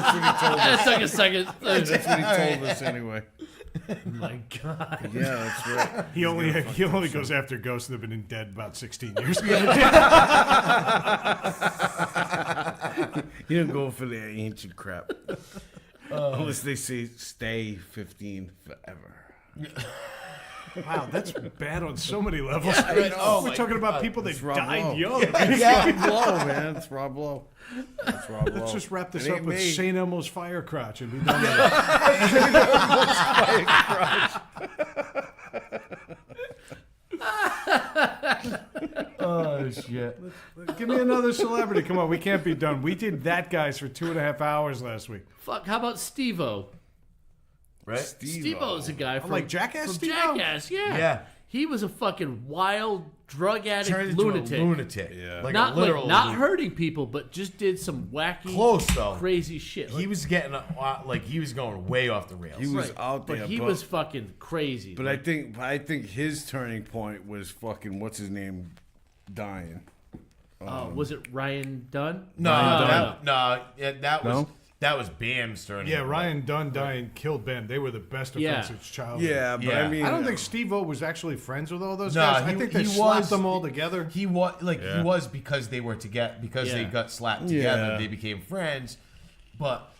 what he told us. that took a second. That's what he told us anyway. Oh my God. Yeah, that's right. He only goes after ghosts that have been dead about 16 years. You don't go for the ancient crap. Unless they say stay 15 forever. Wow, that's bad on so many levels. Oh We're my talking about God. people that It's Rob died Lowe. young. It's Rob Lowe, man. It's Rob Lowe. It's Rob Lowe. Let's just wrap this It up ain't with me. St. Elmo's Fire Crotch and be done with Oh shit. it. Give me another celebrity. Come on, we can't be done. We did that guys for 2.5 hours last week. Fuck, how about Steve-O? Right? Steve-O's a guy from like Jackass From Steve-O? Jackass, yeah. Yeah. He was a fucking wild drug addict Turned into lunatic. a lunatic. Yeah. Like Not a literal like, not lunatic. hurting people, but just did some wacky, Close though. crazy shit. He was getting like he was going way off the rails. He was Right, out there, but he was fucking crazy. But I think his turning point was fucking what's his name dying. Was it Ryan Dunn? no, yeah, No? that was Bam's turning. Yeah, point. Ryan Dunn dying killed Ben. They were the best Yeah. offensive childhood. Yeah, but Yeah. I mean, I don't think Steve-O was actually friends with all those No, guys. I he- think they he slapped was- them all together. He was he was because they were together because they Yeah. got slapped together. Yeah. They became friends, but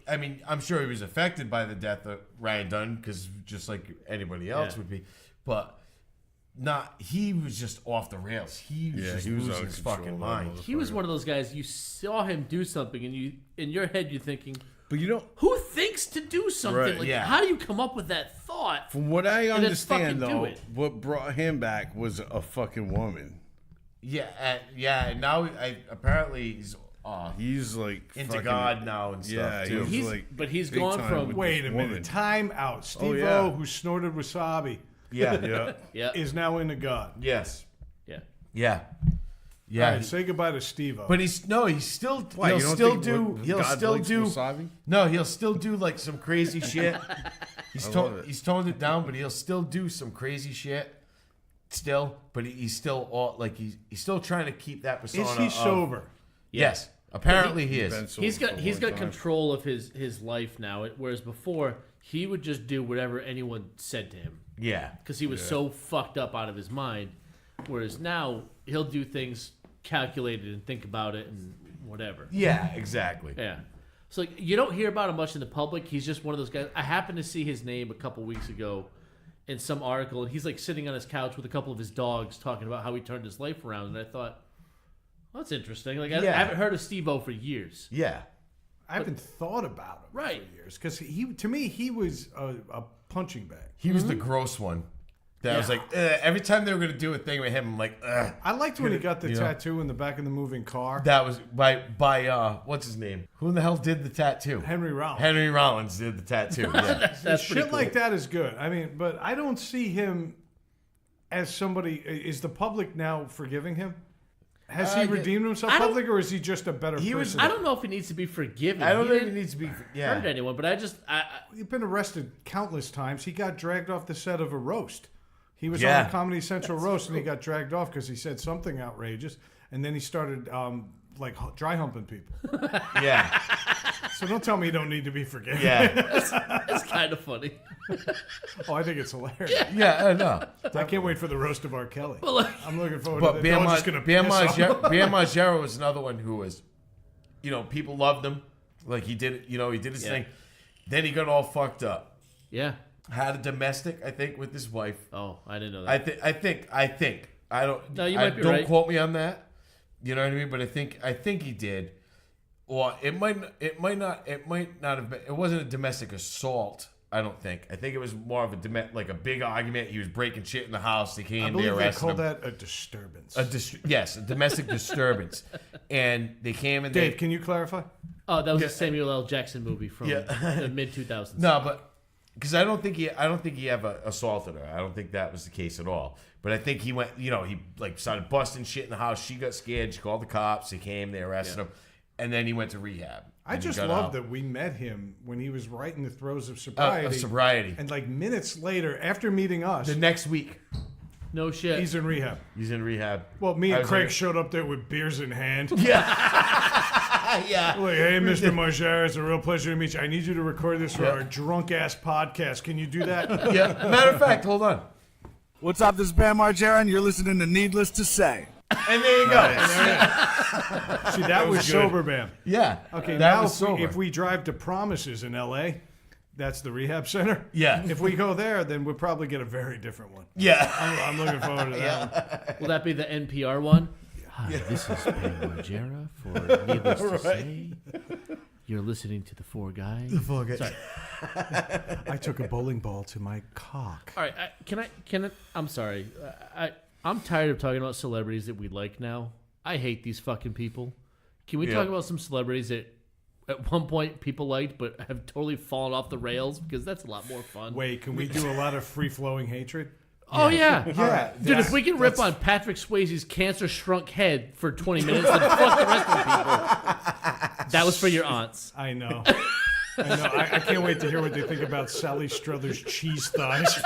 I mean, I'm sure he was affected by the death of Ryan Dunn because just like anybody else Yeah. would be, but not. He was just off the rails. He was just he was out losing of his control, fucking that mind. He was one of those guys. You saw him do something, and you in your head you're thinking, but you know, "Who thinks to do something Right, like yeah. that? How do you come up with that thought?" from what I then understand fucking do though, it. what brought him back was a fucking woman. Yeah, yeah. And now apparently He's like into fucking- God now and Yeah, stuff he too. was He's like but he's big gone time from with Wait a this minute. woman. Time out. Steve-O, yeah. who snorted wasabi, yeah, Yeah. yeah, is now into God. yes, yeah. yeah, All yeah. right, say goodbye to Steve-O. But he's still Why, he'll you don't still think do God likes wasabi? no, he'll still do like some crazy shit. He's toned it down, but he'll still do some crazy shit. Still, but he's still he's still trying to keep that persona. Is he sober? Yes, apparently he is. He's got control of his life now, whereas before he would just do whatever anyone said to him. Yeah, because he was so fucked up out of his mind. Whereas now he'll do things calculated and think about it and whatever. Yeah, exactly. Yeah. So you don't hear about him much in the public. He's just one of those guys. I happened to see his name a couple weeks ago in some article, and he's like sitting on his couch with a couple of his dogs talking about how he turned his life around. And I thought, well, that's interesting. Like I haven't heard of Steve-O for years. Yeah. I haven't thought about him for years because to me he was a punching bag. He was the gross one. That was like every time they were gonna do a thing with him, I'm like, ugh. I liked when he got the tattoo in the back of the moving car. That was by what's his name? Who in the hell did the tattoo? Henry Rollins. Henry Rollins did the tattoo. Yeah. That's shit pretty cool. like that is good. I mean, but I don't see him as somebody. Is the public now forgiving him? Has he redeemed himself public, or is he just a better person? I don't know if he needs to be forgiven. I don't think he needs to be. Yeah. Hurt anyone, but He's been arrested countless times. He got dragged off the set of a roast. He was on the Comedy Central roast, and he got dragged off because he said something outrageous, and then he started dry humping people. Yeah. So don't tell me you don't need to be forgiven. Yeah. it's kind of funny. Oh, I think it's hilarious. Yeah. I know. I can't wait for the roast of R. Kelly. I'm looking forward But to that. Bam Margera was another one who was, people loved him. Like he did, he did his thing. Then he got all fucked up. Yeah. Had a domestic, I think, with his wife. Oh, I didn't know that. I think. I don't. No, you might be don't right. quote me on that. You know what I mean? But I think he did. Or it might not have been. It wasn't a domestic assault. I don't think. I think it was more of a big argument. He was breaking shit in the house. They came. They arrested him. I believe they call that a disturbance. Yes, a domestic disturbance. And they came and Dave, can you clarify? Oh, that was a Samuel L. Jackson movie from the mid 2000s. No, but because I don't think he ever assaulted her. I don't think that was the case at all. But I think he went. He started busting shit in the house. She got scared. She called the cops. They came. They arrested him. And then he went to rehab. I just love that we met him when he was right in the throes of sobriety. And minutes later, after meeting us, the next week, no shit, he's in rehab. Well, me and Craig showed up there with beers in hand. Yeah. Yeah. Like, hey, Mr. Margera, it's a real pleasure to meet you. I need you to record this for our drunk ass podcast. Can you do that? Yeah. Matter of fact, hold on. What's up? This is Bam Margera, and you're listening to Needless to Say. And there you go. See, that was sober, Bam. Yeah. Okay, that now was sober. if we drive to Promises in L.A., that's the rehab center. Yeah. If we go there, then we'll probably get a very different one. Yeah. I'm looking forward to that one. Will that be the NPR one? Hi, this is Bam Margera for Needless to Say. You're listening to The Four Guys. The Four Guys. Sorry. I took a bowling ball to my cock. All right, can I? I'm sorry. I'm tired of talking about celebrities that we like now. I hate these fucking people. Can we talk about some celebrities that at one point people liked but have totally fallen off the rails? Because that's a lot more fun. Wait, can we do a lot of free-flowing hatred? Oh, yeah. Yeah. Dude, if we can rip on Patrick Swayze's cancer-shrunk head for 20 minutes, then fuck the rest of the people. That was for your aunts. I know. I can't wait to hear what they think about Sally Struthers' cheese thighs.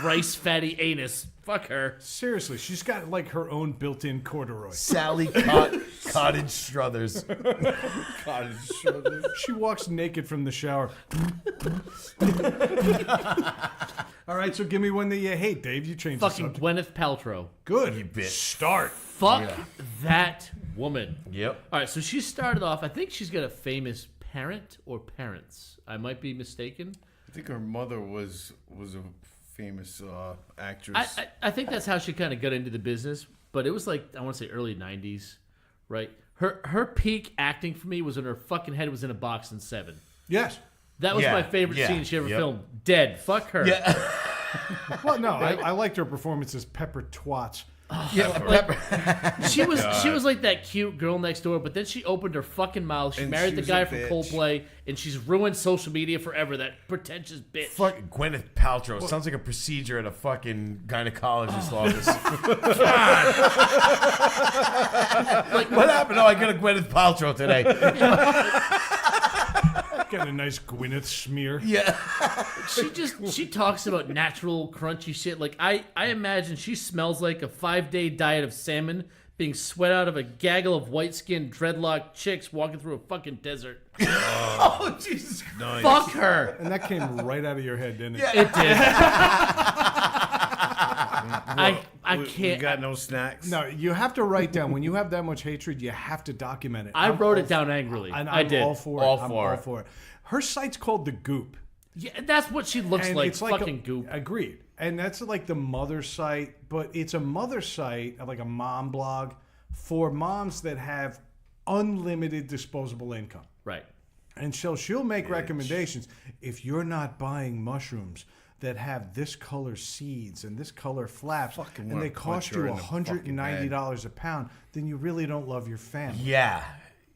Rice fatty anus. Fuck her. Seriously, she's got like her own built-in corduroy. Sally Cottage Struthers. Cottage Struthers. She walks naked from the shower. All right, so give me one that you hate, Dave. You changed Fucking the Gwyneth Paltrow. Good. You bitch. Start. Fuck that woman. Yep. All right, so she started off, I think she's got a famous parent or parents. I might be mistaken. I think her mother was a famous actress. I think that's how she kind of got into the business, but it was like, I want to say early 90s, right? Her peak acting for me was when her fucking head was in a box in Seven. Yes. That was my favorite scene she ever filmed. Dead. Fuck her. Yeah. Well, no, I liked her performance as Pepper Twats She was like that cute girl next door, but then she opened her fucking mouth. She And married she the was guy a from bitch. Coldplay, and she's ruined social media forever. That pretentious bitch. Fucking Gwyneth Paltrow. Sounds like a procedure at a fucking gynecologist office. Like, what happened? Oh, I got a Gwyneth Paltrow today. Got a nice Gwyneth smear. Yeah. She talks about natural crunchy shit. Like I imagine she smells like a 5-day diet of salmon being sweat out of a gaggle of white-skinned dreadlock chicks walking through a fucking desert. Oh, Jesus. Nice. Fuck her. And that came right out of your head, didn't it? Yeah. It did. I We can't. got no snacks. No, you have to write down. When you have that much hatred, you have to document it. I I'm wrote all it down angrily. And I I'm did. all for it. All I'm for all it. for it. Her site's called The Goop. Yeah, that's what she looks And like. it's like Fucking goop. Agreed. And that's like the mother site, but it's a mother site, like a mom blog, for moms that have unlimited disposable income. Right. And so she'll make recommendations. If you're not buying mushrooms that have this color seeds and this color flaps, Fucking and wanna they cost punch her you in the fucking $190 a pound, then you really don't love your family. Yeah.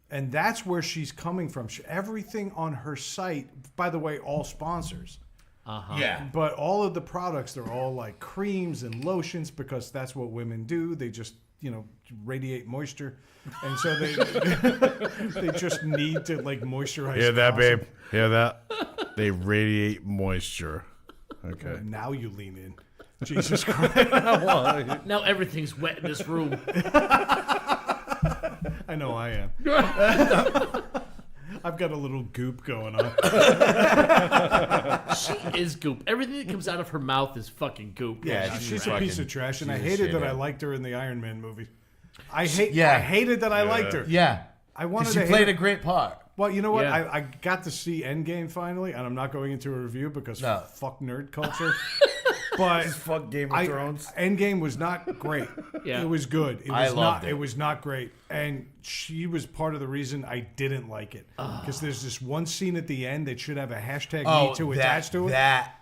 And that's where she's coming from. Everything on her site, by the way, all sponsors. Yeah. But all of the products, they're all like creams and lotions because that's what women do. They just, radiate moisture. And so they they just need to like moisturize. Hear that, constantly. babe? Hear that? They radiate moisture. Okay. Now you lean in. Jesus Christ. Now everything's wet in this room. I know I am. I've got a little goop going on. She is goop. Everything that comes out of her mouth is fucking goop. Yeah, she's a piece of trash, and I she's a hated that shit, I yeah. liked her in the Iron Man movie. I Yeah. hated that I liked her. Yeah. I wanted Because to she hate played her. a great part. Well, you know what? Yeah. I got to see Endgame finally, and I'm not going into a review because No. fuck nerd culture. But Fuck Game of Thrones. Endgame was not great. Yeah. It was good. It was I not. loved it. It was not great, and she was part of the reason I didn't like it because there's this one scene at the end that should have a hashtag Me Too attached to it. That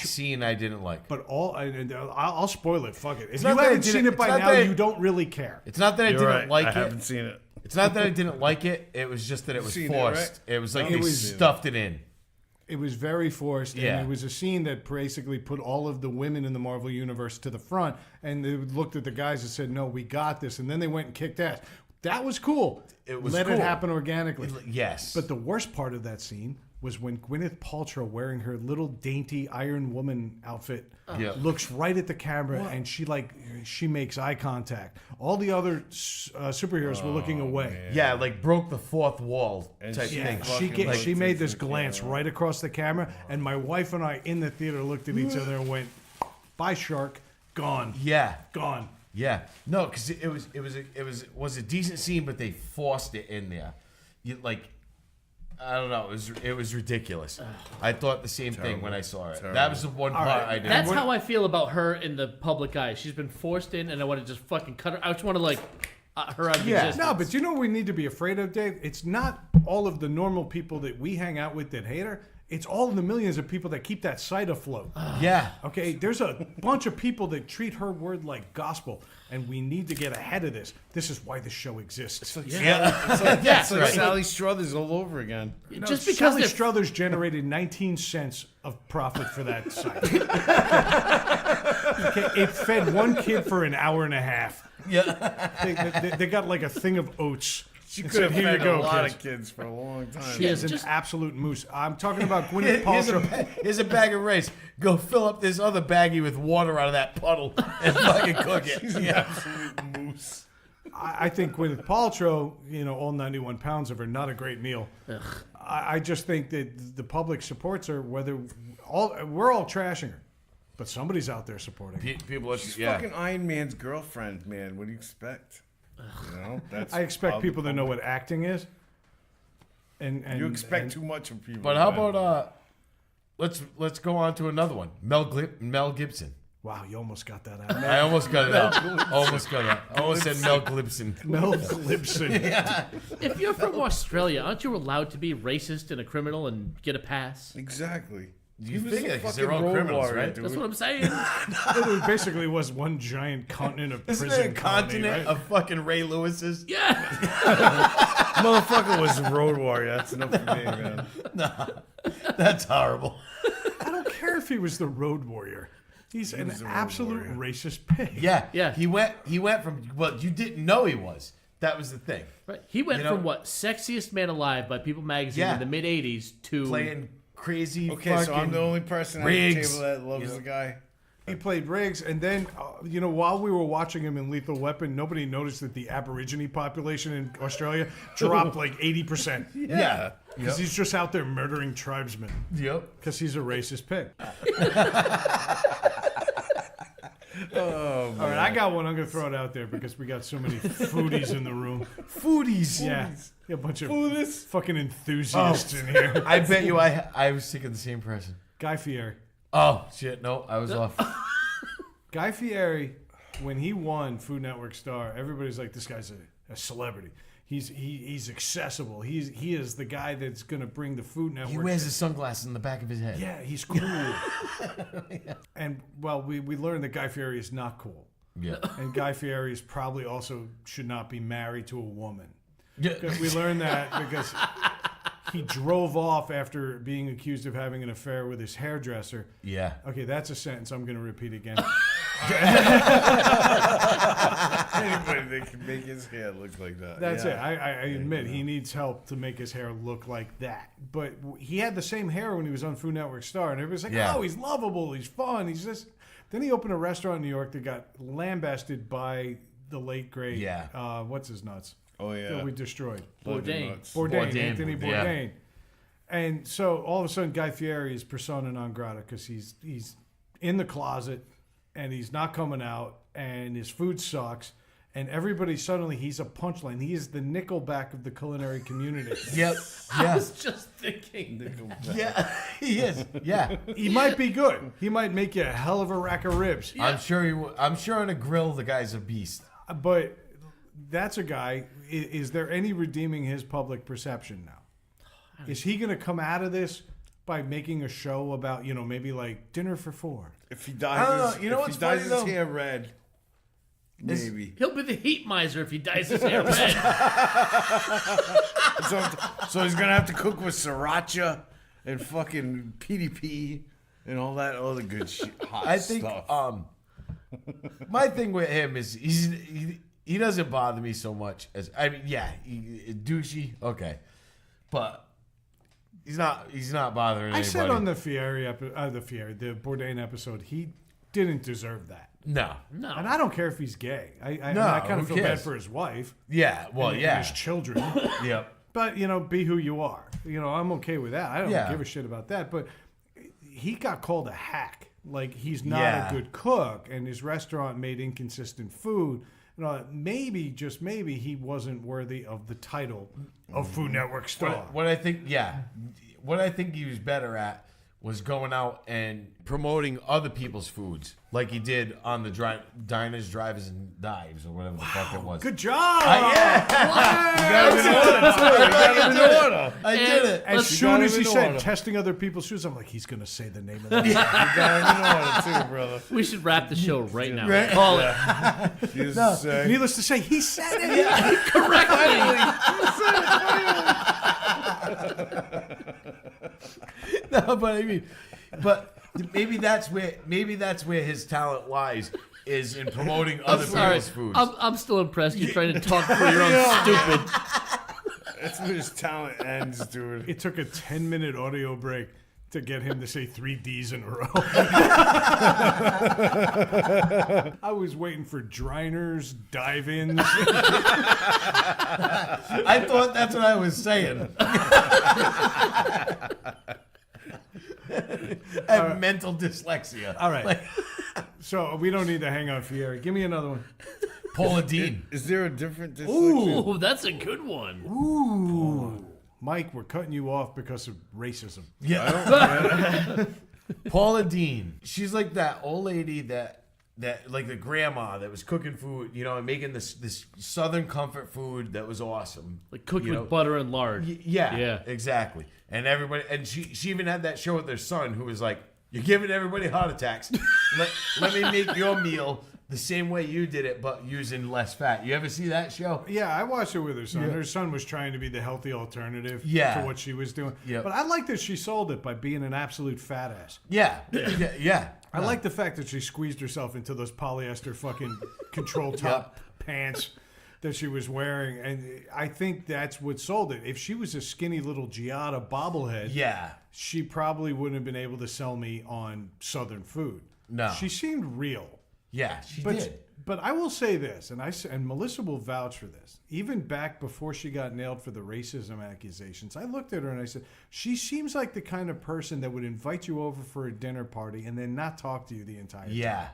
scene I didn't like. But I'll spoil it. Fuck it. If not you that I haven't didn't- seen it it's by not now, that I- you don't really care. It's not that I You're didn't right. like I it. haven't seen it. It's not that I didn't like it. It was just that it was Seen it, forced. right? It was like It they was- stuffed it in. It was very forced, Yeah. and it was a scene that basically put all of the women in the Marvel Universe to the front, and they looked at the guys and said, no, we got this, and then they went and kicked ass. That was cool. It was Let it cool. happen organically. Yes. But the worst part of that scene was when Gwyneth Paltrow, wearing her little dainty Iron Woman outfit, Yeah. looks right at the camera and she makes eye contact. All the other superheroes were looking away. yeah, like broke the fourth wall type she- thing. She made this glance right across the camera, and my wife and I in the theater looked at each other and went, "Bye, shark, gone, Yeah. gone." Yeah, no, because it was a decent scene, but they forced it in there. I don't know, it was ridiculous. I thought the same thing when I saw it. That was the one part right. I didn't. That's how I feel about her in the public eye. She's been forced in, and I want to just fucking cut her. I just want to her out of existence. No, but you know what we need to be afraid of, Dave? It's not all of the normal people that we hang out with that hate her. It's all of the millions of people that keep that site afloat. Yeah, Okay, there's a bunch of people that treat her word like gospel, and we need to get ahead of this. This is why the show exists. It's like Sally Struthers all over again. just because Sally they're Struthers generated 19 cents of profit for that site. Okay, it fed one kid for an hour and a half. yeah. They got like a thing of oats. She and could have said, "Here you fed go, a lot kids." of kids for a long time. She is an just- absolute moose. I'm talking about Gwyneth Paltrow. Here's a bag of rice. Go fill up this other baggie with water out of that puddle and fucking cook it. Yeah. Absolute moose. I think Gwyneth Paltrow, all 91 pounds of her, not a great meal. I just think that the public supports her, we're all trashing her, but somebody's out there supporting her. People, She's fucking Iron Man's girlfriend, man. What do you expect? That's I expect how people the to know public- what acting is. And You expect too much of people. But how man. about let's go on to another one. Mel Gibson. Wow, you almost got that out. I almost got it out. Almost got it out. I almost said Mel Gibson. Mel Gibson. If you're from Australia, aren't you allowed to be racist and a criminal and get a pass? Exactly. You was figure a because they're fucking all road criminals, warrior, right? dude. That's what I'm saying. It basically was one giant continent of Isn't prison it a continent colony, right? of fucking Ray Lewis's? Yeah. Motherfucker was a road warrior. That's enough for me, man. That's horrible. I don't care if he was the road warrior. He's an was a road absolute warrior. racist pig. Yeah, Yeah. He went from well, you didn't know he was. That was the thing. Right. He went You know- from what Sexiest Man Alive by People Magazine Yeah. in the mid '80s to Playing crazy. Okay, so I'm the only person at the Riggs. table that loves the guy. He played Riggs, and then, while we were watching him in Lethal Weapon, nobody noticed that the Aborigine population in Australia dropped like 80%. Yeah. Because he's just out there murdering tribesmen. Yep. Because he's a racist pig. Oh, All right, I got one. I'm going to throw it out there because we got so many foodies in the room. Foodies. Yeah. A bunch of Foodies. fucking enthusiasts in here. I bet you I was thinking the same person. Guy Fieri. Oh shit! No, I was off. Guy Fieri, when he won Food Network Star, everybody's like, this guy's a celebrity. He's accessible. He is the guy that's going to bring the Food Network. He wears his sunglasses in the back of his head. Yeah, he's cool. And, well, we learned that Guy Fieri is not cool. Yeah. And Guy Fieri is probably also should not be married to a woman. Yeah. We learned that because he drove off after being accused of having an affair with his hairdresser. Yeah. Okay, that's a sentence I'm going to repeat again. Anybody that can make his hair look like that. That's Yeah. it. I admit he needs help to make his hair look like that. But he had the same hair when he was on Food Network Star, and everybody's like, Yeah. "Oh, he's lovable. He's fun. He's this." Then he opened a restaurant in New York that got lambasted by the late great. Yeah. What's his nuts? Oh, yeah. That we destroyed. Bourdain. Bourdain, Anthony yeah. Bourdain. And so all of a sudden, Guy Fieri is persona non grata because he's in the closet and he's not coming out, and his food sucks. And everybody suddenly, he's a punchline. He is the Nickelback of the culinary community. Yep. I Yeah. was just thinking. Yeah. He is. Yeah. He might be good. He might make you a hell of a rack of ribs. I'm sure. I'm sure on a grill, the guy's a beast. But that's a guy. Is there any redeeming his public perception now? Is he going to come out of this by making a show about, maybe like Dinner for Four? If he I don't dyes, know. You know if what's he dyes funny, his though? hair red, maybe. He'll be the heat miser if he dyes his hair red. So he's gonna have to cook with sriracha and fucking PDP and all that other good shit, hot I think. stuff. My thing with him is he doesn't bother me so much as douchey. Okay, but. He's not bothering anybody. I said on the the Bourdain episode, he didn't deserve that. No. And I don't care if he's gay. I kind who of feel bad cares? for his wife. Yeah. Well, and yeah. his children. Yep. But, be who you are. I'm okay with that. I don't Yeah. give a shit about that. But he got called a hack. Like, he's not Yeah. a good cook, and his restaurant made inconsistent food. Maybe, just maybe, he wasn't worthy of the title of Food Network Star. What I think he was better at was going out and promoting other people's foods, like he did on the Diners, Drivers, and Dives, or whatever the fuck it was. Good job! I did it. As Let's- soon as he got him in said order. testing other people's shoes, I'm like, he's going to say the name of that. You got him in order too, brother. We should wrap the show right now. Call it. He's sick. Needless to say, he said it. No, but I mean, but maybe that's where his talent lies, is in promoting other Sorry, people's foods. I'm still impressed. You're trying to talk for your own stupid. That's where his talent ends, dude. It took a 10-minute audio break to get him to say 3 Ds in a row. I was waiting for driners, dive-ins. I thought that's what I was saying. I have mental dyslexia. All right. So we don't need to hang on Fieri. Give me another one. Paula Dean. Is there a different dyslexia? Ooh, that's a good one. Ooh. Mike, we're cutting you off because of racism. Yeah. Paula Dean. She's like that old lady that that like the grandma that was cooking food, and making this Southern comfort food that was awesome. Like cooked with butter and lard. Yeah, exactly. And everybody, and she even had that show with her son who was like, "You're giving everybody heart attacks. let me make your meal the same way you did it, but using less fat." You ever see that show? Yeah, I watched it with her son. Yeah. Her son was trying to be the healthy alternative to what she was doing. Yeah. But I like that she sold it by being an absolute fat ass. Yeah. I like the fact that she squeezed herself into those polyester fucking control top pants that she was wearing. And I think that's what sold it. If she was a skinny little Giada bobblehead, she probably wouldn't have been able to sell me on Southern food. No. She seemed real. Yeah, she did. But I will say this, and Melissa will vouch for this. Even back before she got nailed for the racism accusations, I looked at her and I said, she seems like the kind of person that would invite you over for a dinner party and then not talk to you the entire time.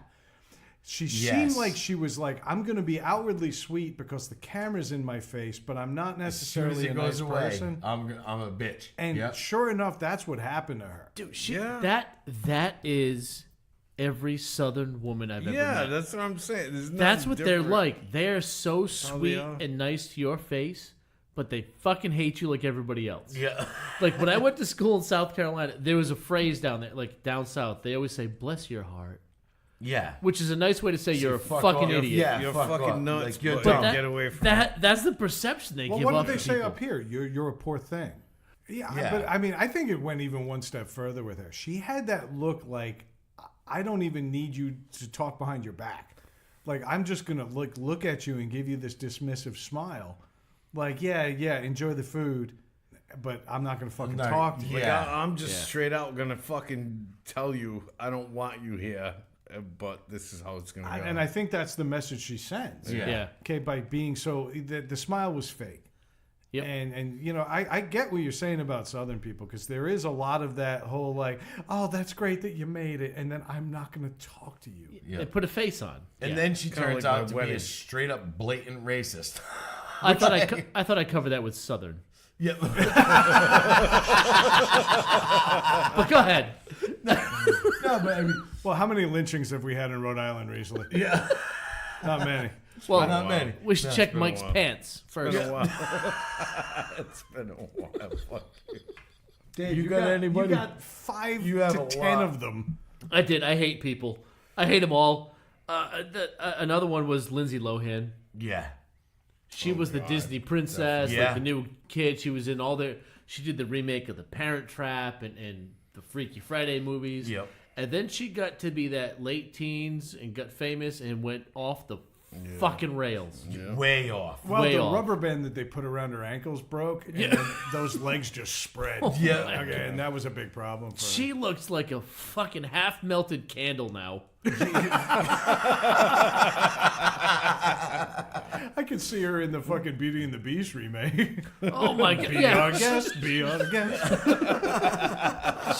She seemed like she was like, I'm going to be outwardly sweet because the camera's in my face, but I'm not necessarily a nice person. I'm a bitch. And sure enough, that's what happened to her. Dude, that is every Southern woman I've ever met. Yeah, that's what I'm saying. That's what they're like. They're so sweet and nice to your face, but they fucking hate you like everybody else. Yeah. Like when I went to school in South Carolina, there was a phrase down there, like down south, they always say, "Bless your heart." Yeah. Which is a nice way to say you're a fucking idiot. Yeah, you're fucking nuts. Like, you're dumb. dumb. Get away from that's the perception they give up. What did they say people. up here? You're a poor thing. Yeah, but I mean, I think it went even one step further with her. She had that look like, I don't even need you to talk behind your back. Like, I'm just going to look at you and give you this dismissive smile. Like, yeah, enjoy the food, but I'm not going to fucking talk to you. Like, I'm just straight out going to fucking tell you I don't want you here, but this is how it's going to go. And I think that's the message she sends. Yeah. Okay, by being so, the smile was fake. Yep. And I get what you're saying about Southern people, because there is a lot of that whole like, oh, that's great that you made it, and then I'm not going to talk to you. Yeah. They put a face on. And then she turns out to be a straight up blatant racist. I thought I covered that with Southern. Yeah. But go ahead. No, but I mean, well, how many lynchings have we had in Rhode Island recently? Yeah. Not many. Well, not many. We should check Mike's pants first. It's been a while. Fuck you. Dave, you got anybody? You got 5 to 10 of them. I did. I hate people. I hate them all. Another one was Lindsay Lohan. Yeah. She was the Disney princess, like the new kid. She was in all their. She did the remake of The Parent Trap and the Freaky Friday movies. Yep. And then she got to be that late teens and got famous and went off the fucking rails. Yeah. Way off. Well, Way the off. rubber band that they put around her ankles broke, and then those legs just spread. Yeah. Okay, and that was a big problem for her. She looks like a fucking half melted candle now. I could see her in the fucking Beauty and the Beast remake. Oh my god! Be our guest, be our guest.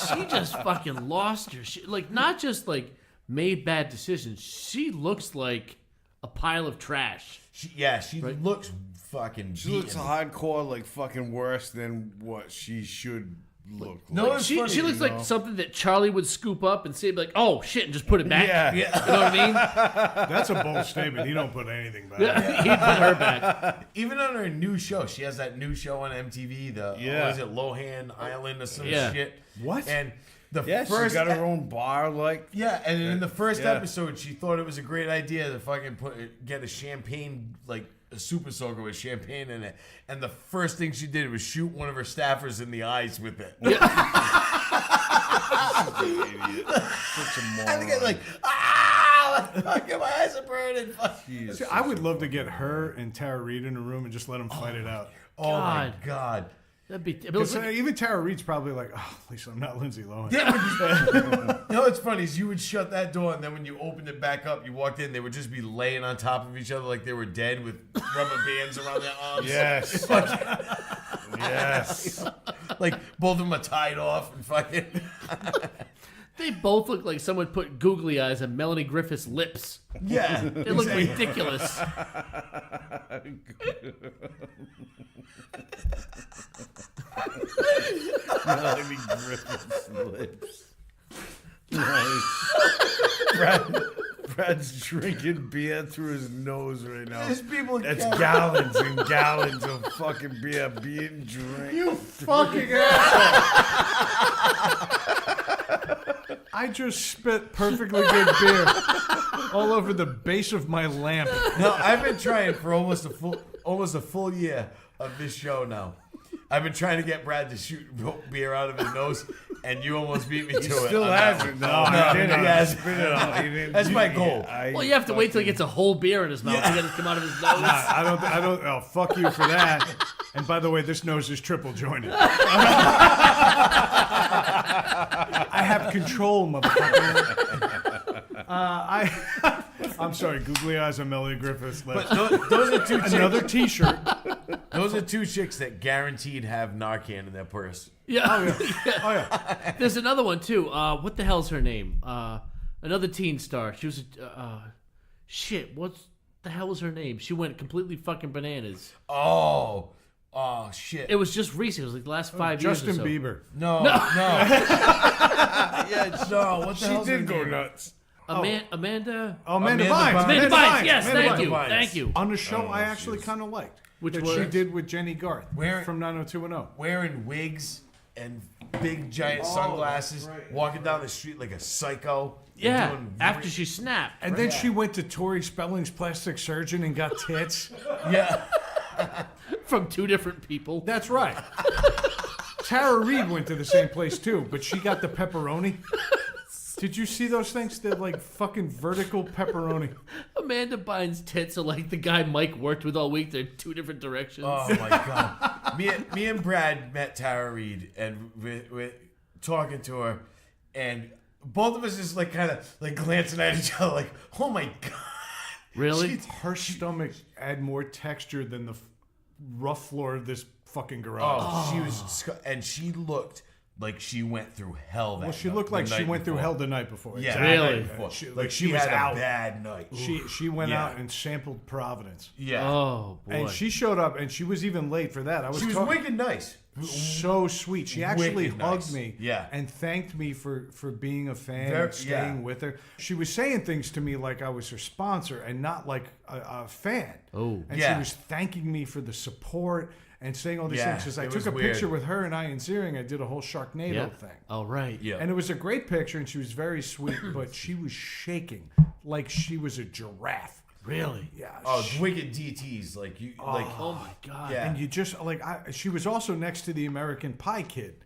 She just fucking lost her shit. Like, not just like made bad decisions. She looks like a pile of trash. She looks fucking. She looks hardcore, like fucking worse than what she should look like. No, She looks like something that Charlie would scoop up and say, like, "Oh shit," and just put it back. Yeah. You know what I mean? That's a bold statement. You don't put anything back. He'd put her back. Even on her new show, she has that new show on MTV. What is it, Lohan Island or some shit? What? And the Yeah, first she's got her own bar, like. Yeah, and in the first episode, she thought it was a great idea to fucking get a champagne, like a super soaker with champagne in it. And the first thing she did was shoot one of her staffers in the eyes with it. Idiot. Such a moron. And the guy's like, fucking my eyes are burning. See, I would love to get her and Tara Reid in a room and just let them fight it out. Oh my God. That'd be. Even Tara Reid's probably like, oh, at least I'm not Lindsay Lohan. You know what's funny is you would shut that door, and then when you opened it back up, you walked in, they would just be laying on top of each other like they were dead with rubber bands around their arms. Yes. Yes. Like both of them are tied off and fucking. They both look like someone put googly eyes on Melanie Griffith's lips. Yeah. They look ridiculous. Melanie Griffith's lips. Nice. Brad's drinking beer through his nose right now. There's people in That's Canada. gallons and gallons of fucking beer being drank. You fucking asshole. I just spit perfectly good beer all over the base of my lamp. No, I've been trying for almost a full year of this show now. I've been trying to get Brad to shoot beer out of his nose, and you almost beat me to it. Still on that hasn't. one. No, No, he didn't. yes. Spit it out. He didn't That's do my it. goal. Well, you have to wait till he gets a whole beer in his mouth to get it to come out of his nose. I don't. Oh, fuck you for that. And by the way, this nose is triple jointed. I have control, motherfucker. I'm sorry, googly eyes on Melanie Griffith. But those are two chicks. Another T-shirt. Those are two chicks that guaranteed have Narcan in their purse. Yeah. Oh yeah. There's another one too. What the hell's her name? Another teen star. She was shit. What the hell was her name? She went completely fucking bananas. Oh shit. It was just recent. It was like the last 5 years. Justin or so. Bieber. No. Yeah, No, what the she hell's her did go name? nuts. Amanda. Oh, Amanda Amanda Bynes. Bynes. Amanda Bynes. Yes, Amanda thank you. Bynes. Thank you. On the show, I actually kind of liked. Which that was? she did with Jenny Garth Where- from 90210. Wearing wigs and big giant sunglasses, walking down the street like a psycho. Yeah. Doing After she snapped. And then she went to Tori Spelling's plastic surgeon and got tits. yeah. From two different people. That's right. Tara Reid went to the same place too, but she got the pepperoni. Did you see those things? They're like fucking vertical pepperoni. Amanda Bynes' tits are like the guy Mike worked with all week. They're two different directions. Oh my god. Me and Brad met Tara Reid and we're talking to her, and both of us just like kind of like glancing at each other like, oh my god. Really? Her stomach had more texture than the rough floor of this fucking garage. Oh, she was, and she looked like she went through hell. That Well, she night- looked like the she night went through before. hell the night before. Yeah, Exactly. Really? the night before. She, Like she she was had out. a bad night. She went Yeah. out and sampled Providence. Yeah. Oh boy. And she showed up, and she was even late for that. She was wicked nice. so sweet. She actually Wicked hugged nice. me Yeah. and thanked me for being a fan Very- and staying yeah. with her. She was saying things to me like I was her sponsor and not like a fan. Oh. And Yeah. she was thanking me for the support and saying all these Yeah, things. Because I it took was a picture weird. with her and Ian Ziering. I did a whole Sharknado Yeah. thing. Oh right. Yeah. And it was a great picture, and she was very sweet, but she was shaking like she was a giraffe. Really? Yeah. Oh, wicked DTs like you like. Oh my god. Yeah. And you just like she was also next to the American Pie kid,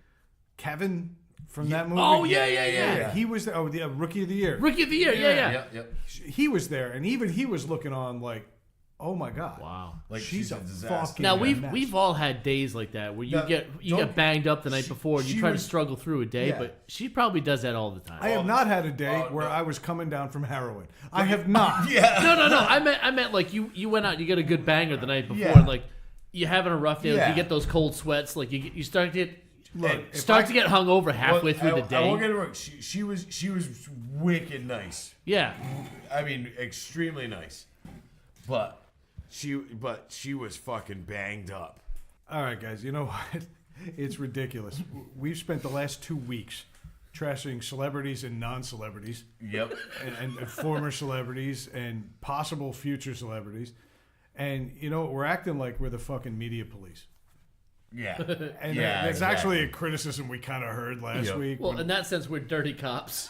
Kevin from that movie. Oh yeah. He was there. Oh, the Rookie of the Year. Rookie of the year. Yeah. Yep. Yep. He was there, and even he was looking on like, oh my god, Wow. Like she's a disaster. fucking Now mess. we've all had days like that where you Now, get don't- banged up the night before and you she try to was- struggle through a day, Yeah. but she probably does that all the time. I have not had a day Oh, where no. I was coming down from heroin. I have not. Yeah. No. I meant like you went out and you get a good banger the night before, Yeah. and like you're having a rough day, like Yeah. you get those cold sweats, like you start to get Look, to get hungover halfway through the I day. won't get it wrong. She was wicked nice. Yeah. I mean, extremely nice. But she was fucking banged up. All right, guys. You know what? It's ridiculous. We've spent the last 2 weeks trashing celebrities and non-celebrities. Yep. and former celebrities and possible future celebrities. And, you know, we're acting like we're the fucking media police. Yeah. And Yeah, that's exactly. actually a criticism we kind of heard last Yep. week. Well, in that sense, we're dirty cops.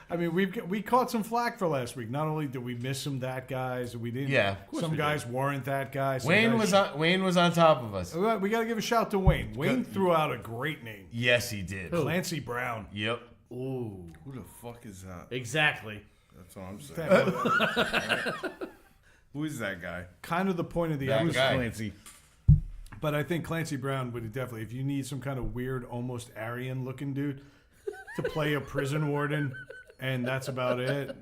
I mean, we caught some flack for last week. Not only did we miss some that guys, we didn't. Yeah, of course some we guys weren't that guys. some Wayne guys- was on top of us. We got to give a shout to Wayne. Wayne threw out a great name, Yes, he did. Clancy Brown. Yep. Ooh. Who the fuck is that? Exactly. That's all I'm saying. That- Who is that guy? kind of the point of the That episode. guy. Clancy. But I think Clancy Brown would definitely, if you need some kind of weird, almost Aryan-looking dude to play a prison warden, and that's about it,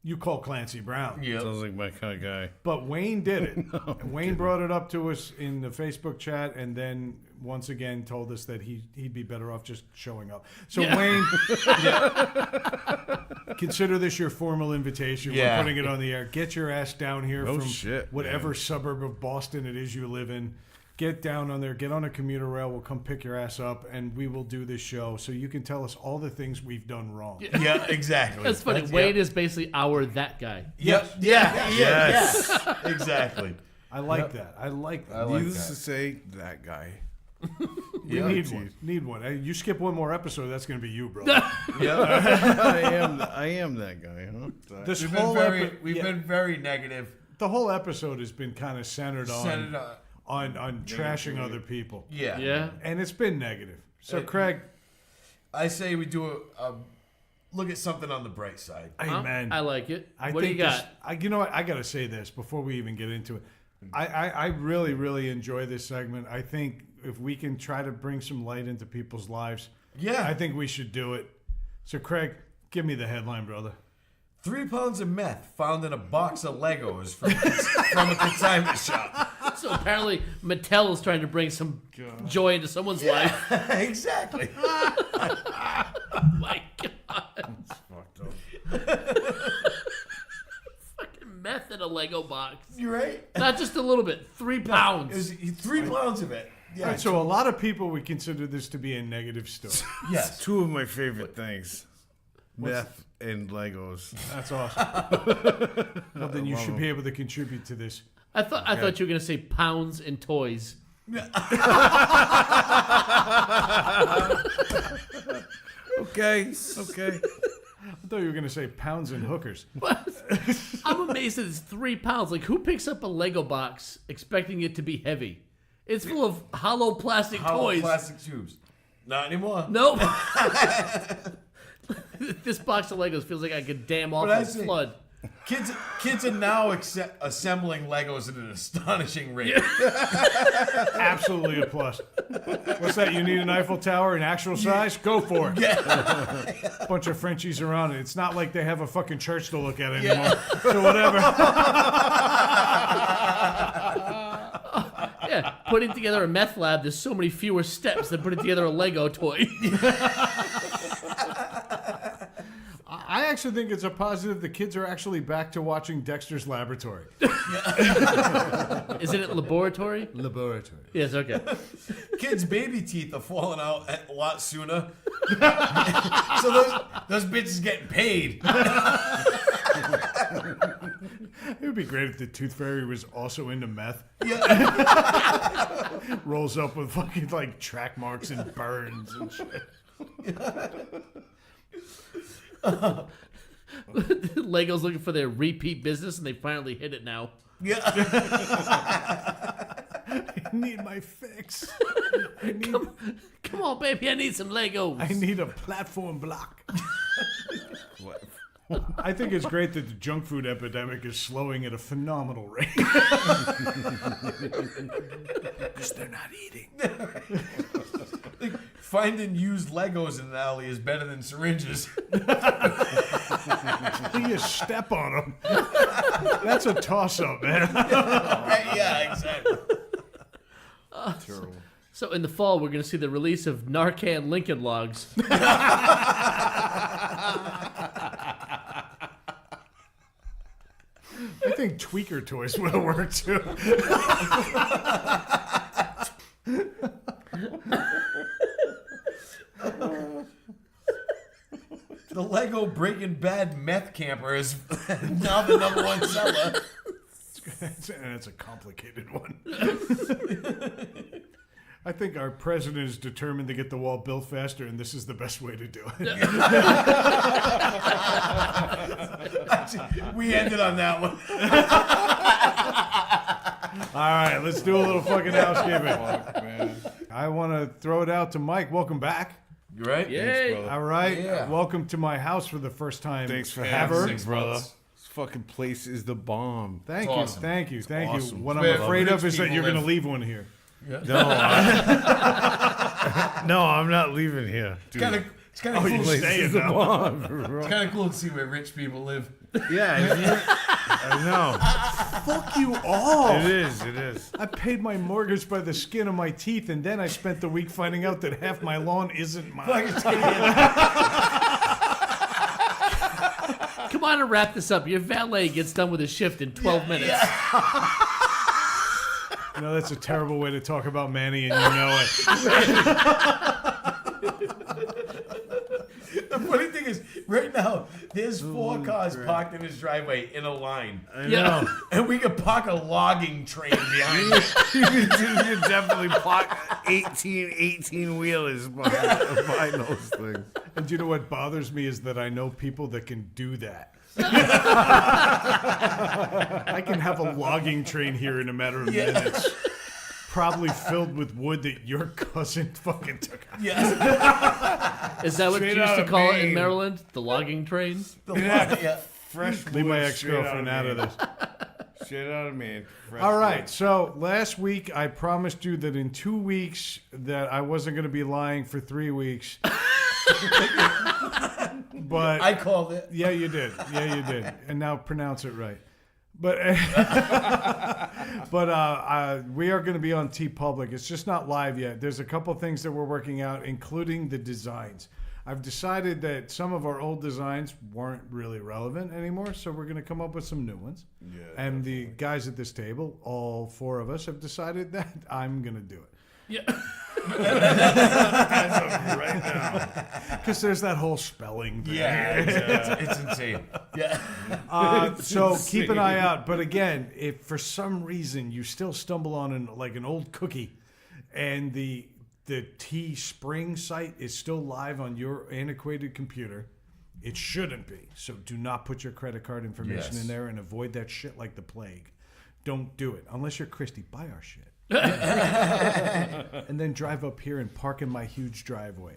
you call Clancy Brown. Yep. Sounds like my kind of guy. But Wayne did it. Wayne brought it up to us in the Facebook chat, and then once again told us that he'd be better off just showing up. So Wayne, consider this your formal invitation. Yeah. We're putting it on the air. Get your ass down here No from shit, whatever suburb of Boston it is you live in. get down on there, get on a commuter rail. We'll come pick your ass up, and we will do this show so you can tell us all the things we've done wrong. Yeah, exactly. That's funny. Wade is basically that guy. Yep. Yes. Exactly. I like that. I like that. Needless to say, that guy. We need one. You skip one more episode, that's going to be you, brother. I am that guy. Huh? This We've whole been very negative. the whole episode has been kind of centered on trashing other people. Yeah. Yeah. And it's been negative. So, Craig. I say we do a look at something on the bright side. Amen. I like it. I What do think you got? you know what? I got to say this before we even get into it. I really, really enjoy this segment. I think if we can try to bring some light into people's lives, I think we should do it. So, Craig, give me the headline, brother. 3 pounds of meth found in a box of Legos from a consignment shop. So apparently Mattel is trying to bring some joy into someone's life. Exactly. Oh my God. It's fucked up. Fucking meth in a Lego box. You're right. Not just a little bit. 3 pounds. It was 3 pounds of it. Yeah. All right, so a lot of people would consider this to be a negative story. Yes. Two of my favorite things. Meth and Legos. That's awesome. Well, then you should be able to contribute to this. I thought you were gonna say pounds and toys. Okay. I thought you were going to say pounds and hookers. I'm amazed that it's 3 pounds. Like, who picks up a Lego box expecting it to be heavy? It's full of hollow plastic toys. Plastic tubes. Not anymore. Nope. This box of Legos feels like I could dam off a flood. Kids are now assembling Legos at an astonishing rate. Absolutely a plus. What's that? You need an Eiffel Tower in actual size? Go for it. Bunch of Frenchies around it. It's not like they have a fucking church to look at anymore. So whatever. Yeah, putting together a meth lab, there's so many fewer steps than putting together a Lego toy. I actually think it's a positive. The kids are actually back to watching Dexter's Laboratory. Is it at laboratory? Laboratory. Yes, okay. Kids' baby teeth are falling out a lot sooner. So those bitches getting paid. It would be great if the Tooth Fairy was also into meth. Rolls up with fucking like track marks and burns and shit. Lego's looking for their repeat business, and they finally hit it now. Yeah. I need my fix. Come on, baby, I need some Legos. I need a platform block. I think it's great that the junk food epidemic is slowing at a phenomenal rate. Because they're not eating. Finding used Legos in an alley is better than syringes. You step on them. That's a toss-up, man. Right? Yeah, exactly. Terrible. So in the fall, we're going to see the release of Narcan Lincoln Logs. I think tweaker toys would have worked too. The Lego Breaking Bad meth camper is now the #1 seller. That's a complicated one. I think our president is determined to get the wall built faster, and this is the best way to do it. We ended on that one. All right, let's do a little fucking housekeeping. Man. I want to throw it out to Mike. Welcome back. You right? Yay! All right. Yeah. Welcome to my house for the first time. Thanks for ever. having me, brother. This fucking place is the bomb. Thank It's you, awesome. thank you, thank you. awesome. What It's I'm where afraid of rich is that people you're going to live. leave one here. No, I'm not leaving here. Dude. It's kind of cool. you're Place staying is the now. bomb, bro. It's kind of cool to see where rich people live. Yeah, I know. Fuck you all. It is. I paid my mortgage by the skin of my teeth, and then I spent the week finding out that half my lawn isn't mine. Come on and wrap this up. Your valet gets done with his shift in 12 minutes. No, that's a terrible way to talk about Manny, and you know it. The funny thing is, right now, there's 4 cars parked in his driveway in a line. I know. And we could park a logging train behind it. You definitely park 18 wheelers behind those things. And you know what bothers me is that I know people that can do that. I can have a logging train here in a matter of minutes. Probably filled with wood that your cousin fucking took out. Is that what you Straight used out to of call it in Maine. Maryland? The logging train? Fresh Leave my wood ex-girlfriend out of this. Straight out of Maine. Fresh All right, wood. so last week I promised you that in 2 weeks that I wasn't going to be lying for 3 weeks. But I called it. yeah, you did. Yeah, you did. And now pronounce it right. But we are going to be on TeePublic. It's just not live yet. There's a couple things that we're working out, including the designs. I've decided that some of our old designs weren't really relevant anymore, so we're going to come up with some new ones. Yeah, and the guys at this table, all 4 of us, have decided that I'm going to do it. Yeah. Right now. Because there's that whole spelling thing. Yeah, it's insane. Yeah. So keep an eye out. But again, if for some reason you still stumble on an old cookie and the Teespring site is still live on your antiquated computer, it shouldn't be. So do not put your credit card information in there and avoid that shit like the plague. Don't do it. Unless you're Christy, buy our shit. And then drive up here and park in my huge driveway.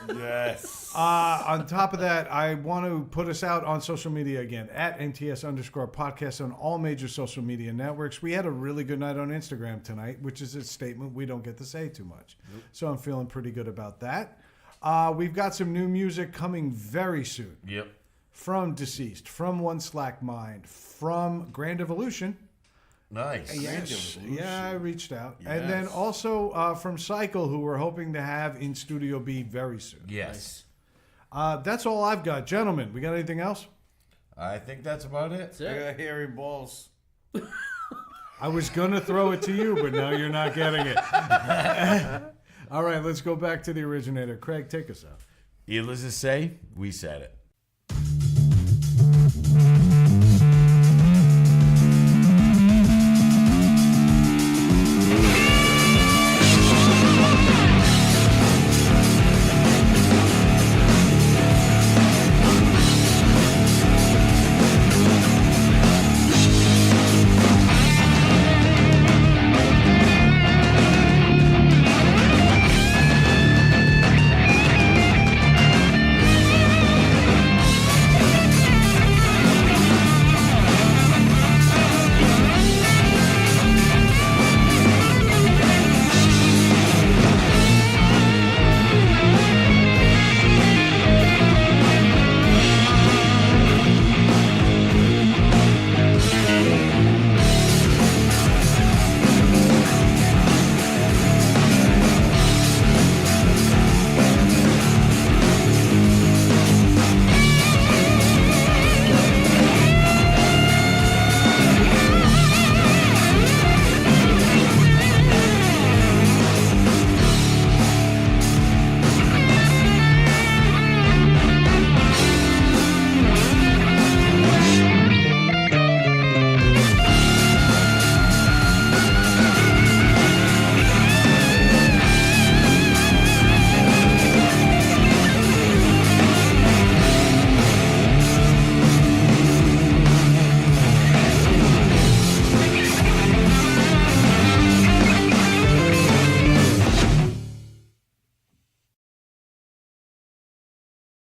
Yes. On top of that, I want to put us out on social media again at NTS_podcast on all major social media networks. We had a really good night on Instagram tonight, which is a statement we don't get to say too much. So I'm feeling pretty good about that. We've got some new music coming very soon. Yep. From Deceased, from One Slack Mind, from Grand Evolution. Nice. Yes. Yeah, I reached out. Yes. And then also from Cycle, who we're hoping to have in Studio B very soon. Yes. That's all I've got. Gentlemen, we got anything else? I think that's about it. I got hairy balls. I was going to throw it to you, but now you're not getting it. All right, let's go back to the originator. Craig, take us out. Needless to say, we said it.